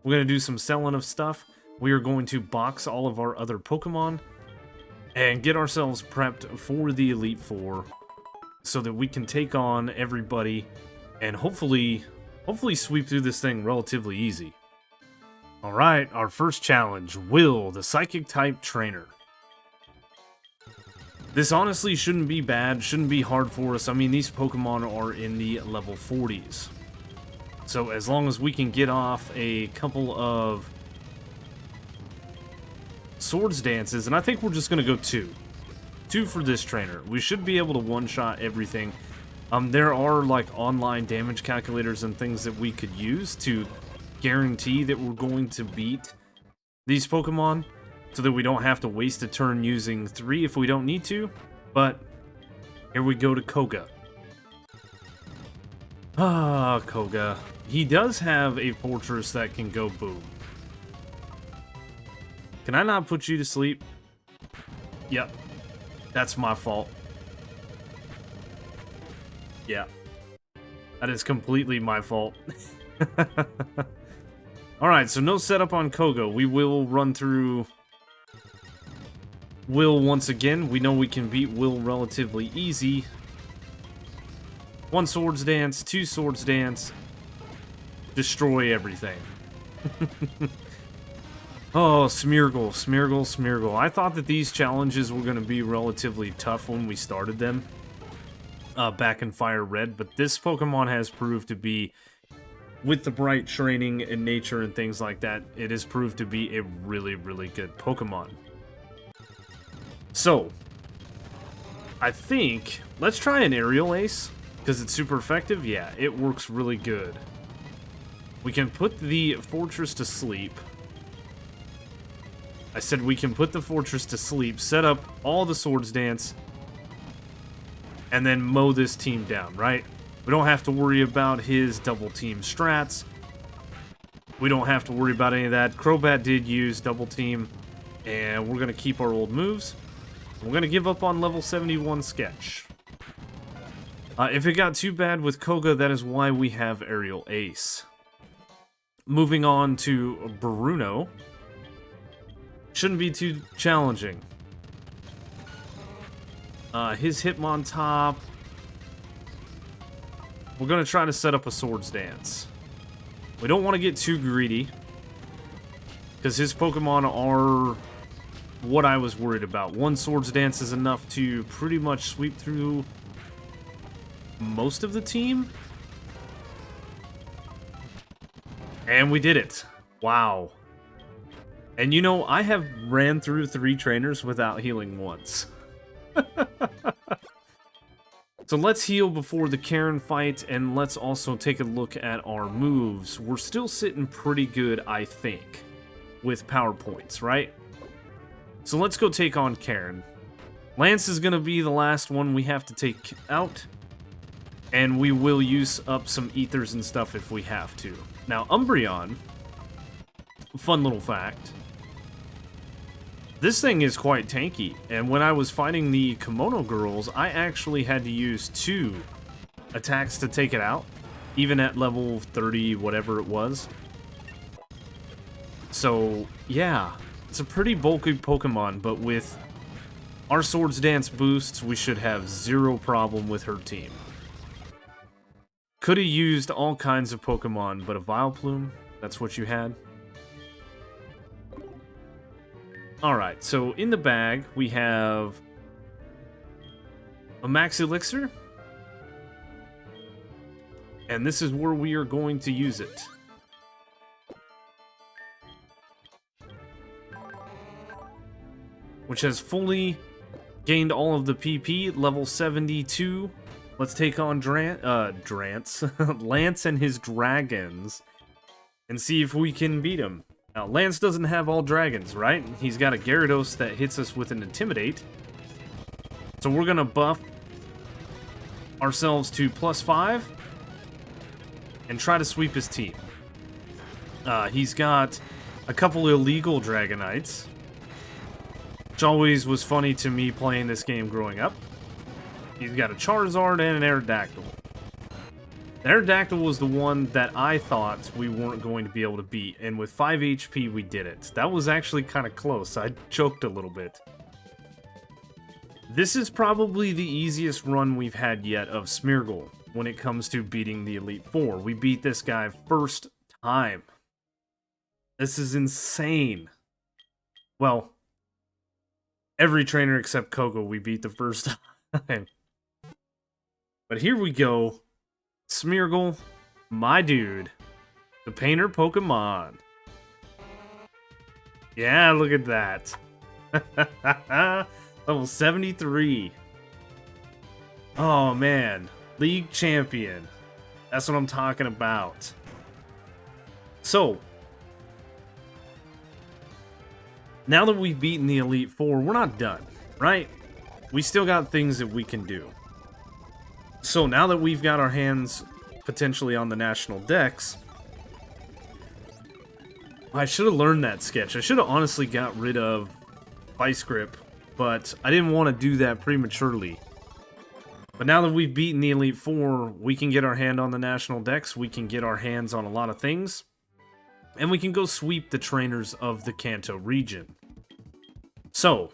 We're going to do some selling of stuff. We are going to box all of our other Pokemon and get ourselves prepped for the Elite Four so that we can take on everybody and hopefully sweep through this thing relatively easy. Alright, our first challenge, Will, the Psychic-type trainer. This honestly shouldn't be bad, shouldn't be hard for us. I mean, these Pokemon are in the level 40s. So as long as we can get off a couple of Swords Dances, and I think we're just going to go 2. 2 for this trainer. We should be able to one-shot everything. There are, like, online damage calculators and things that we could use to guarantee that we're going to beat these Pokemon so that we don't have to waste a turn using 3 if we don't need to. But here we go to Koga. Ah, Koga. He does have a fortress that can go boom. Can I not put you to sleep? Yep. That's my fault. Yeah. That is completely my fault. Alright, so no setup on Koga. We will run through Will once again. We know we can beat Will relatively easy. 1 Swords Dance, 2 Swords Dance. Destroy everything. Oh, Smeargle, Smeargle, Smeargle. I thought that these challenges were going to be relatively tough when we started them back in Fire Red, but this Pokemon has proved to be, with the bright training and nature and things like that, it has proved to be a really, really good Pokemon. So, I think, let's try an Aerial Ace, because it's super effective. Yeah, it works really good. We can put the Fortress to sleep. I said we can put the Fortress to sleep, set up all the Swords Dance, and then mow this team down, right? We don't have to worry about his double team strats. We don't have to worry about any of that. Crobat did use double team, and we're going to keep our old moves. We're going to give up on level 71 Sketch. If it got too bad with Koga, that is why we have Aerial Ace. Moving on to Bruno. Shouldn't be too challenging. His Hitmontop. We're going to try to set up a Swords Dance. We don't want to get too greedy, because his Pokemon are what I was worried about. 1 Swords Dance is enough to pretty much sweep through most of the team. And we did it. Wow. And you know, I have ran through 3 trainers without healing once. So let's heal before the Karen fight, and let's also take a look at our moves. We're still sitting pretty good, I think, with power points, right? So let's go take on Karen. Lance is going to be the last one we have to take out, and we will use up some ethers and stuff if we have to. Now, Umbreon, fun little fact, this thing is quite tanky, and when I was fighting the Kimono girls, I actually had to use 2 attacks to take it out, even at level 30, whatever it was. So, yeah, it's a pretty bulky Pokemon, but with our Swords Dance boosts, we should have 0 problem with her team. Could have used all kinds of Pokemon, but a Vileplume, That's what you had? Alright, so in the bag, we have a Max Elixir. And this is where we are going to use it. Which has fully gained all of the PP, level 72. Let's take on Lance and his dragons and see if we can beat him. Now, Lance doesn't have all dragons, right? He's got a Gyarados that hits us with an Intimidate. So we're gonna buff ourselves to +5 and try to sweep his team. He's got a couple illegal Dragonites, which always was funny to me playing this game growing up. He's got a Charizard and an Aerodactyl. The Aerodactyl was the one that I thought we weren't going to be able to beat, and with 5 HP we did it. That was actually kind of close. I choked a little bit. This is probably the easiest run we've had yet of Smeargle when it comes to beating the Elite Four. We beat this guy first time. This is insane. Well, every trainer except Coco we beat the first time. But here we go. Smeargle, my dude. The painter Pokemon. Yeah, look at that. Level 73. Oh, man. League champion. That's what I'm talking about. So, now that we've beaten the Elite Four, we're not done, right? We still got things that we can do. So now that we've got our hands potentially on the national decks, I should have learned that sketch. I should have honestly got rid of Vice Grip, but I didn't want to do that prematurely. But now that we've beaten the Elite Four, we can get our hand on the national decks, we can get our hands on a lot of things, and we can go sweep the trainers of the Kanto region. So,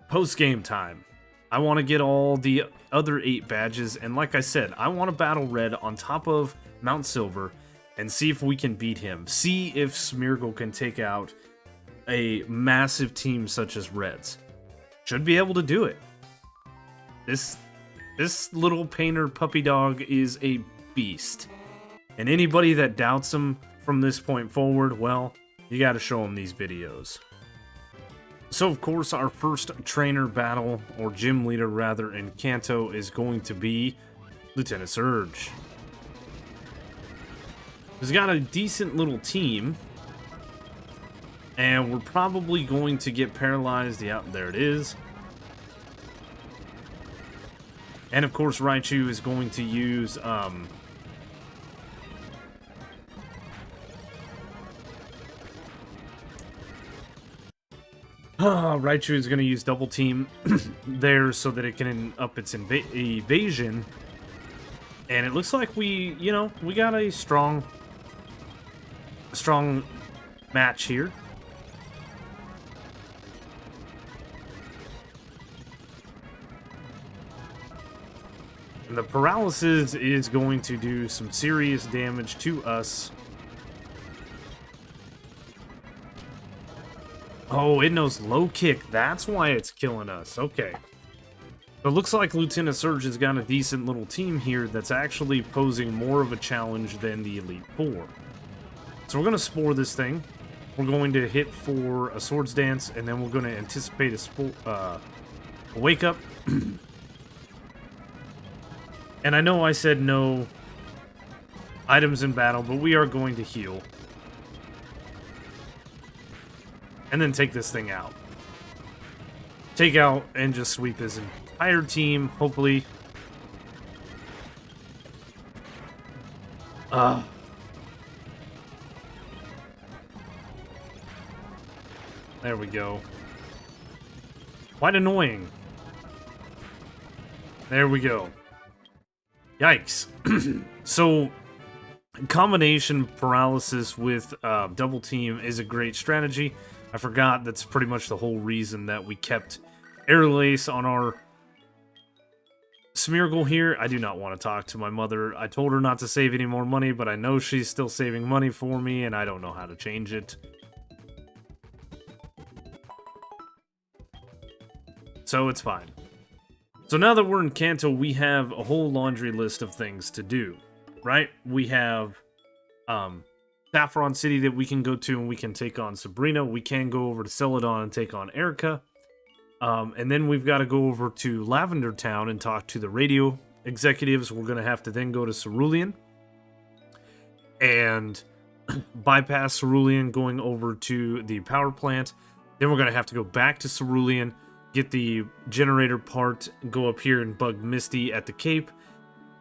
post-game time. I want to get all the other 8 badges, and like I said, I want to battle Red on top of Mount Silver and see if we can beat him. See if Smeargle can take out a massive team such as Red's. Should be able to do it. This little painter puppy dog is a beast. And anybody that doubts him from this point forward, well, you gotta show him these videos. So, of course, our first trainer battle, or gym leader rather, in Kanto is going to be Lieutenant Surge. He's got a decent little team, and we're probably going to get paralyzed. Yeah, there it is. And, of course, Raichu is going to use, Raichu is going to use Double Team there so that it can up its evasion. And it looks like we got a strong match here. And the paralysis is going to do some serious damage to us. Oh, it knows low kick. That's why it's killing us. Okay. But it looks like Lieutenant Surge has got a decent little team here that's actually posing more of a challenge than the Elite Four. So we're going to spore this thing. We're going to hit for a Swords Dance, and then we're going to anticipate a Wake Up. And I know I said no items in battle, but we are going to heal. And then take this thing out. Take out and just sweep his entire team, hopefully. There we go. Quite annoying. There we go. Yikes. So, combination paralysis with double team is a great strategy. I forgot that's pretty much the whole reason that we kept Air Lace on our Smeargle here. I do not want to talk to my mother. I told her not to save any more money, but I know she's still saving money for me, and I don't know how to change it. So it's fine. So now that we're in Kanto, we have a whole laundry list of things to do, right? We have Saffron City that we can go to, and we can take on Sabrina. We can go over to Celadon and take on Erica. And then we've got to go over to Lavender Town and talk to the radio executives. We're going to have to then go to Cerulean and bypass Cerulean, going over to the power plant. Then we're going to have to go back to Cerulean, get the generator part, go up here and bug Misty at the Cape,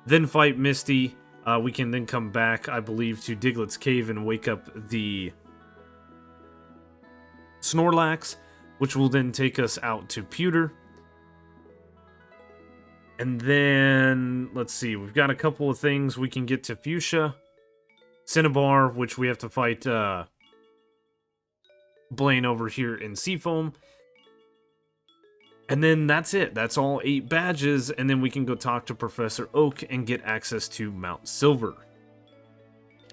then fight Misty. We can then come back, I believe, to Diglett's Cave and wake up the Snorlax, which will then take us out to Pewter. And then, let's see, we've got a couple of things. We can get to Fuchsia, Cinnabar, which we have to fight Blaine over here in Seafoam. And then that's it. That's all 8 badges, and then we can go talk to Professor Oak and get access to Mount Silver.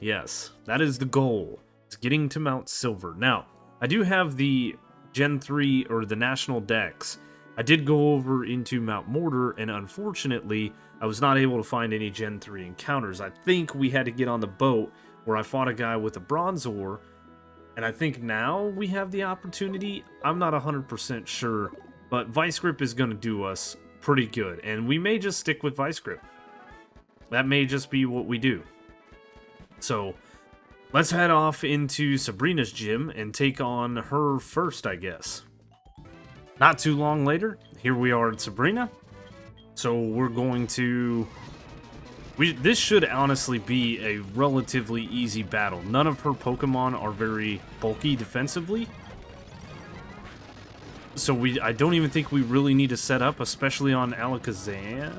Yes, that is the goal. It's getting to Mount Silver. Now, I do have the Gen 3, or the National Dex. I did go over into Mount Mortar, and unfortunately, I was not able to find any Gen 3 encounters. I think we had to get on the boat where I fought a guy with a Bronzor, and I think now we have the opportunity. I'm not 100% sure, but Vice Grip is going to do us pretty good, and we may just stick with Vice Grip. That may just be what we do. So, let's head off into Sabrina's gym and take on her first, I guess. Not too long later, here we are at Sabrina. So we're going to... this should honestly be a relatively easy battle. None of her Pokemon are very bulky defensively. So I don't even think we really need to set up, especially on Alakazam.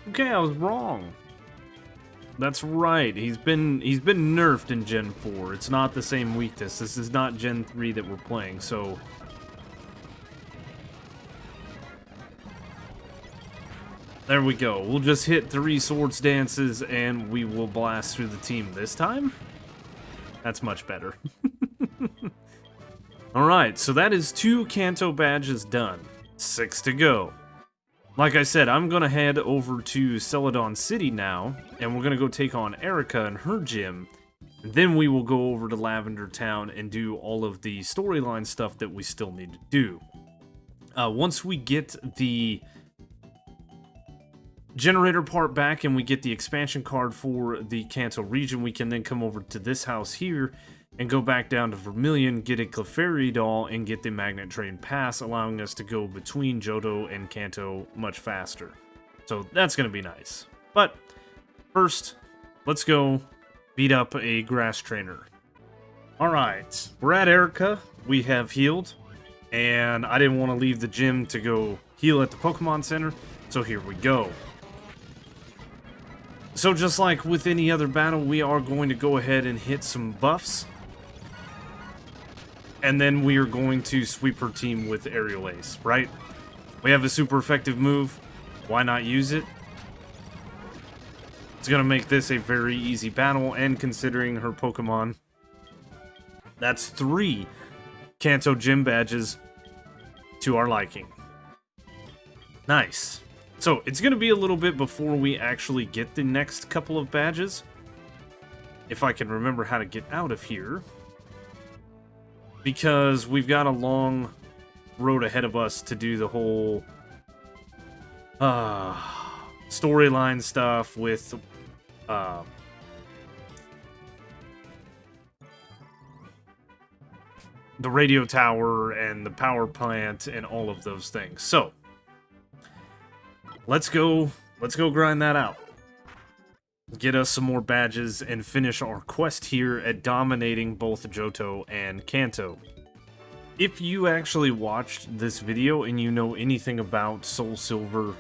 Okay, I was wrong. That's right. He's been nerfed in Gen 4. It's not the same weakness. This is not Gen 3 that we're playing, so... There we go. We'll just hit 3 Swords Dances and we will blast through the team this time. That's much better. Alright, so that is 2 Kanto badges done. 6 to go. Like I said, I'm gonna head over to Celadon City now, and we're gonna go take on Erica and her gym. Then we will go over to Lavender Town and do all of the storyline stuff that we still need to do. Once we get the generator part back and we get the expansion card for the Kanto region, we can then come over to this house here and go back down to Vermilion, get a Clefairy doll, and get the Magnet Train Pass, allowing us to go between Johto and Kanto much faster. So that's going to be nice. But first, let's go beat up a Grass Trainer. Alright, we're at Erica. We have healed, and I didn't want to leave the gym to go heal at the Pokemon Center, so here we go. So just like with any other battle, we are going to go ahead and hit some buffs. And then we are going to sweep her team with Aerial Ace, right? We have a super effective move. Why not use it? It's going to make this a very easy battle, and considering her Pokemon, that's 3 Kanto Gym badges to our liking. Nice. So, it's going to be a little bit before we actually get the next couple of badges. If I can remember how to get out of here. Because we've got a long road ahead of us to do the whole storyline stuff with the radio tower and the power plant and all of those things. So let's go grind that out. Get us some more badges and finish our quest here at dominating both Johto and Kanto. If you actually watched this video and you know anything about SoulSilver,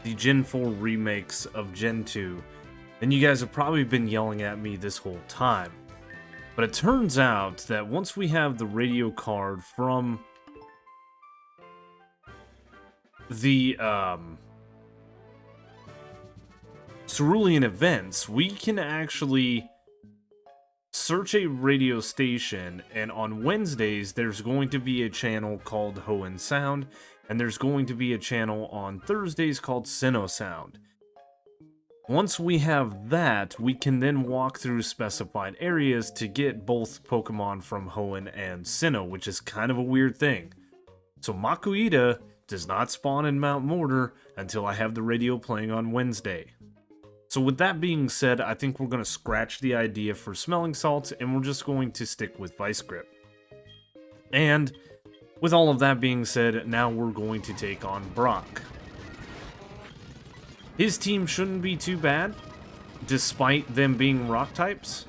the Gen 4 remakes of Gen 2, then you guys have probably been yelling at me this whole time. But it turns out that once we have the radio card from the cerulean events, we can actually search a radio station, and on Wednesdays there's going to be a channel called Hoenn Sound, and there's going to be a channel on Thursdays called Sinnoh Sound. Once we have that, we can then walk through specified areas to get both Pokemon from Hoenn and Sinnoh, which is kind of a weird thing. So Makuhita does not spawn in Mount Mortar until I have the radio playing on Wednesday. So with that being said, I think we're going to scratch the idea for smelling salts, and we're just going to stick with Vice Grip. And with all of that being said, now we're going to take on Brock. His team shouldn't be too bad, despite them being rock types,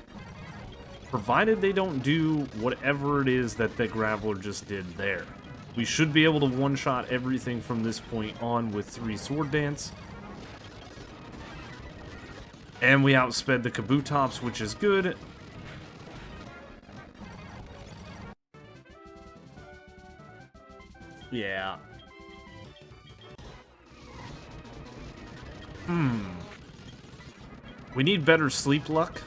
provided they don't do whatever it is that the Graveler just did there. We should be able to one-shot everything from this point on with 3 Sword Dance. And we outsped the Kabutops, which is good. Yeah. We need better sleep luck.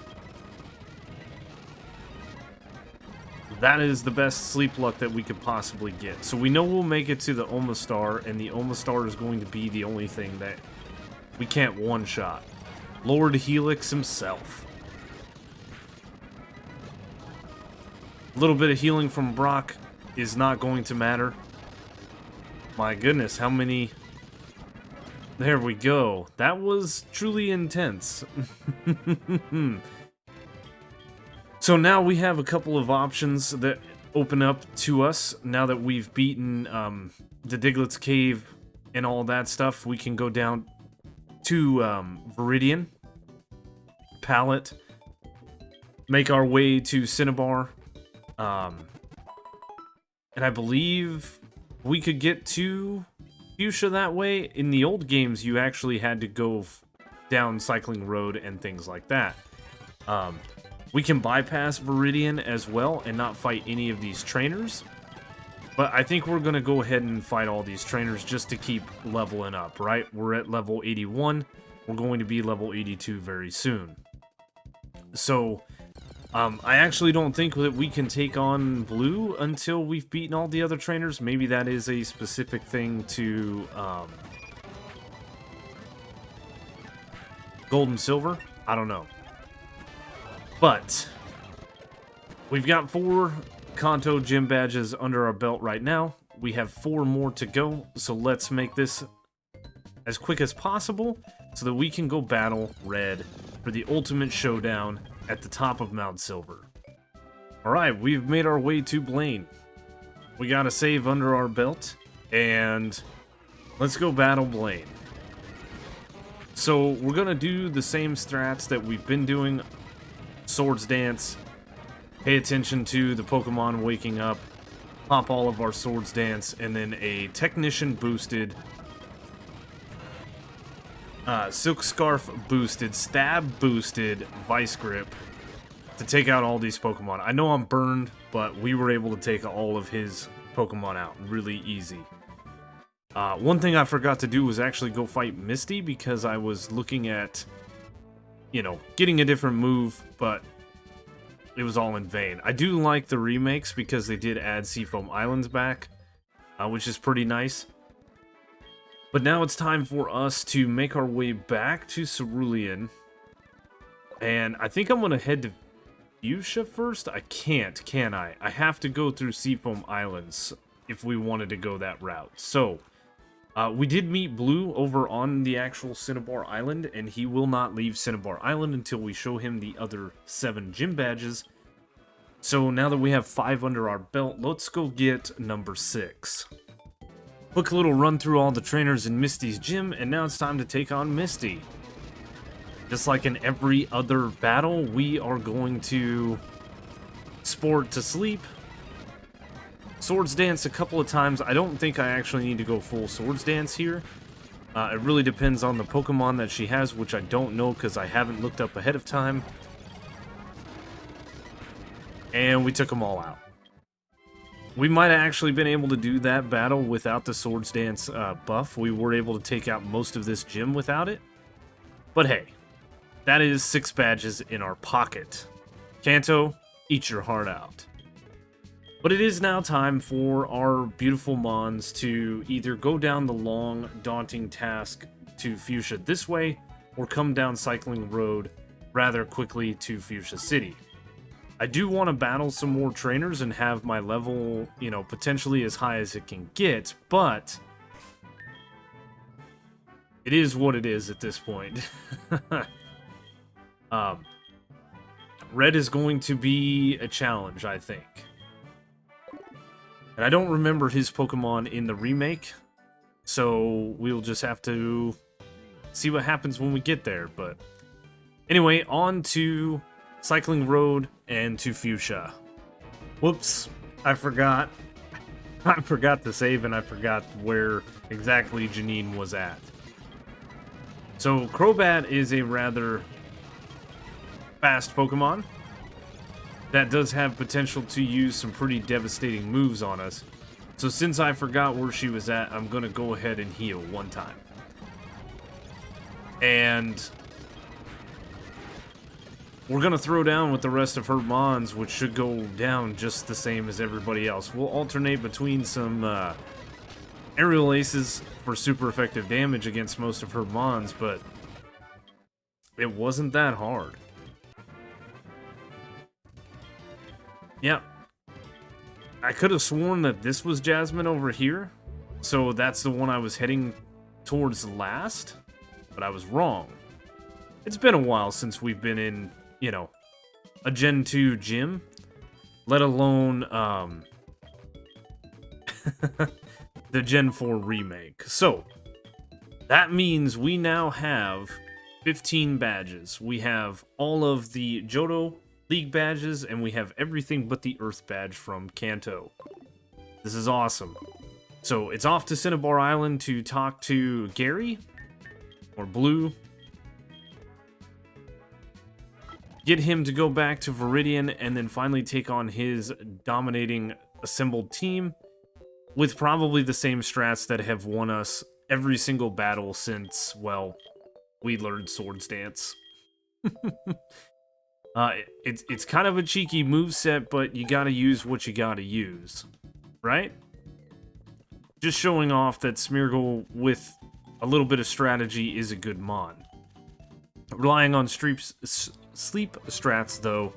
That is the best sleep luck that we could possibly get. So we know we'll make it to the Omastar, and the Omastar is going to be the only thing that we can't one-shot. Lord Helix himself. A little bit of healing from Brock is not going to matter. My goodness, how many... There we go. That was truly intense. So now we have a couple of options that open up to us. Now that we've beaten the Diglett's Cave and all that stuff, we can go down to Viridian, Pallet, make our way to Cinnabar, and I believe we could get to Fuchsia that way. In the old games, you actually had to go down Cycling Road and things like that. We can bypass Viridian as well and not fight any of these trainers. But I think we're going to go ahead and fight all these trainers just to keep leveling up, right? We're at level 81. We're going to be level 82 very soon. So, I actually don't think that we can take on Blue until we've beaten all the other trainers. Maybe that is a specific thing to Gold and Silver. I don't know. But we've got 4 Kanto gym badges under our belt right now. We have 4 more to go, so let's make this as quick as possible so that we can go battle Red for the ultimate showdown at the top of Mount Silver. Alright, we've made our way to Blaine. We got a save under our belt, and let's go battle Blaine. So we're gonna do the same strats that we've been doing. Swords Dance, pay attention to the Pokemon waking up, pop all of our Swords Dance, and then a Technician boosted, Silk Scarf boosted, Stab boosted Vice Grip to take out all these Pokemon. I know I'm burned, but we were able to take all of his Pokemon out really easy. One thing I forgot to do was actually go fight Misty because I was looking at, you know, getting a different move, but it was all in vain. I do like the remakes because they did add Seafoam Islands back, which is pretty nice. But now it's time for us to make our way back to Cerulean. And I think I'm going to head to Fuchsia first. I can't, can I? I have to go through Seafoam Islands if we wanted to go that route. So, we did meet Blue over on the actual Cinnabar Island, and he will not leave Cinnabar Island until we show him the other 7 gym badges. So now that we have 5 under our belt, let's go get number 6. Quick little run through all the trainers in Misty's gym, and now it's time to take on Misty. Just like in every other battle, we are going to Sport to Sleep, Swords Dance a couple of times. I don't think I actually need to go full Swords Dance here. It really depends on the Pokemon that she has, which I don't know because I haven't looked up ahead of time. And we took them all out. We might have actually been able to do that battle without the Swords Dance buff. We were able to take out most of this gym without it. But hey, that is 6 badges in our pocket. Kanto, eat your heart out. But it is now time for our beautiful Mons to either go down the long, daunting task to Fuchsia this way, or come down Cycling Road rather quickly to Fuchsia City. I do want to battle some more trainers and have my level, you know, potentially as high as it can get, but it is what it is at this point. Red is going to be a challenge, I think. And I don't remember his Pokemon in the remake, so we'll just have to see what happens when we get there. But anyway, on to Cycling Road and to Fuchsia. Whoops, I forgot. I forgot to save and I forgot where exactly Janine was at. So Crobat is a rather fast Pokemon that does have potential to use some pretty devastating moves on us. So since I forgot where she was at, I'm going to go ahead and heal one time. And we're going to throw down with the rest of her Mons, which should go down just the same as everybody else. We'll alternate between some aerial aces for super effective damage against most of her Mons, but it wasn't that hard. Yeah. I could have sworn that this was Jasmine over here, so that's the one I was heading towards last, but I was wrong. It's been a while since we've been in, you know, a Gen 2 gym, let alone the Gen 4 remake. So, that means we now have 15 badges. We have all of the Johto League badges, and we have everything but the Earth badge from Kanto. This is awesome. So, it's off to Cinnabar Island to talk to Gary, or Blue. Get him to go back to Viridian, and then finally take on his dominating assembled team with probably the same strats that have won us every single battle since, well, we learned Swords Dance. It's kind of a cheeky moveset, but you gotta use what you gotta use, right? Just showing off that Smeargle with a little bit of strategy is a good mon. Relying on sleep strats, though,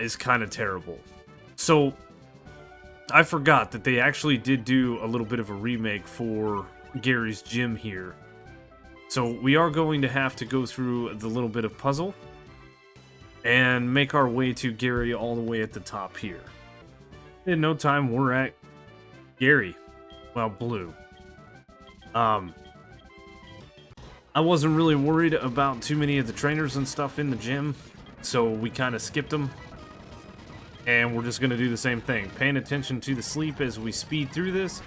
is kind of terrible. So, I forgot that they actually did do a little bit of a remake for Gary's gym here. So, we are going to have to go through the little bit of puzzle and make our way to Gary all the way at the top here. In no time, we're at Gary. Well, Blue. I wasn't really worried about too many of the trainers and stuff in the gym, so we kind of skipped them. And we're just going to do the same thing. Paying attention to the sleep as we speed through this.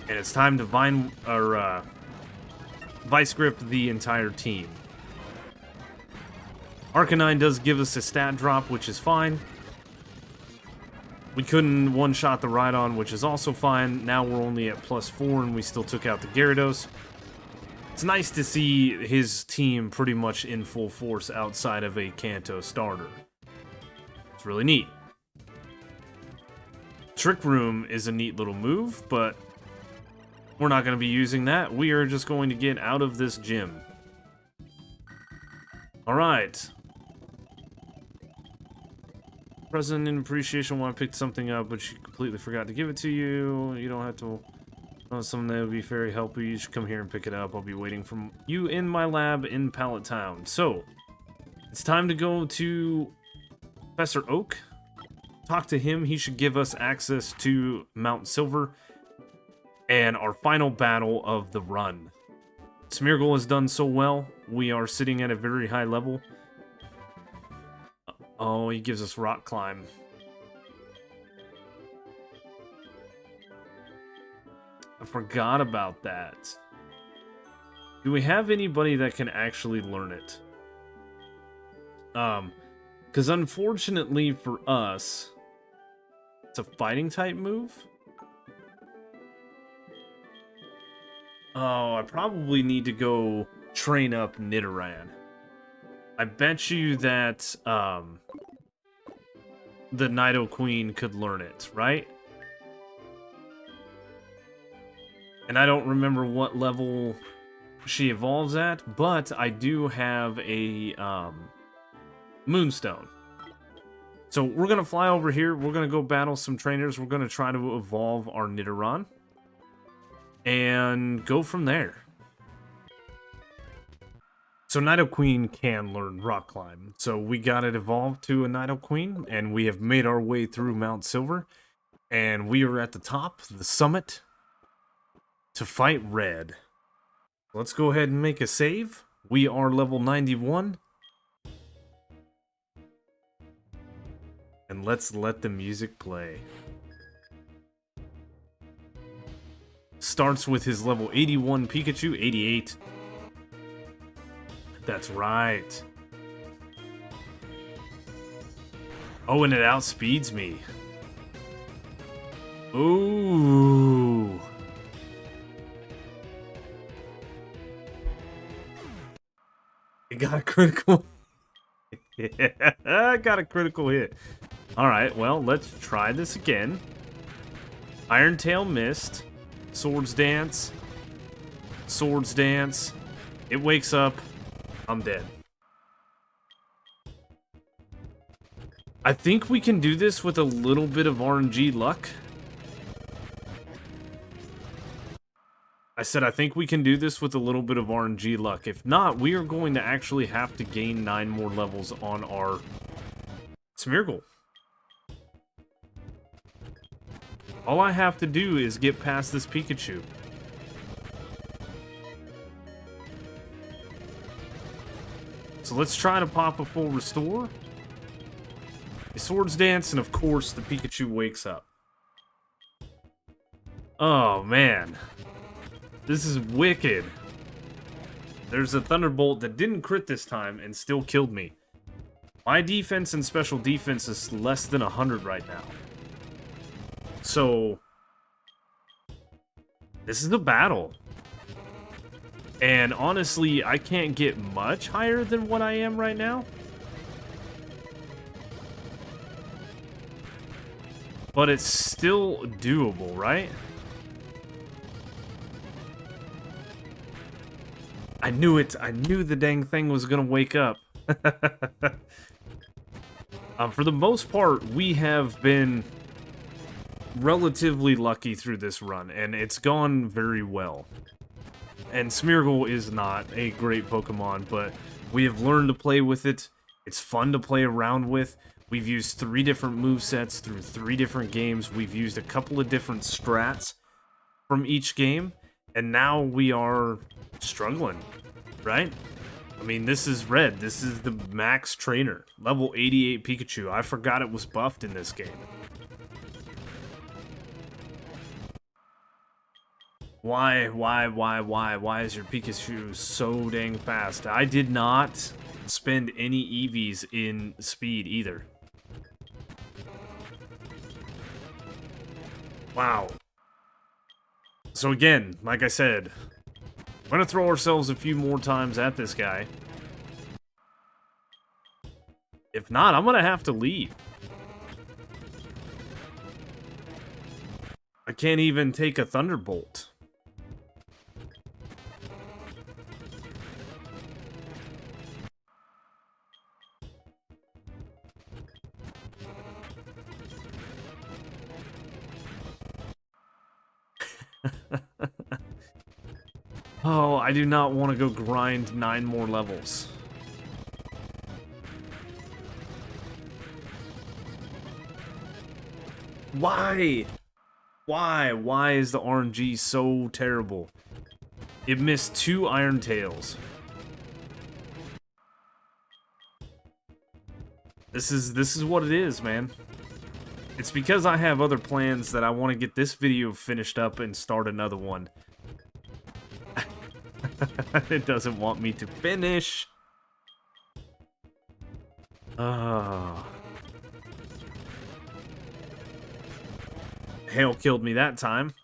And it's time to Vice Grip the entire team. Arcanine does give us a stat drop, which is fine. We couldn't one-shot the Rhydon, which is also fine. Now we're only at +4, and we still took out the Gyarados. It's nice to see his team pretty much in full force outside of a Kanto starter. It's really neat. Trick Room is a neat little move, but we're not going to be using that. We are just going to get out of this gym. Alright. Present in appreciation when I picked something up, but she completely forgot to give it to you. You don't have to... something that would be very helpful. You should come here and pick it up. I'll be waiting for you in my lab in Pallet Town. So, it's time to go to Professor Oak. Talk to him. He should give us access to Mount Silver and our final battle of the run. Smeargle has done so well. We are sitting at a very high level. Oh, he gives us Rock Climb. I forgot about that. Do we have anybody that can actually learn it? Because unfortunately for us, It's a fighting type move? Oh, I probably need to go train up Nidoran. I bet you that, the Nidoqueen could learn it, right? And I don't remember what level she evolves at, but I do have a, Moonstone. So we're going to fly over here, we're going to go battle some trainers, we're going to try to evolve our Nidoran. And go from there. So Nidoqueen can learn Rock Climb. So we got it evolved to a Nidoqueen, and we have made our way through Mount Silver. And we are at the top, the summit, to fight Red. Let's go ahead and make a save. We are level 91. And let's let the music play. Starts with his level 81 Pikachu, 88. That's right. Oh, and it outspeeds me. Ooh. It got a critical. Yeah, I got a critical hit. Alright, well, let's try this again. Iron Tail missed. Swords Dance. Swords Dance. It wakes up. I'm dead. I think we can do this with a little bit of RNG luck. I said I think we can do this with a little bit of RNG luck. If not, we are going to actually have to gain 9 more levels on our Smeargle. All I have to do is get past this Pikachu. So let's try to pop a full restore. The Swords Dance, and of course the Pikachu wakes up. Oh man. This is wicked. There's a Thunderbolt that didn't crit this time and still killed me. My defense and special defense is less than 100 right now. So, this is a battle. And honestly, I can't get much higher than what I am right now. But it's still doable, right? I knew it. I knew the dang thing was gonna wake up. For the most part, we have been relatively lucky through this run, and it's gone very well. And Smeargle is not a great Pokemon, but we have learned to play with it. It's fun to play around with. We've used 3 different movesets through 3 different games. We've used a couple of different strats from each game, and now we are struggling, right? I mean, this is Red. This is the max trainer. Level 88 Pikachu. I forgot it was buffed in this game. Why is your Pikachu so dang fast? I did not spend any EVs in speed either. Wow. So again, like I said, we're gonna throw ourselves a few more times at this guy. If not, I'm gonna have to leave. I can't even take a Thunderbolt. Oh, I do not want to go grind 9 more levels. Why? Why is the RNG so terrible? It missed 2 Iron Tails. This is what it is, man. It's because I have other plans that I want to get this video finished up and start another one. It doesn't want me to finish. Hail killed me that time.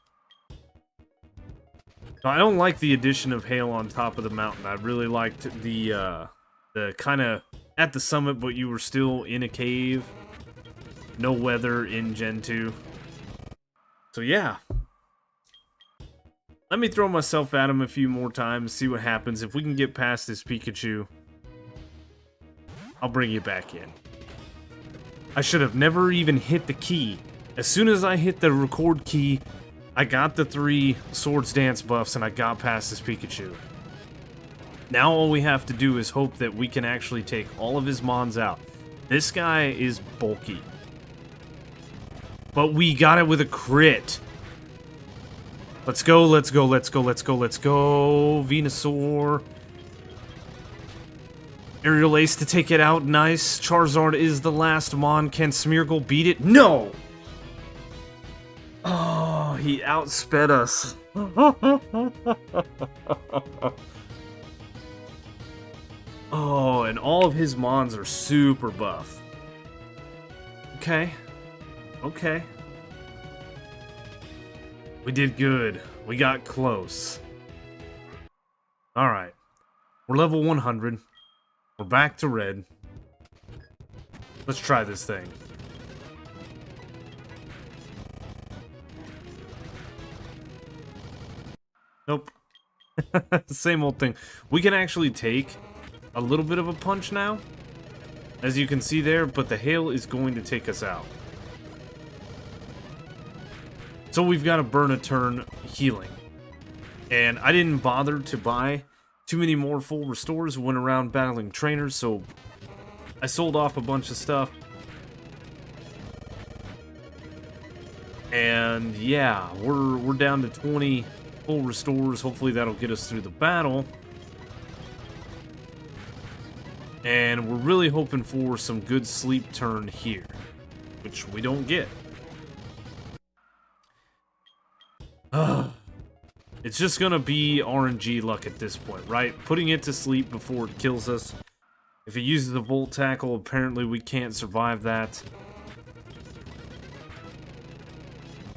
I don't like the addition of hail on top of the mountain. I really liked the kind of at the summit, but you were still in a cave. No weather in Gen 2. So yeah. Let me throw myself at him a few more times, see what happens. If we can get past this Pikachu, I'll bring you back in. I should have never even hit the key. As soon as I hit the record key, I got the 3 Swords Dance buffs and I got past this Pikachu. Now all we have to do is hope that we can actually take all of his mons out. This guy is bulky. But we got it with a crit. Let's go, let's go, let's go, let's go, let's go. Venusaur. Aerial Ace to take it out, nice. Charizard is the last mon. Can Smeargle beat it? No! Oh, he outsped us. Oh, and all of his mons are super buff. Okay. Okay. We did good. We got close. Alright. We're level 100. We're back to red. Let's try this thing. Nope. Same old thing. We can actually take a little bit of a punch now, as you can see there, but the hail is going to take us out. So we've got to burn a turn healing. And I didn't bother to buy too many more full restores, went around battling trainers, so I sold off a bunch of stuff. And yeah, we're down to 20 full restores. Hopefully that'll get us through the battle. And we're really hoping for some good sleep turn here, which we don't get. It's just gonna be RNG luck at this point, right? Putting it to sleep before it kills us. If it uses the Volt Tackle, apparently we can't survive that.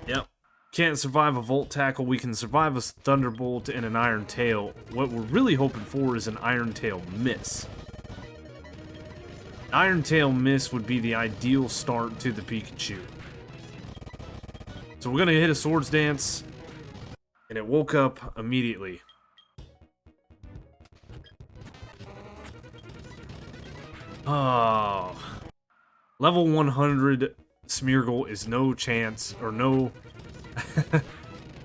Yep. Can't survive a Volt Tackle. We can survive a Thunderbolt and an Iron Tail. What we're really hoping for is an Iron Tail miss. Iron Tail miss would be the ideal start to the Pikachu. So we're gonna hit a Swords Dance. And it woke up immediately. Oh. Level 100 Smeargle is no chance, or no...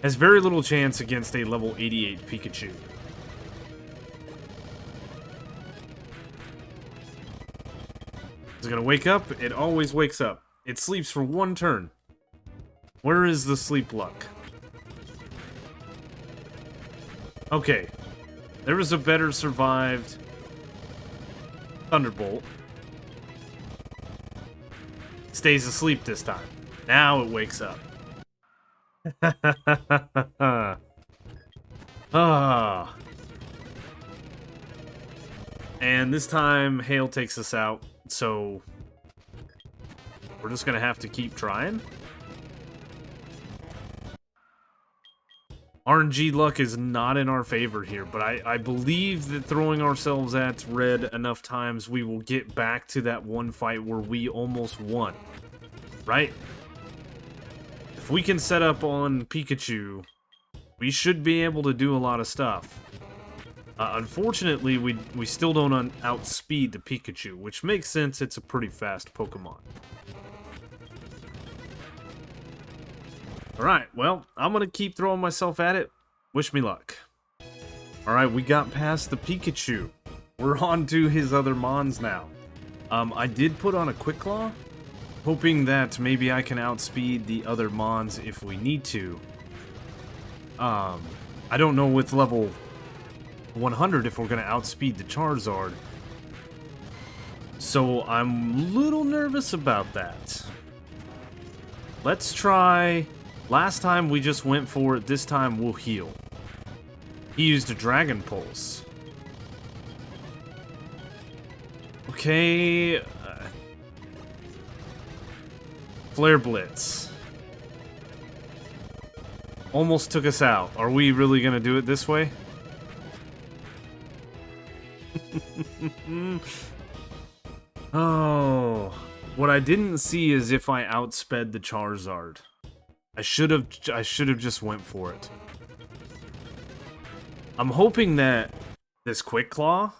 has very little chance against a level 88 Pikachu. Is it gonna wake up? It always wakes up. It sleeps for 1 turn. Where is the sleep luck? Okay, there was a better survived Thunderbolt. Stays asleep this time. Now it wakes up. Ah. And this time, Hail takes us out, so we're just gonna have to keep trying. RNG luck is not in our favor here, but I believe that throwing ourselves at red enough times, we will get back to that one fight where we almost won. Right? If we can set up on Pikachu, we should be able to do a lot of stuff. Unfortunately, we still don't outspeed the Pikachu, which makes sense. It's a pretty fast Pokemon. Alright, well, I'm gonna keep throwing myself at it. Wish me luck. Alright, we got past the Pikachu. We're on to his other mons now. I did put on a Quick Claw, hoping that maybe I can outspeed the other mons if we need to. I don't know with level 100 if we're gonna outspeed the Charizard. So I'm a little nervous about that. Let's try... Last time we just went for it, this time we'll heal. He used a Dragon Pulse. Okay. Flare Blitz. Almost took us out. Are we really gonna do it this way? Oh, what I didn't see is if I outsped the Charizard. I should have just went for it. I'm hoping that this Quick Claw,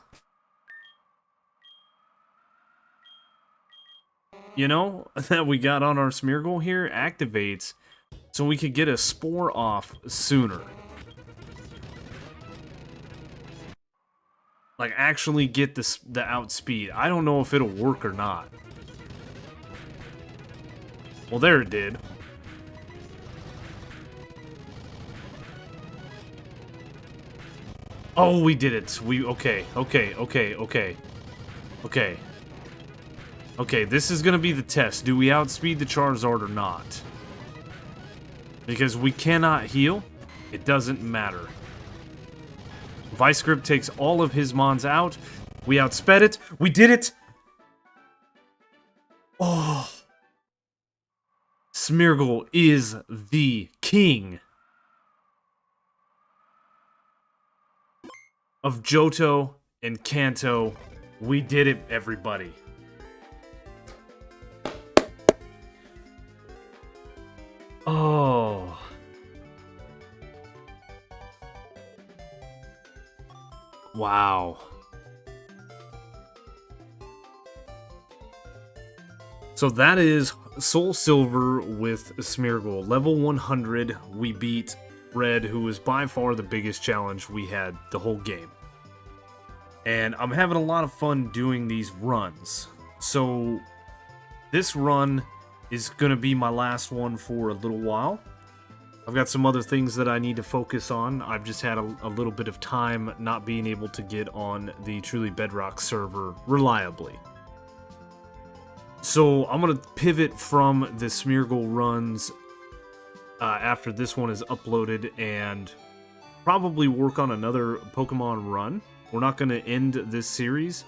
you know, that we got on our Smeargle here activates so we could get a Spore off sooner. Like, actually get the outspeed. I don't know if it'll work or not. Well, there it did. Oh, we did it. Okay. Okay, this is gonna be the test. Do we outspeed the Charizard or not? Because we cannot heal. It doesn't matter. Vice Grip takes all of his mons out. We outsped it. We did it! Oh. Smeargle is the king of Johto and Kanto. We did it, everybody. Oh. Wow. So that is SoulSilver with Smeargle. Level 100, we beat Red, who was by far the biggest challenge we had the whole game. And I'm having a lot of fun doing these runs. So this run is going to be my last one for a little while. I've got some other things that I need to focus on. I've just had a little bit of time not being able to get on the Truly Bedrock server reliably. So I'm going to pivot from the Smeargle runs after this one is uploaded and probably work on another Pokemon run. We're not going to end this series.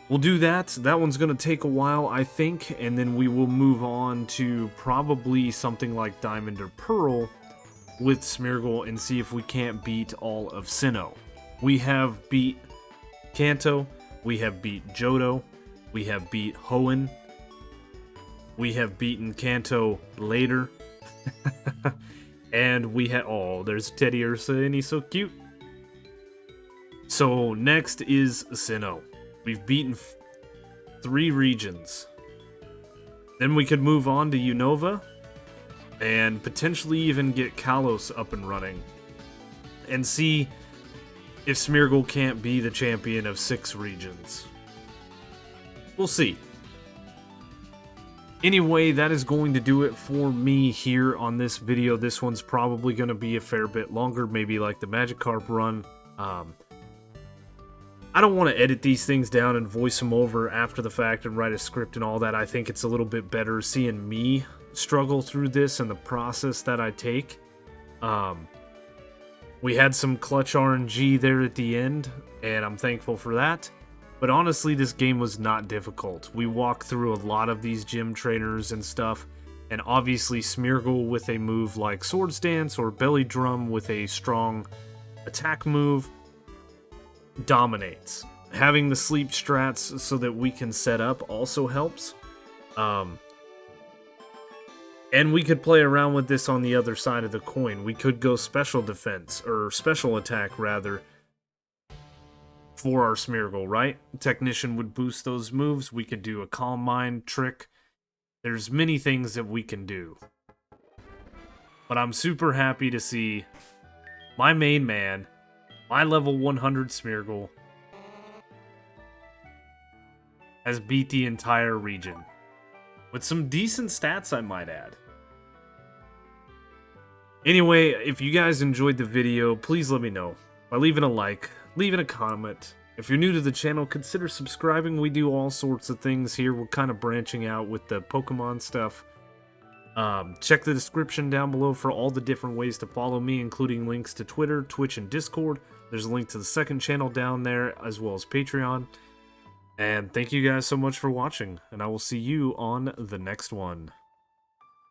We'll do that. That one's going to take a while, I think, and then we will move on to probably something like Diamond or Pearl with Smeargle and see if we can't beat all of Sinnoh. We have beat Kanto, we have beat Johto, we have beat Hoenn, we have beaten Kanto later, and we have... Oh, there's Teddy Ursa, and he's so cute. So next is Sinnoh. We've beaten 3 regions. Then we could move on to Unova and potentially even get Kalos up and running and see if Smeargle can't be the champion of 6 regions. We'll see. Anyway, that is going to do it for me here on this video. This one's probably going to be a fair bit longer, maybe like the Magikarp run. I don't want to edit these things down and voice them over after the fact and write a script and all that. I think it's a little bit better seeing me struggle through this and the process that I take. We had some clutch RNG there at the end, and I'm thankful for that. But honestly, this game was not difficult. We walked through a lot of these gym trainers and stuff, and obviously Smeargle with a move like Swords Dance or Belly Drum with a strong attack move dominates. Having the sleep strats so that we can set up also helps. And we could play around with this on the other side of the coin. We could go special defense, or special attack rather, for our Smeargle, right? Technician would boost those moves. We could do a Calm Mind trick. There's many things that we can do. But I'm super happy to see my main man, my level 100 Smeargle, has beat the entire region. With some decent stats, I might add. Anyway, if you guys enjoyed the video, please let me know by leaving a like, leaving a comment. If you're new to the channel, consider subscribing. We do all sorts of things here. We're kind of branching out with the Pokemon stuff. Check the description down below for all the different ways to follow me, including links to Twitter, Twitch, and Discord. There's a link to the second channel down there, as well as Patreon. And thank you guys so much for watching, and I will see you on the next one.